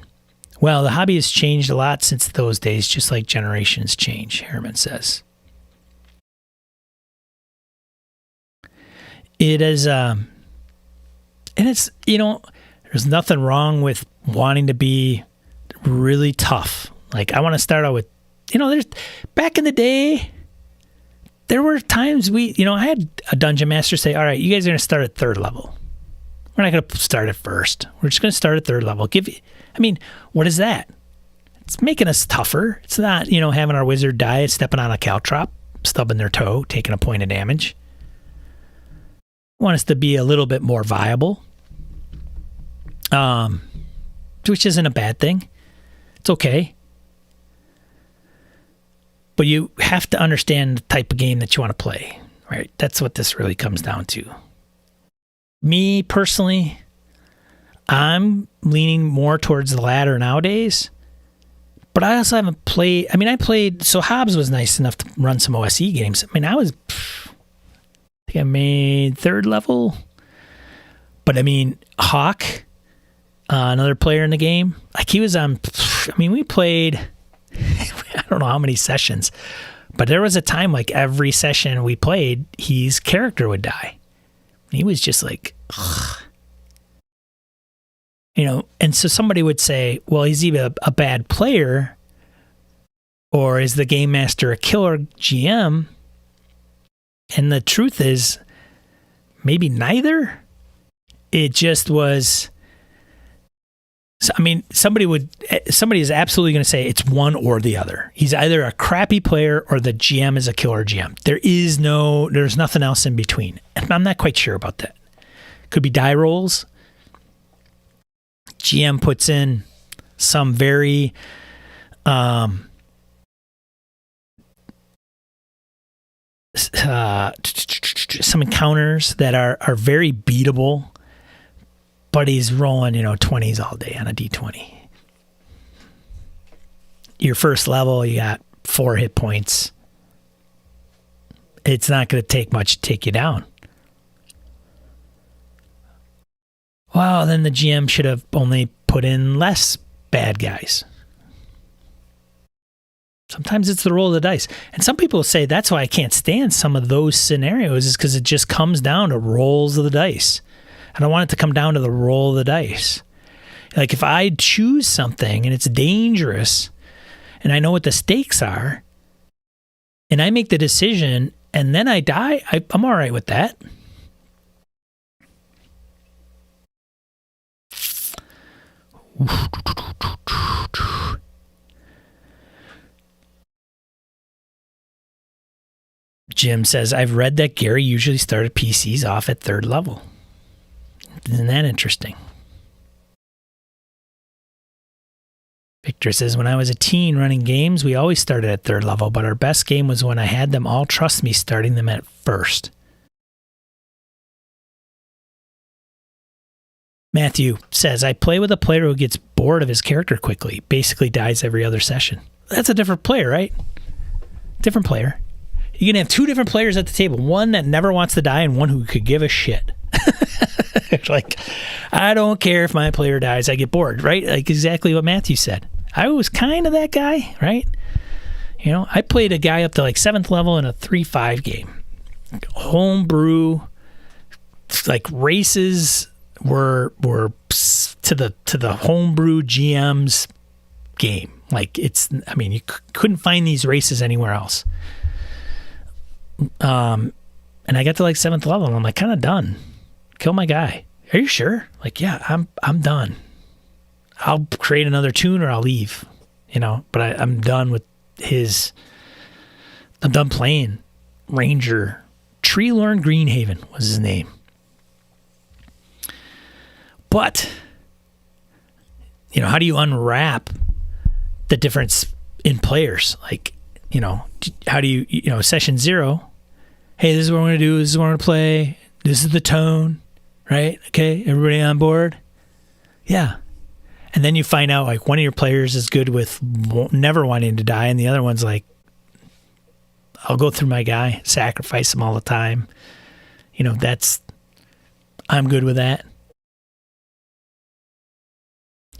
Well, the hobby has changed a lot since those days, just like generations change, Harriman says. It is, and it's, there's nothing wrong with wanting to be really tough. Like, I want to start out with, there's, back in the day, there were times I had a dungeon master say, all right, you guys are going to start at 3rd level. We're not going to start at 1st. We're just going to start at 3rd level. What is that? It's making us tougher. It's not, having our wizard die, stepping on a caltrop, stubbing their toe, taking a point of damage. I want us to be a little bit more viable. Which isn't a bad thing. It's okay. But you have to understand the type of game that you want to play, right? That's what this really comes down to. Me, personally, I'm leaning more towards the latter nowadays. But I also haven't played... so Hobbs was nice enough to run some OSE games. I think I made 3rd level. But Hawk... another player in the game, like he was on, we played, I don't know how many sessions, but there was a time like every session we played, his character would die. He was just like, ugh. And so somebody would say, well, is he a bad player or is the game master a killer GM? And the truth is maybe neither. It just was... So, somebody is absolutely going to say it's one or the other. He's either a crappy player or the GM is a killer GM. There's nothing else in between. I'm not quite sure about that. Could be die rolls. GM puts in some very some encounters that are very beatable, but he's rolling 20s all day on a d20. Your first level, you got 4 hit points. It's not going to take much to take you down. Well, then the GM should have only put in less bad guys. Sometimes it's the roll of the dice. And some people say that's why I can't stand some of those scenarios, is because it just comes down to rolls of the dice. I don't want it to come down to the roll of the dice. Like if I choose something and it's dangerous and I know what the stakes are and I make the decision and then I die, I'm all right with that. Jim says, I've read that Gary usually started PCs off at 3rd level. Isn't that interesting? Victor says, when I was a teen running games, we always started at 3rd level, but our best game was when I had them all trust me starting them at 1st. Matthew says, I play with a player who gets bored of his character quickly, basically dies every other session. That's a different player, right? Different player. You can have 2 different players at the table, one that never wants to die and one who could give a shit. Like, I don't care if my player dies, I get bored, right? Like exactly what Matthew said. I was kind of that guy, right? I played a guy up to like 7th level in a 3-5 game. Homebrew, like races were to the homebrew GM's game. Like you couldn't find these races anywhere else. And I got to like 7th level and I'm like kind of done. Kill my guy. Are you sure? Like, yeah, I'm done. I'll create another tune or I'll leave, but I'm done with I'm done playing Ranger. Treelorn Greenhaven was his name. But, how do you unwrap the difference in players? Like, how do you, session 0, hey, this is what we're going to do. This is what we're going to play. This is the tone, right? Okay, everybody on board? Yeah. And then you find out, like, one of your players is good with never wanting to die, and the other one's like, I'll go through my guy, sacrifice him all the time. I'm good with that.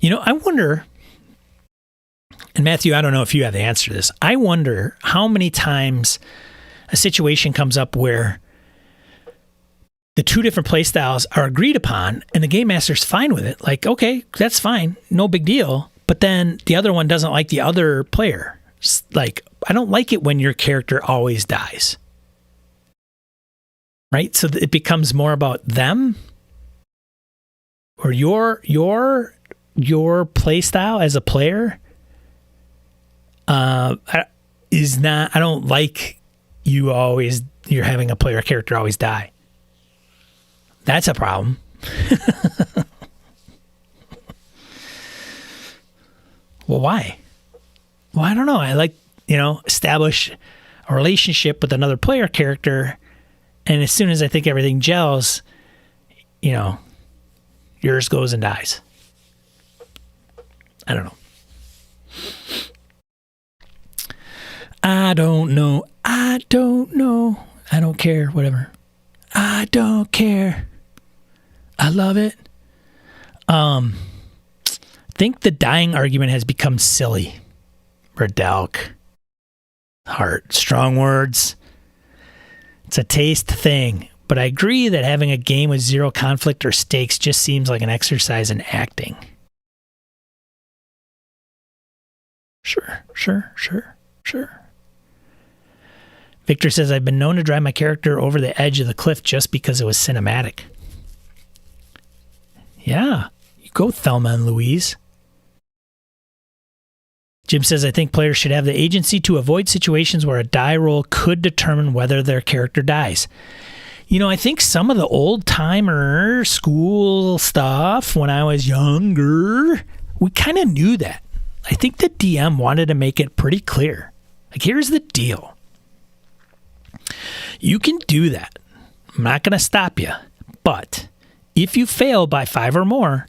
I wonder, and Matthew, I don't know if you have the answer to this. I wonder how many times a situation comes up where the 2 different play styles are agreed upon and the game master's fine with it. Like, okay, that's fine. No big deal. But then the other one doesn't like the other player. Like, I don't like it when your character always dies. Right? So it becomes more about them or your play style as a player is not, I don't like you're having a player character always die. That's a problem. Well, why? Well, I don't know. I like, establish a relationship with another player character, and as soon as I think everything gels, yours goes and dies. I don't know. I don't know. I don't care. Whatever. I don't care. I love it. I think the dying argument has become silly. Radelk. Heart. Strong words. It's a taste thing. But I agree that having a game with 0 conflict or stakes just seems like an exercise in acting. Sure. Victor says, I've been known to drive my character over the edge of the cliff just because it was cinematic. Yeah, you go, Thelma and Louise. Jim says, I think players should have the agency to avoid situations where a die roll could determine whether their character dies. I think some of the old timer school stuff when I was younger, we kind of knew that. I think the DM wanted to make it pretty clear. Like, here's the deal. You can do that. I'm not going to stop you. But if you fail by 5 or more,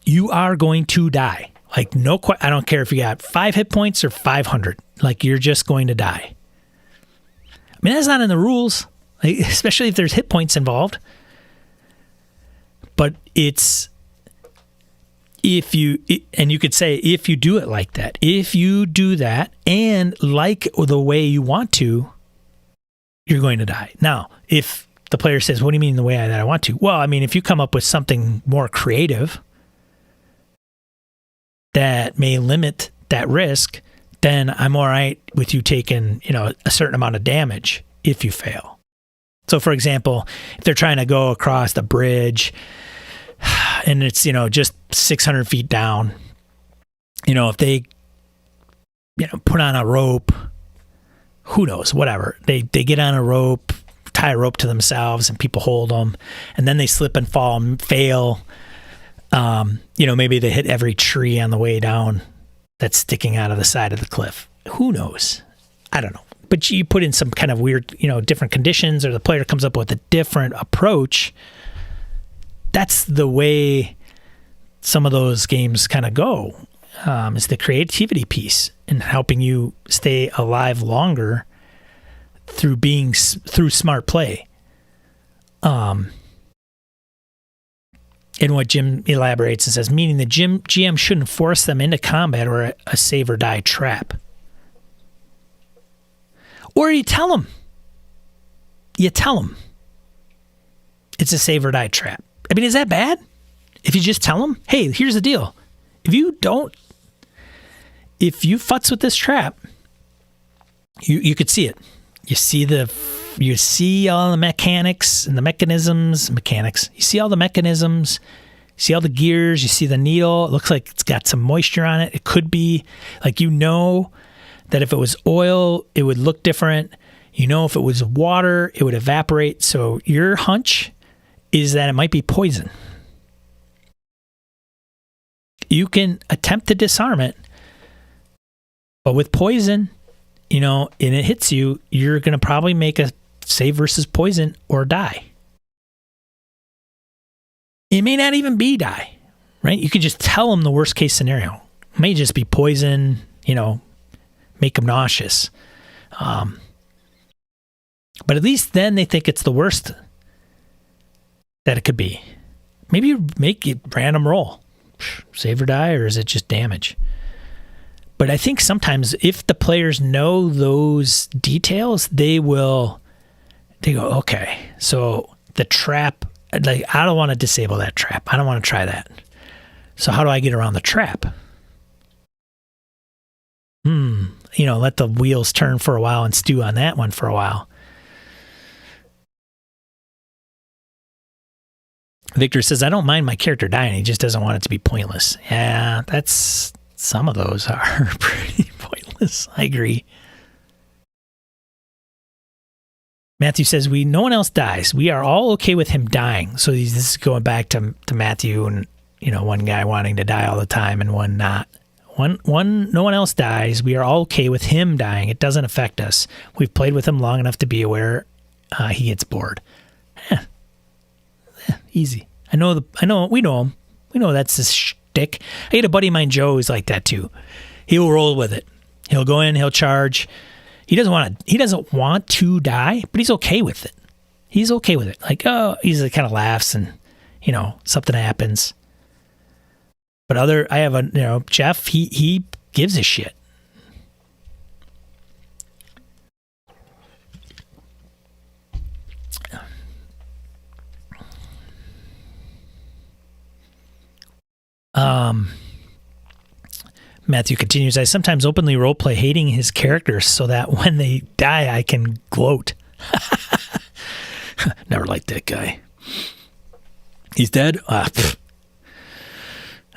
you are going to die. Like, I don't care if you got 5 hit points or 500. Like, you're just going to die. I mean, that's not in the rules, like, especially if there's hit points involved. But and you could say, if you do it like that, if you do that and like the way you want to, you're going to die. Now, if the player says, what do you mean the way that I want to? Well, I mean, if you come up with something more creative that may limit that risk, then I'm all right with you taking, a certain amount of damage if you fail. So, for example, if they're trying to go across the bridge and it's, just 600 feet down, if they, put on a rope, who knows, whatever. They get on a rope, tie a rope to themselves, and people hold them, and then they slip and fall and fail. Maybe they hit every tree on the way down that's sticking out of the side of the cliff. Who knows? I don't know. But you put in some kind of weird, different conditions, or the player comes up with a different approach. That's the way some of those games kind of go. Is the creativity piece and helping you stay alive longer through smart play. And what Jim elaborates and says, meaning the GM shouldn't force them into combat or a save or die trap. Or you tell them. It's a save or die trap. I mean, is that bad? If you just tell them, hey, here's the deal. If you futz with this trap, you could see it. You see all the mechanics and the mechanics. You see all the mechanisms. You see all the gears. You see the needle. It looks like it's got some moisture on it. It could be like, that if it was oil, it would look different. If it was water, it would evaporate. So your hunch is that it might be poison. You can attempt to disarm it, but with poison, and it hits you, you're going to probably make a save versus poison or die. It may not even be die, right? You could just tell them the worst case scenario. It may just be poison, make them nauseous. But at least then they think it's the worst that it could be. Maybe you make it random roll. Save or die, or is it just damage? But I think sometimes if the players know those details, they go, okay, so the trap, like, I don't want to disable that trap. I don't want to try that. So how do I get around the trap? Let the wheels turn for a while and stew on that one for a while. Victor says, I don't mind my character dying. He just doesn't want it to be pointless. Yeah, some of those are pretty pointless. I agree. Matthew says, no one else dies. We are all okay with him dying. So this is going back to Matthew and, one guy wanting to die all the time and one not. No one else dies. We are all okay with him dying. It doesn't affect us. We've played with him long enough to be aware he gets bored. Easy. We know him. We know that's his shtick. I had a buddy of mine, Joe, who's like that too. He'll roll with it. He'll go in, he'll charge. He doesn't want to die, but he's okay with it. He's okay with it. Like, he's kind of laughs and, something happens. But I have Jeff, he gives a shit. Matthew continues, I sometimes openly roleplay hating his characters so that when they die, I can gloat. Never liked that guy. He's dead?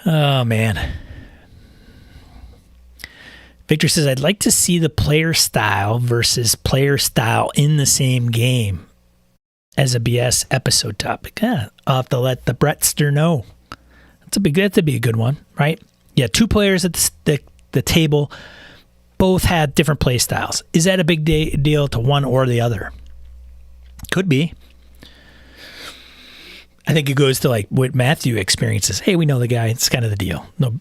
Oh, man. Victor says, I'd like to see the player style versus player style in the same game. as a BS episode topic. I'll have to let the Brettster know. That'd be a good one, right? Yeah, 2 players at the table, both had different play styles. Is that a big deal to one or the other? Could be. I think it goes to like what Matthew experiences. Hey, we know the guy. It's kind of the deal. No,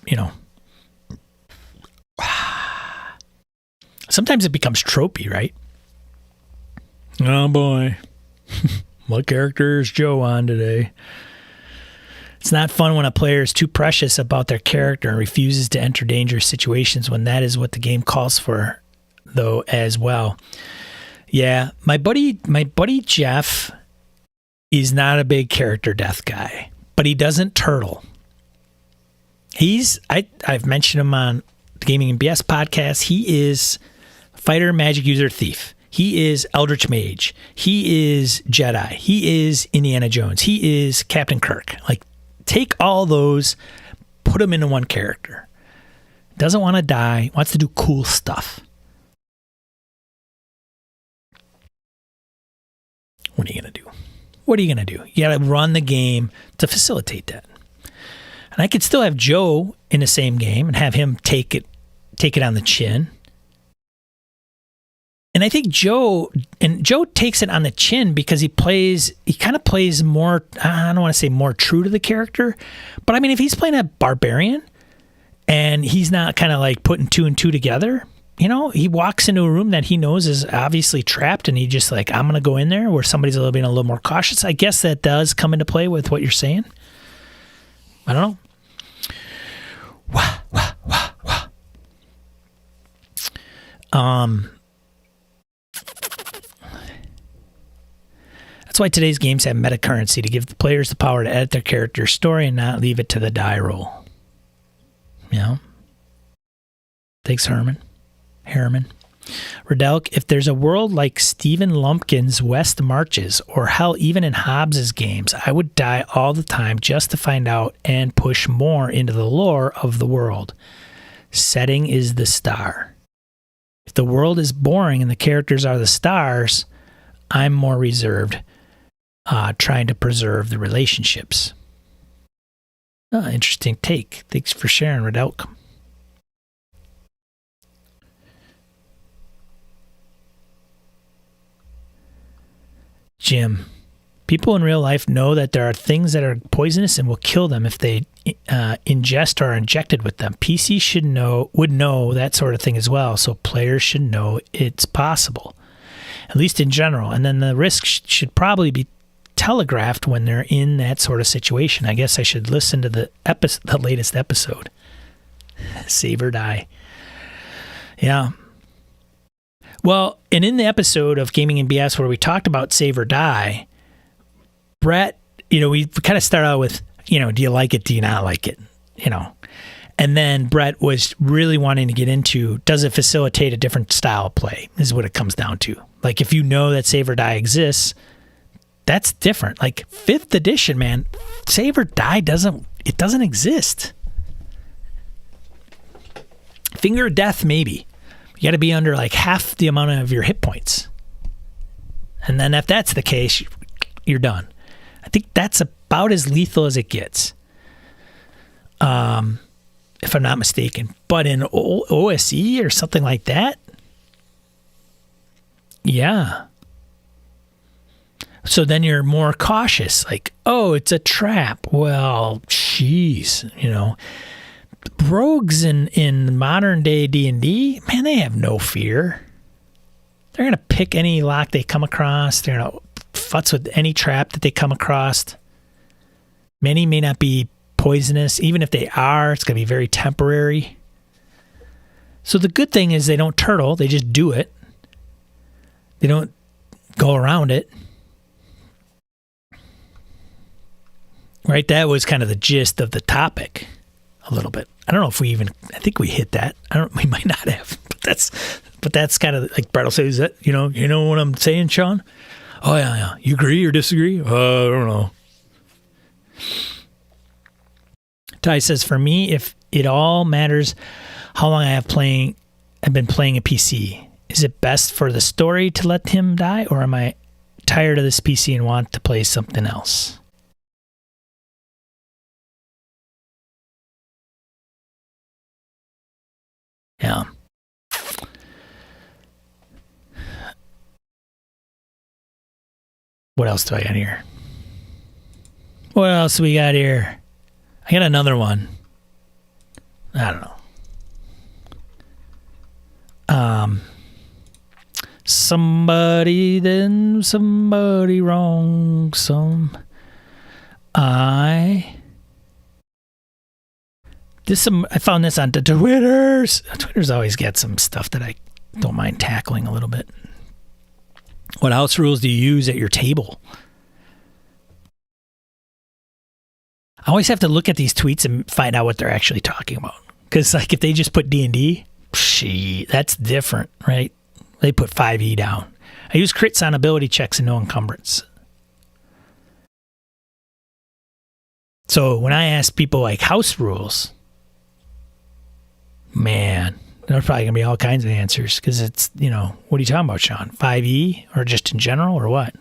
Sometimes it becomes tropey, right? Oh boy, what character is Joe on today? It's not fun when a player is too precious about their character and refuses to enter dangerous situations when that is what the game calls for, though, as well. Yeah, my buddy Jeff is not a big character death guy, but he doesn't turtle. I've mentioned him on the Gaming and BS podcast. He is fighter, magic user, thief. He is Eldritch Mage. He is Jedi. He is Indiana Jones. He is Captain Kirk. Like, take all those, put them into one character. Doesn't want to die, wants to do cool stuff. What are you going to do? What are you going to do? You got to run the game to facilitate that. And I could still have Joe in the same game and have him take it on the chin. And I think Joe takes it on the chin because he kind of plays more, I don't want to say more true to the character, but I mean, if he's playing a barbarian and he's not kind of like putting 2 and 2 together, he walks into a room that he knows is obviously trapped and he just like, I'm going to go in there where somebody's a little more cautious. I guess that does come into play with what you're saying. I don't know. That's why today's games have meta currency, to give the players the power to edit their character's story and not leave it to the die roll. Thanks, Harriman. Radelk, if there's a world like Stephen Lumpkin's West Marches, or hell, even in Hobbs's games, I would die all the time just to find out and push more into the lore of the world. Setting is the star. If the world is boring and the characters are the stars, I'm more reserved, trying to preserve the relationships. Interesting take. Thanks for sharing, Radelk. Jim, people in real life know that there are things that are poisonous and will kill them if they ingest or are injected with them. PCs would know that sort of thing as well, so players should know it's possible, at least in general. And then the risk should probably be telegraphed when they're in that sort of situation. I guess I should listen to the latest episode. Save or die. Yeah. Well, and in the episode of Gaming and BS where we talked about Save or Die, Brett, we kind of start out with, do you like it? Do you not like it? And then Brett was really wanting to get into, does it facilitate a different style of play, is what it comes down to. Like, if you know that Save or Die exists, that's different. Like 5th edition, man, Save or Die doesn't exist. Finger of Death, maybe. You got to be under like half the amount of your hit points. And then if that's the case, you're done. I think that's about as lethal as it gets. If I'm not mistaken. But in OSE or something like that, yeah. So then you're more cautious. Like, oh, it's a trap. Well, jeez, rogues in modern day D&D, man, they have no fear. They're going to pick any lock they come across. They're going to futz with any trap that they come across. Many may not be poisonous. Even if they are, it's going to be very temporary. So the good thing is they don't turtle. They just do it. They don't go around it. Right? That was kind of the gist of the topic a little bit. I don't know if I think we hit that. We might not have, but that's kind of like Brett will say, is that, you know what I'm saying, Sean? Oh yeah. You agree or disagree? I don't know. Ty says, for me, if it all matters how long I've been playing a PC, is it best for the story to let him die, or am I tired of this PC and want to play something else. Yeah. What else do I got here? What else do we got here? I got another one. I don't know. Somebody then somebody wrong. I found this on the Twitters. Twitter's always got some stuff that I don't mind tackling a little bit. What house rules do you use at your table? I always have to look at these tweets and find out what they're actually talking about. Because like if they just put D&D, that's different, right? They put 5e down. I use crits on ability checks and no encumbrance. So when I ask people like house rules, man, there's probably going to be all kinds of answers because it's, what are you talking about, Sean? 5e or just in general or what?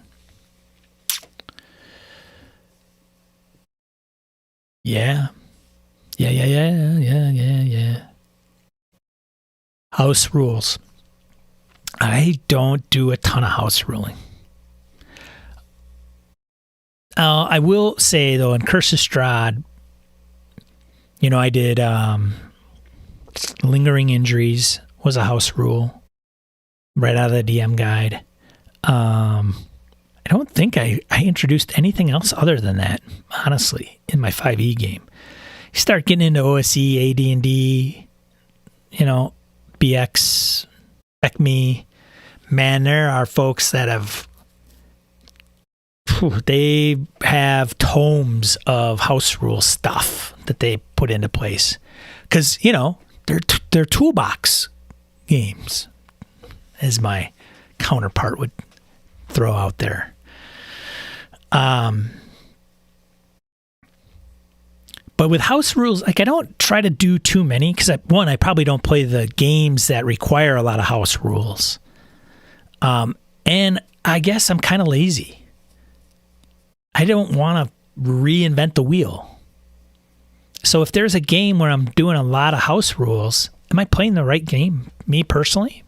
Yeah. House rules. I don't do a ton of house ruling. I will say, though, in Curse of Strahd, I did lingering injuries was a house rule right out of the DM guide. I don't think I introduced anything else other than that, honestly, in my 5e game. You start getting into OSE, AD&D, BX, ECME. Man, there are folks that they have tomes of house rule stuff that they put into place. Because, they're toolbox games, as my counterpart would throw out there. But with house rules, like I don't try to do too many because I probably don't play the games that require a lot of house rules. And I guess I'm kind of lazy. I don't want to reinvent the wheel. So if there's a game where I'm doing a lot of house rules, am I playing the right game? Me personally?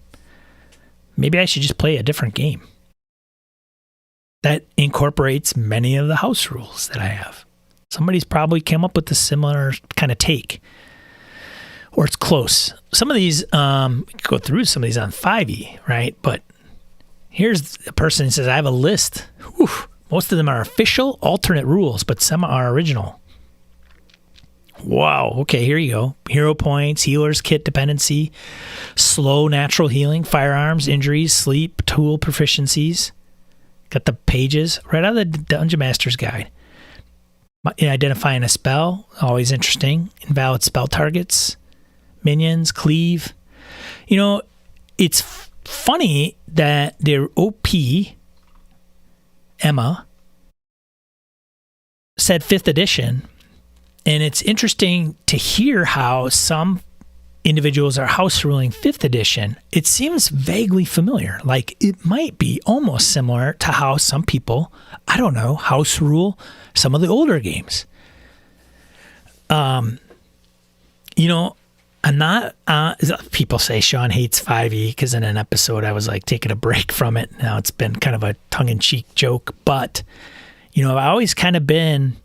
Maybe I should just play a different game that incorporates many of the house rules that I have. Somebody's probably come up with a similar kind of take, or it's close. Some of these, we could go through some of these on 5e, right? But here's a person who says, I have a list. Whew. Most of them are official alternate rules, but some are original. Wow. Okay, here you go. Hero points, healer's kit dependency, slow natural healing, firearms, injuries, sleep, tool proficiencies. Got the pages right out of the Dungeon Master's Guide. Identifying a spell, always interesting. Invalid spell targets, minions, cleave. It's funny that their OP, Emma, said 5th edition, and it's interesting to hear how some individuals are house ruling 5th edition. It seems vaguely familiar, like it might be almost similar to how some people, house rule some of the older games. I'm not, people say Sean hates 5e because in an episode I was like taking a break from it. Now it's been kind of a tongue-in-cheek joke, but, I've always kind of been,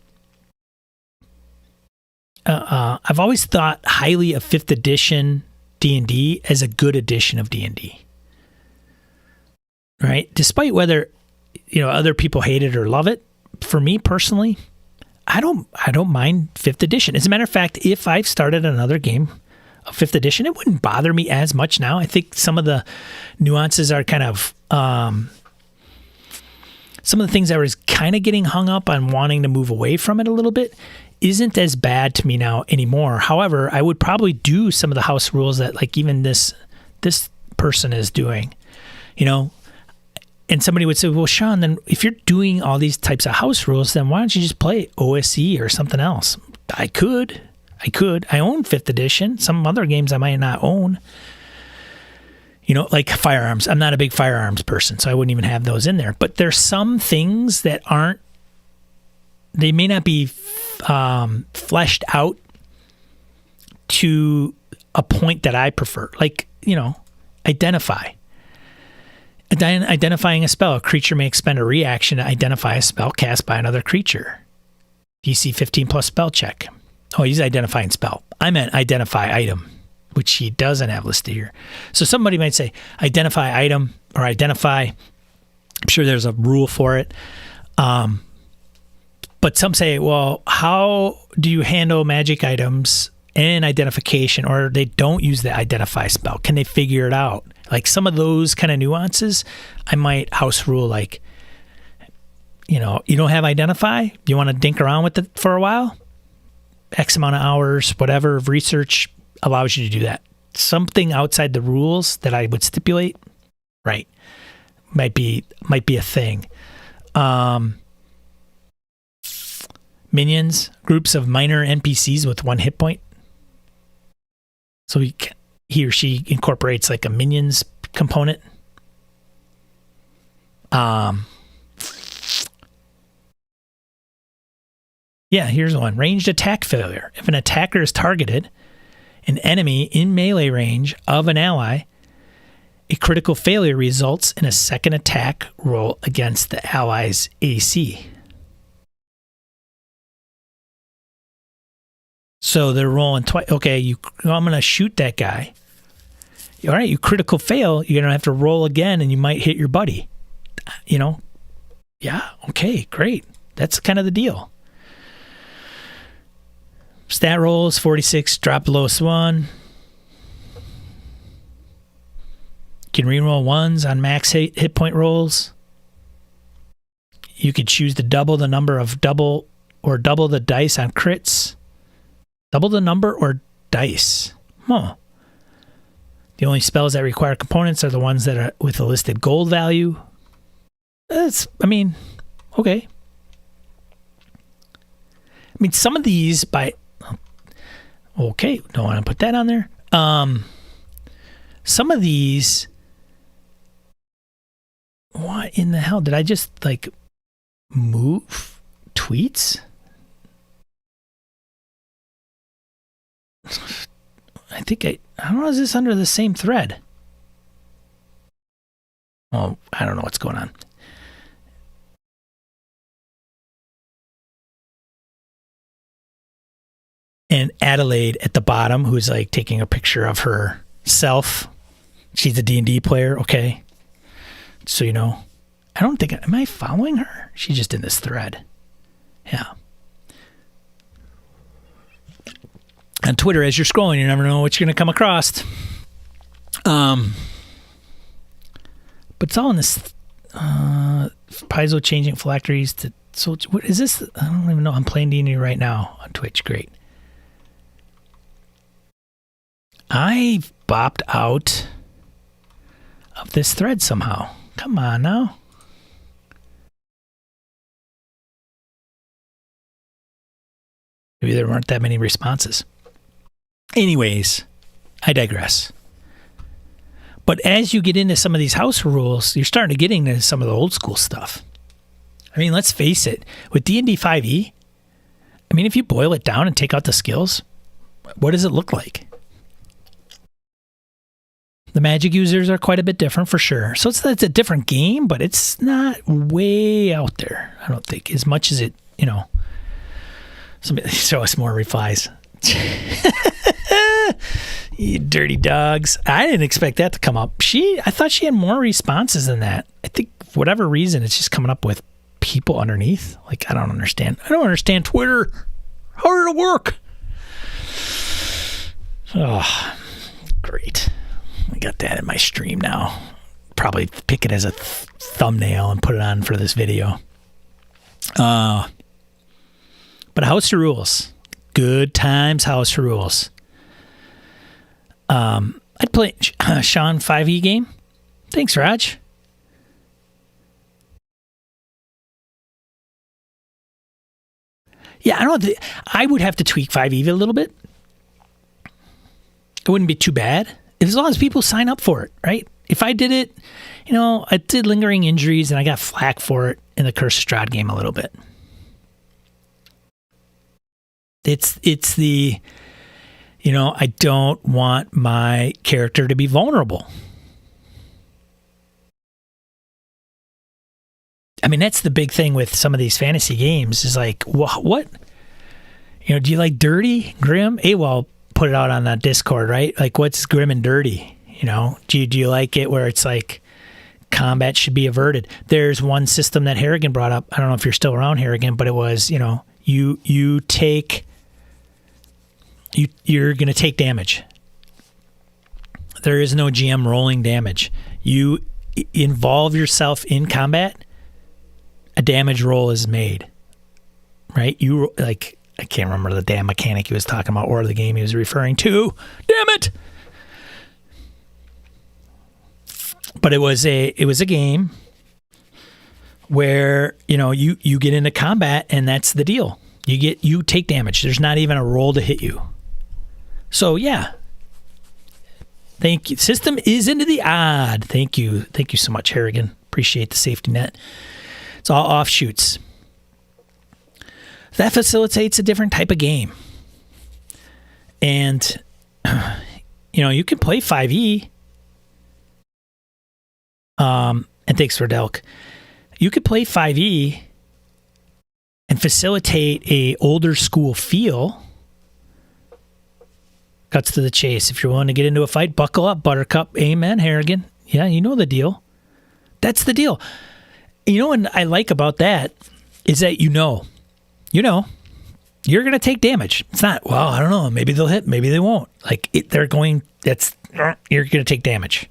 I've always thought highly of 5th edition D&D as a good edition of D&D. Right? Despite whether, other people hate it or love it, for me personally, I don't mind 5th edition. As a matter of fact, if I've started another game of 5th edition, it wouldn't bother me as much now. I think some of the nuances are kind of some of the things I was kind of getting hung up on wanting to move away from it a little bit isn't as bad to me now anymore. However, I would probably do some of the house rules that like even this person is doing, and somebody would say, well, Sean, then if you're doing all these types of house rules, then why don't you just play OSE or something else? I could. I own 5th edition. Some other games I might not own. like firearms. I'm not a big firearms person, so I wouldn't even have those in there. But there's some things that they may not be fleshed out to a point that I prefer. Like, identify. Identifying a spell. A creature may expend a reaction to identify a spell cast by another creature. DC 15 plus spell check. Oh, he's identifying spell. I meant identify item, which he doesn't have listed here. So somebody might say identify item or identify. I'm sure there's a rule for it. But some say, well, how do you handle magic items and identification, or they don't use the identify spell? Can they figure it out? Like some of those kind of nuances, I might house rule like, you don't have identify? You want to dink around with it for a while? X amount of hours, whatever, of research allows you to do that. Something outside the rules that I would stipulate, right, might be a thing. Minions, groups of minor NPCs with 1 hit point. So he or she incorporates like a minions component. Yeah, here's one. Ranged attack failure. If an attacker is targeted, an enemy in melee range of an ally, a critical failure results in a second attack roll against the ally's AC. So they're rolling twice. Okay, I'm going to shoot that guy. All right, you critical fail, you're going to have to roll again and you might hit your buddy. Yeah, okay, great. That's kind of the deal. Stat rolls, 46, drop the lowest one. You can reroll ones on max hit point rolls. You could choose to double the number of double the dice on crits. Double the number or dice. Huh. The only spells that require components are the ones that are with a listed gold value. Okay. Some of these okay, don't want to put that on there. Some of these, what in the hell? Did I just move tweets? I think I don't know, is this under the same thread? Oh, I don't know what's going on. And Adelaide at the bottom, who's taking a picture of herself. She's a D&D player, okay? So, I don't think, am I following her? She's just in this thread. Yeah. On Twitter, as you're scrolling, you never know what you're going to come across. But it's all in this piezo changing phylacteries to. So what is this? I don't even know. I'm playing D&D right now on Twitch. Great. I bopped out of this thread somehow. Come on now. Maybe there weren't that many responses. Anyways, I digress. But as you get into some of these house rules, you're starting to get into some of the old school stuff. Let's face it. With D&D 5e, if you boil it down and take out the skills, what does it look like? The magic users are quite a bit different for sure. So it's a different game, but it's not way out there, I don't think, as much as it, somebody show us more replies. You dirty dogs. I didn't expect that to come up. I thought she had more responses than that. I think for whatever reason, it's just coming up with people underneath. I don't understand. I don't understand Twitter. How did it work? Oh, great. I got that in my stream now. Probably pick it as a thumbnail and put it on for this video. But house rules. Good times house rules. I'd play Sean 5e game. Thanks, Raj. Yeah, I would have to tweak 5e a little bit. It wouldn't be too bad. As long as people sign up for it, right? if I did it, I did lingering injuries and I got flack for it in the Curse of Strahd game a little bit. It's the, I don't want my character to be vulnerable. I mean, that's the big thing with some of these fantasy games is like, what? Do you like dirty, grim? AWOL put it out on that Discord, right? Like, what's grim and dirty? Do you like it where it's like combat should be averted? There's one system that Harrigan brought up. I don't know if you're still around, Harrigan, but it was, you're going to take damage. There is no GM rolling damage. You involve yourself in combat, a damage roll is made, right? I can't remember the damn mechanic he was talking about or the game he was referring to. Damn it! But it was a game where, you get into combat and that's the deal. You take damage. There's not even a roll to hit you. So yeah. Thank you. System is into the odd. Thank you. Thank you so much, Harrigan. Appreciate the safety net. It's all offshoots. That facilitates a different type of game. And, you can play 5e. And thanks for Delk. You could play 5e and facilitate a older school feel. Cuts to the chase. If you're willing to get into a fight, buckle up, Buttercup. Amen, Harrigan. Yeah, you know the deal. That's the deal. What I like about that is that you're going to take damage. It's not, well, I don't know, maybe they'll hit, maybe they won't. You're going to take damage.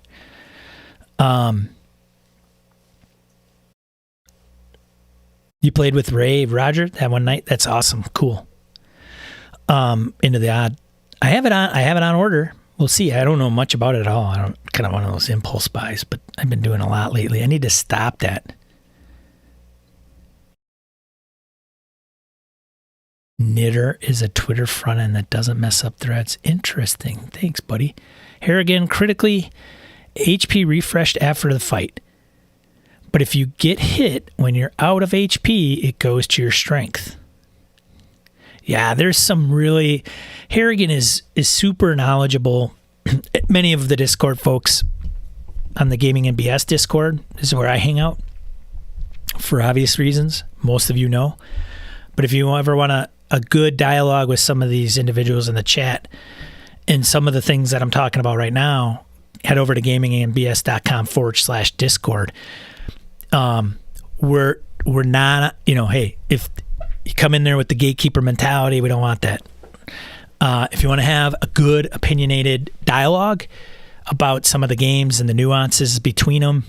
You played with Ray, Roger, that one night? That's awesome. Cool. Into the odd. I have it on order. We'll see. I don't know much about it at all. I don't kind of one of those impulse buys, but I've been doing a lot lately. I need to stop that. Knitter is a Twitter front end that doesn't mess up threads. Interesting. Thanks, buddy. Harrigan, critically HP refreshed after the fight. But if you get hit when you're out of HP, it goes to your strength. Yeah, there's some really... Harrigan is super knowledgeable. Many of the Discord folks on the Gaming and BS Discord is where I hang out for obvious reasons. Most of you know. But if you ever want a good dialogue with some of these individuals in the chat and some of the things that I'm talking about right now, head over to gamingandbs.com/Discord. We're not, hey, if you come in there with the gatekeeper mentality, we don't want that. If you want to have a good opinionated dialogue about some of the games and the nuances between them,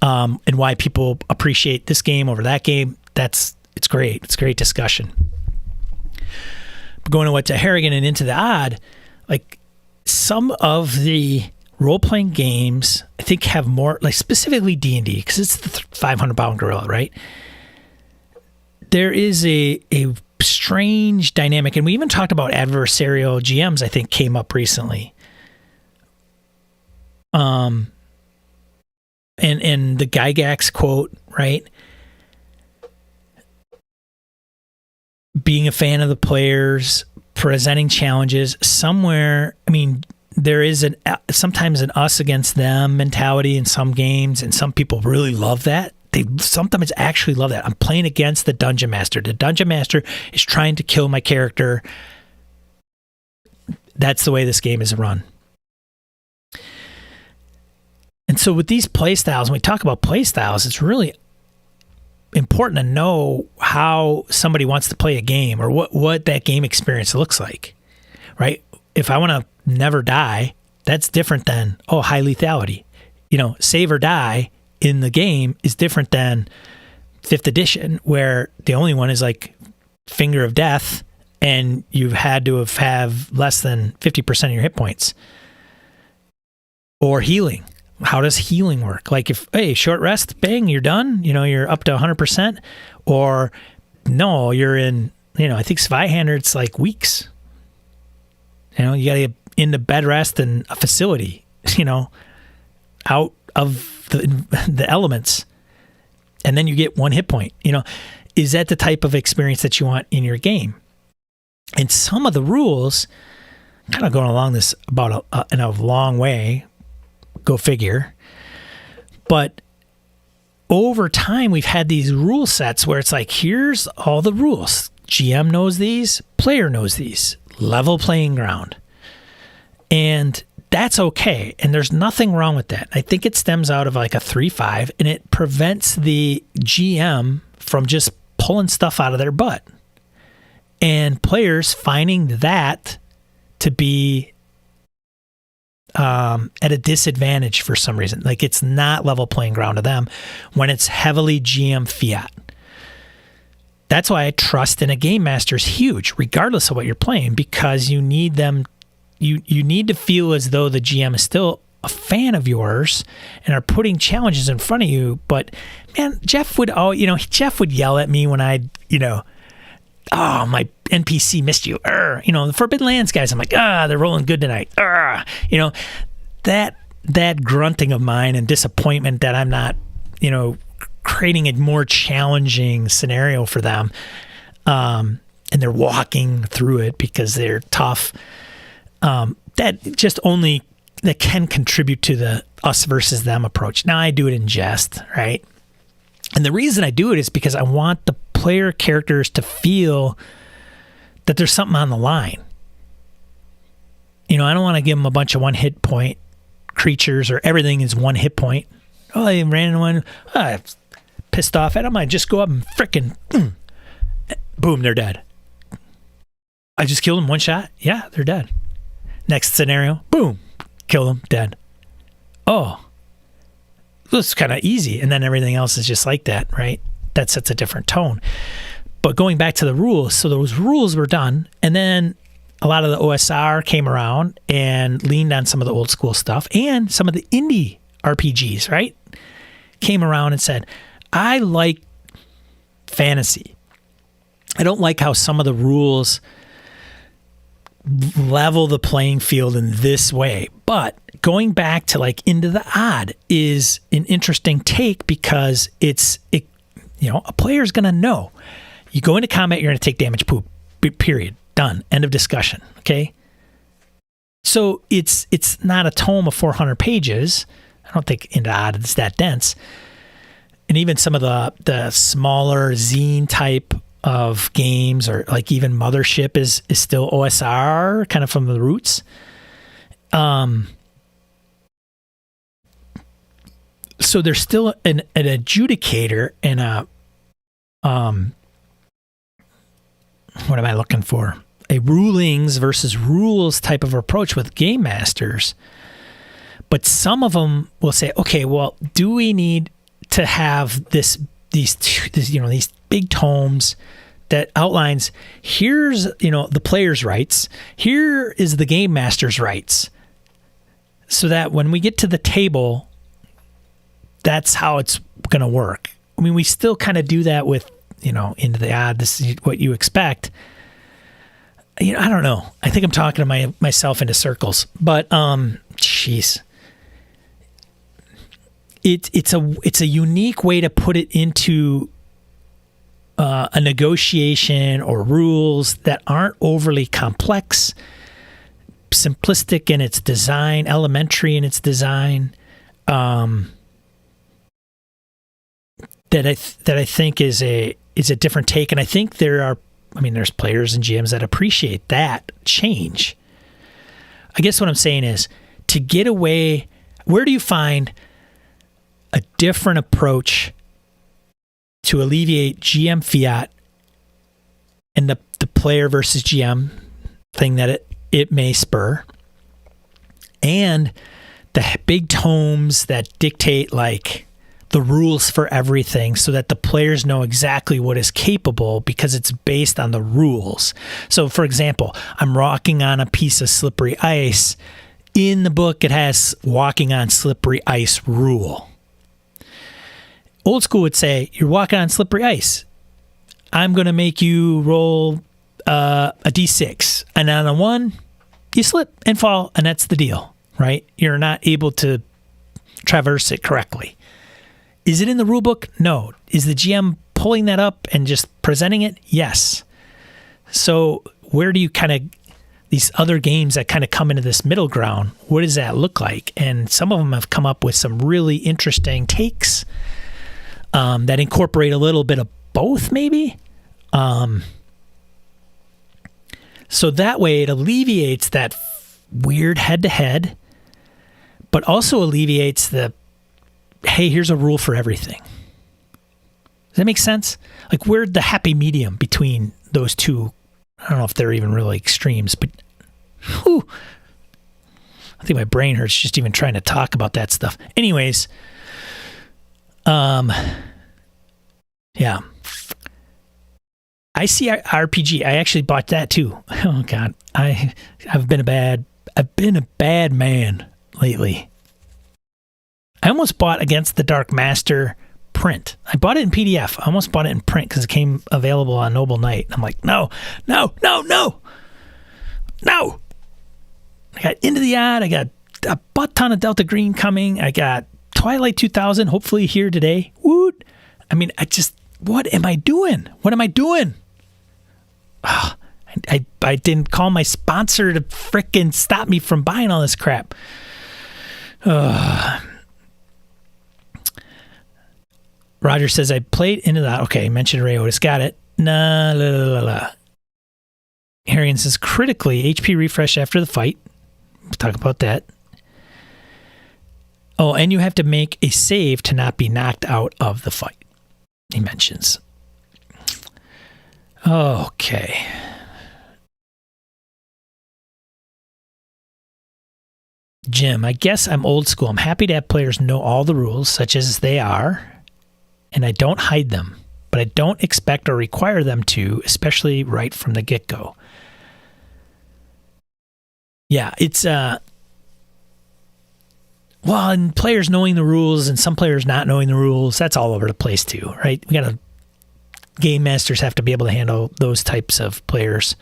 and why people appreciate this game over that game, it's great. It's a great discussion. But going to Harrigan and Into the Odd, some of the role-playing games, I think, have more, specifically D&D, because it's the 500-pound gorilla, right? There is a strange dynamic, and we even talked about adversarial GMs, I think, came up recently. And the Gygax quote, right? Being a fan of the players, presenting challenges somewhere. I mean, there is sometimes an us against them mentality in some games, and some people really love that. They sometimes actually love that. I'm playing against the Dungeon Master. The Dungeon Master is trying to kill my character. That's the way this game is run. And so with these play styles, when we talk about play styles, it's really important to know how somebody wants to play a game, or what that game experience looks like, right? If I want to never die, that's different than, high lethality. Save or die in the game is different than 5th edition, where the only one is Finger of Death, and you've had to have less than 50% of your hit points. Or healing. How does healing work? Short rest, bang, you're done. You're up to 100%. Or no, you're in, I think Zweihander, it's weeks. You got to get into bed rest and a facility, out of the elements, and then you get 1 hit point. Is that the type of experience that you want in your game? And some of the rules, kind of going along this about in a long way, go figure. But over time, we've had these rule sets where it's like, here's all the rules. GM knows these, player knows these, level playing ground. And that's okay. And there's nothing wrong with that. I think it stems out of like a 3-5, and it prevents the GM from just pulling stuff out of their butt. And players finding that to be at a disadvantage for some reason. Like it's not level playing ground to them when it's heavily GM fiat. That's why I trust in a game master is huge, regardless of what you're playing, because you need them. You need to feel as though the GM is still a fan of yours and are putting challenges in front of you. But man, Jeff would yell at me when oh, my NPC missed you. The Forbidden Lands guys, I'm like, they're rolling good tonight. That grunting of mine and disappointment that I'm not, creating a more challenging scenario for them. And they're walking through it because they're tough. That can contribute to the us versus them approach. Now I do it in jest, right? And the reason I do it is because I want the player characters to feel that there's something on the line. I don't want to give them a bunch of 1 hit point creatures or everything is 1 hit point. Oh, I ran into one. I'm pissed off at them. I just go up and frickin' boom, they're dead. I just killed them 1 shot. Yeah, they're dead. Next scenario, boom, kill them, dead. Oh, this is kind of easy. And then everything else is just like that, right? That sets a different tone. But going back to the rules, so those rules were done, and then a lot of the OSR came around and leaned on some of the old school stuff, and some of the indie RPGs, right? Came around and said, I like fantasy. I don't like how some of the rules level the playing field in this way. But going back to like Into the Odd is an interesting take because a player's going to know. You go into combat, you're going to take damage, poop, period, done, end of discussion, okay? So it's not a tome of 400 pages. I don't think Into the Odd is that dense. And even some of the smaller zine type of games, or like even Mothership is still OSR, kind of from the roots. So there's still an adjudicator and a what am I looking for? A rulings versus rules type of approach with game masters. But some of them will say, okay, well, do we need to have these big tomes that outlines, here's, the player's rights, here is the game master's rights, so that when we get to the table, that's how it's going to work. I mean, we still kind of do that with, Into the Odd, this is what you expect. I don't know. I think I'm talking to myself into circles, but, jeez. It's a unique way to put it into a negotiation or rules that aren't overly complex, simplistic in its design, elementary in its design. That I think is a different take, and I think there's players and GMs that appreciate that change. I guess what I'm saying is, to get away, where do you find a different approach to alleviate GM fiat and the player versus GM thing that it may spur, and the big tomes that dictate like the rules for everything so that the players know exactly what is capable because it's based on the rules. So for example, I'm walking on a piece of slippery ice. In the book, it has walking on slippery ice rule. Old school would say, you're walking on slippery ice. I'm going to make you roll a D6. And on a 1, you slip and fall, and that's the deal, right? You're not able to traverse it correctly. Is it in the rule book? No. Is the GM pulling that up and just presenting it? Yes. So where do you kind of, these other games that kind of come into this middle ground, what does that look like? And some of them have come up with some really interesting takes that incorporate a little bit of both, maybe. So that way it alleviates that weird head-to-head, but also alleviates the, hey, here's a rule for everything. Does that make sense? Like, we're the happy medium between those two. I don't know if they're even really extremes, but whew, I think my brain hurts just even trying to talk about that stuff. Anyways, yeah. TTRPG. I actually bought that too. Oh God, I've been a bad man lately. I almost bought Against the Dark Master print. I bought it in PDF. I almost bought it in print because it came available on Noble Knight. I'm like, no. I got Into the Odd. I got a butt ton of Delta Green coming. I got Twilight 2000, hopefully here today. Woot. I mean, what am I doing? Oh, I didn't call my sponsor to frickin' stop me from buying all this crap. Roger says, I played Into that. Okay, mentioned Ray Otis. Got it. Harrigan says, critically, HP refresh after the fight. We'll talk about that. Oh, and you have to make a save to not be knocked out of the fight, he mentions. Okay. Jim, I guess I'm old school. I'm happy to have players know all the rules, such as they are, and I don't hide them, but I don't expect or require them to, especially right from the get-go. Yeah, it's, well, and players knowing the rules and some players not knowing the rules, that's all over the place too, right? Game masters have to be able to handle those types of players.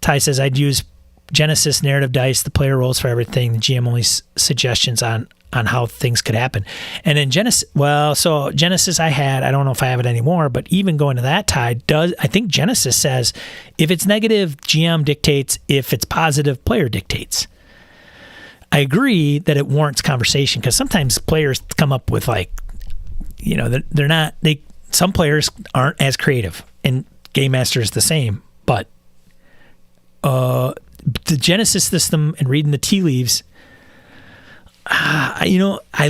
Ty says, I'd use Genesis narrative dice. The player rolls for everything. The GM only suggestions on how things could happen. And then Genesis, Genesis I don't know if I have it anymore, but even going to that, Ty, I think Genesis says, if it's negative, GM dictates. If it's positive, player dictates. I agree that it warrants conversation because sometimes players come up with some players aren't as creative, and Game Master is the same, but the Genesis system and reading the tea leaves, I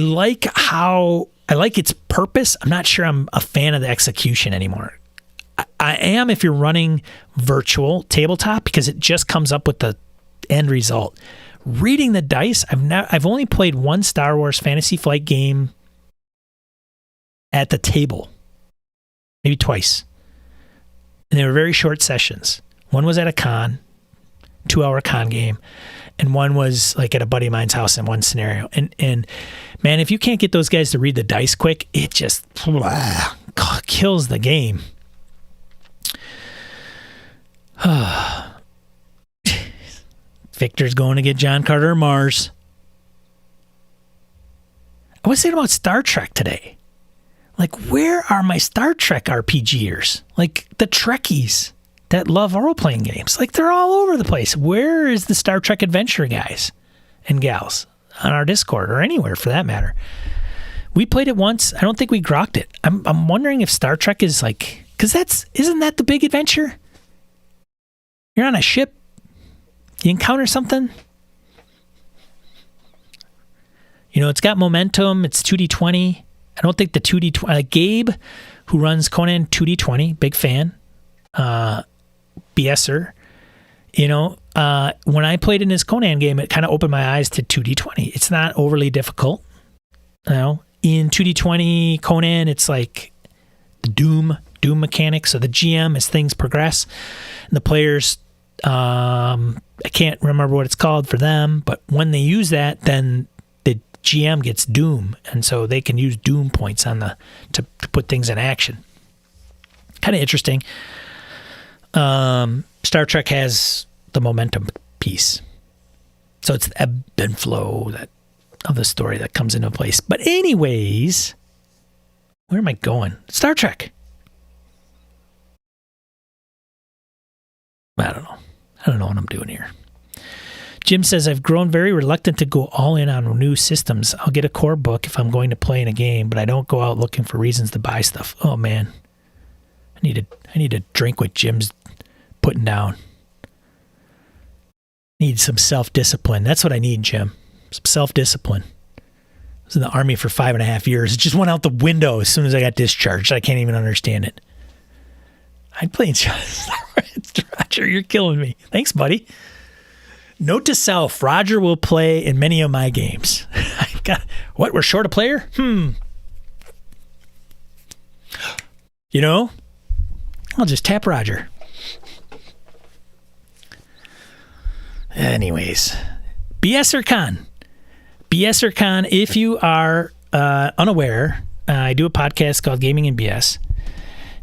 like its purpose. I'm not sure I'm a fan of the execution anymore. I am if you're running virtual tabletop because it just comes up with the end result. Reading the dice, I've only played one Star Wars Fantasy Flight game at the table. Maybe twice. And they were very short sessions. One was at a con, 2-hour con game, and one was like at a buddy of mine's house in one scenario. And man, if you can't get those guys to read the dice quick, it just kills the game. Victor's going to get John Carter Mars. I was thinking about Star Trek today. Like, where are my Star Trek RPGers? Like, the Trekkies that love role-playing games. Like, they're all over the place. Where is the Star Trek Adventure guys and gals on our Discord or anywhere for that matter? We played it once. I don't think we grokked it. I'm wondering if Star Trek is like... Because isn't that the big adventure? You're on a ship. You encounter something. It's got momentum. It's 2D20. I don't think the 2D20... Gabe, who runs Conan 2D20, big fan. BSer. When I played in his Conan game, it kind of opened my eyes to 2D20. It's not overly difficult. In 2D20 Conan, it's like the Doom mechanic. So the GM, as things progress, and the players... I can't remember what it's called for them, but when they use that, then the GM gets Doom, and so they can use Doom points to put things in action. Kind of interesting. Star Trek has the momentum piece, so it's the ebb and flow that of the story that comes into place. But anyways, where am I going? Star Trek. I don't know what I'm doing here. Jim says, I've grown very reluctant to go all in on new systems. I'll get a core book if I'm going to play in a game, but I don't go out looking for reasons to buy stuff. Oh, man. I need to drink what Jim's putting down. Need some self-discipline. That's what I need, Jim. Some self-discipline. I was in the Army for 5.5 years. It just went out the window as soon as I got discharged. I can't even understand it. I'd play in Roger, you're killing me. Thanks, buddy. Note to self, Roger will play in many of my games. What, we're short a player? You know, I'll just tap Roger. Anyways, BS or con? BS or con, if you are unaware, I do a podcast called Gaming and BS.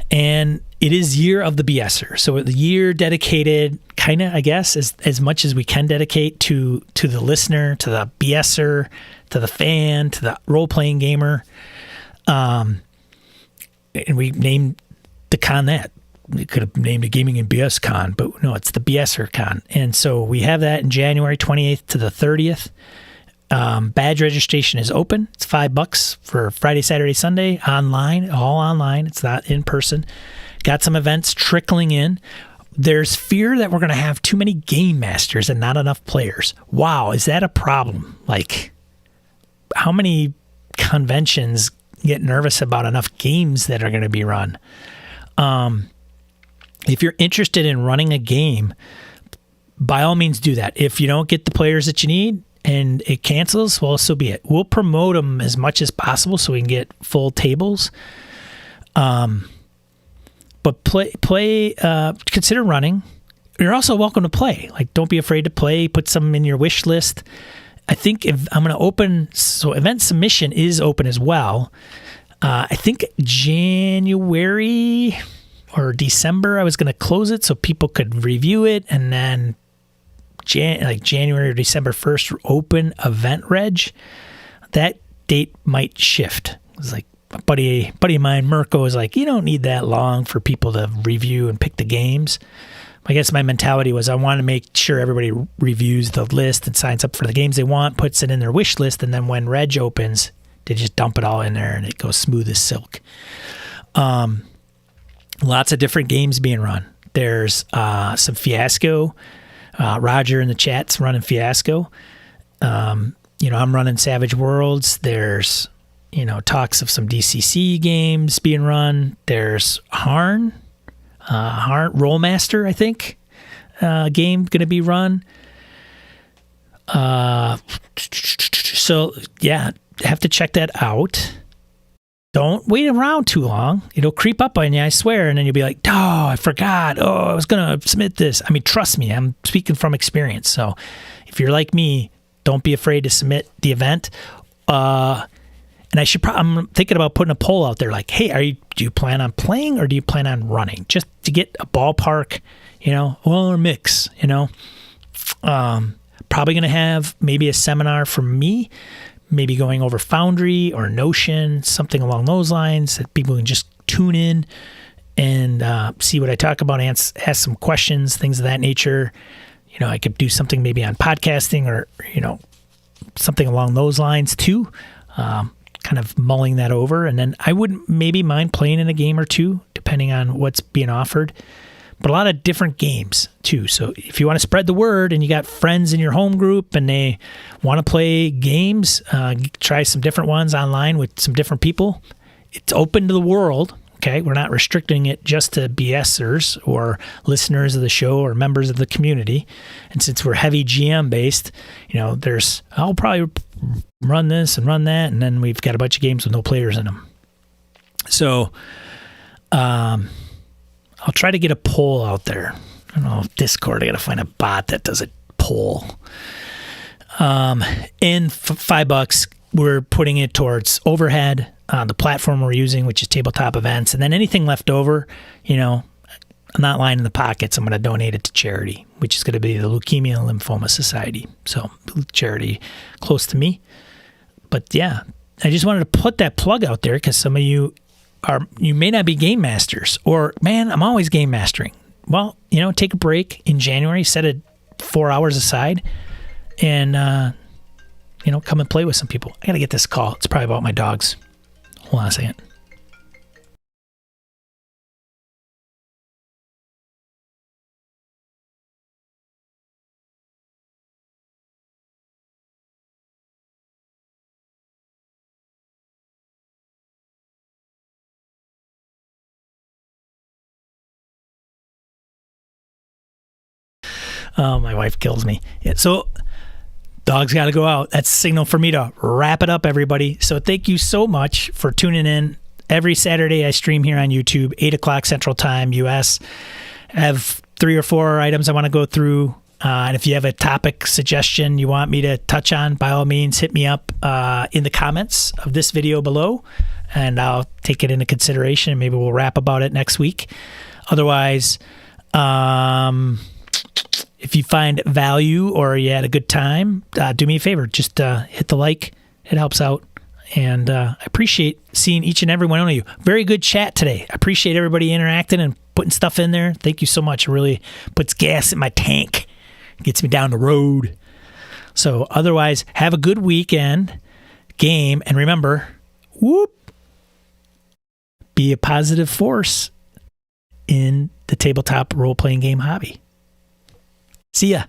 And it is year of the BSer. So the year dedicated, kind of, I guess, as much as we can dedicate to the listener, to the BSer, to the fan, to the role-playing gamer. And we named the con that. We could have named it Gaming and BS Con, but no, it's the BSer Con. And so we have that in January 28th to the 30th. Badge registration is open. It's $5 for Friday, Saturday, Sunday, online, all online. It's not in person. Got some events trickling in. There's fear that we're going to have too many game masters and not enough players. Wow, is that a problem? Like, how many conventions get nervous about enough games that are going to be run? If you're interested in running a game, by all means do that. If you don't get the players that you need and it cancels, well, so be it. We'll promote them as much as possible so we can get full tables. But consider running. You're also welcome to play. Like, don't be afraid to play. Put some in your wish list. I think if I'm going to open, so event submission is open as well. I think January or December, I was going to close it so people could review it, and then January or December 1st, open event reg. That date might shift. It was like a buddy of mine, Mirko, was like, you don't need that long for people to review and pick the games. I guess my mentality was I want to make sure everybody reviews the list and signs up for the games they want, puts it in their wish list, and then when reg opens, they just dump it all in there and it goes smooth as silk. Lots of different games being run. There's some Fiasco. Roger in the chat's running Fiasco. I'm running Savage Worlds. There's, talks of some DCC games being run. There's Harn Rollmaster, I think, game going to be run. So, yeah, have to check that out. Don't wait around too long. It'll creep up on you, I swear, and then you'll be like, oh, I forgot. Oh, I was going to submit this. I mean, trust me, I'm speaking from experience. So if you're like me, don't be afraid to submit the event. And I'm thinking about putting a poll out there like, hey, do you plan on playing or do you plan on running? Just to get a ballpark, or mix, Probably going to have maybe a seminar from me, maybe going over Foundry or Notion, something along those lines that people can just tune in and see what I talk about, ask some questions, things of that nature. I could do something maybe on podcasting or, something along those lines too, kind of mulling that over. And then I wouldn't maybe mind playing in a game or two, depending on what's being offered. But a lot of different games too. So if you want to spread the word and you got friends in your home group and they want to play games, try some different ones online with some different people. It's open to the world. Okay, we're not restricting it just to BSers or listeners of the show or members of the community. And since we're heavy GM based, I'll probably run this and run that, and then we've got a bunch of games with no players in them. So, I'll try to get a poll out there. I don't know, Discord, I got to find a bot that does a poll. And $5, we're putting it towards overhead, the platform we're using, which is Tabletop Events. And then anything left over, I'm not lining the pockets. I'm going to donate it to charity, which is going to be the Leukemia and Lymphoma Society. So charity close to me. But yeah, I just wanted to put that plug out there because some of you may not be game masters, or man, I'm always game mastering. Well, take a break in January, set it 4 hours aside, and come and play with some people. I gotta get this call. It's probably about my dogs. Hold on a second. Oh, my wife kills me. Yeah, so dogs got to go out. That's a signal for me to wrap it up, everybody. So thank you so much for tuning in. Every Saturday I stream here on YouTube, 8 o'clock Central Time, U.S. I have 3 or 4 items I want to go through. And if you have a topic suggestion you want me to touch on, by all means, hit me up in the comments of this video below, and I'll take it into consideration. Maybe we'll rap about it next week. Otherwise, if you find value or you had a good time, do me a favor. Just hit the like. It helps out. And I appreciate seeing each and every one of you. Very good chat today. I appreciate everybody interacting and putting stuff in there. Thank you so much. It really puts gas in my tank. Gets me down the road. So otherwise, have a good weekend game. And remember, be a positive force in the tabletop role-playing game hobby. See ya.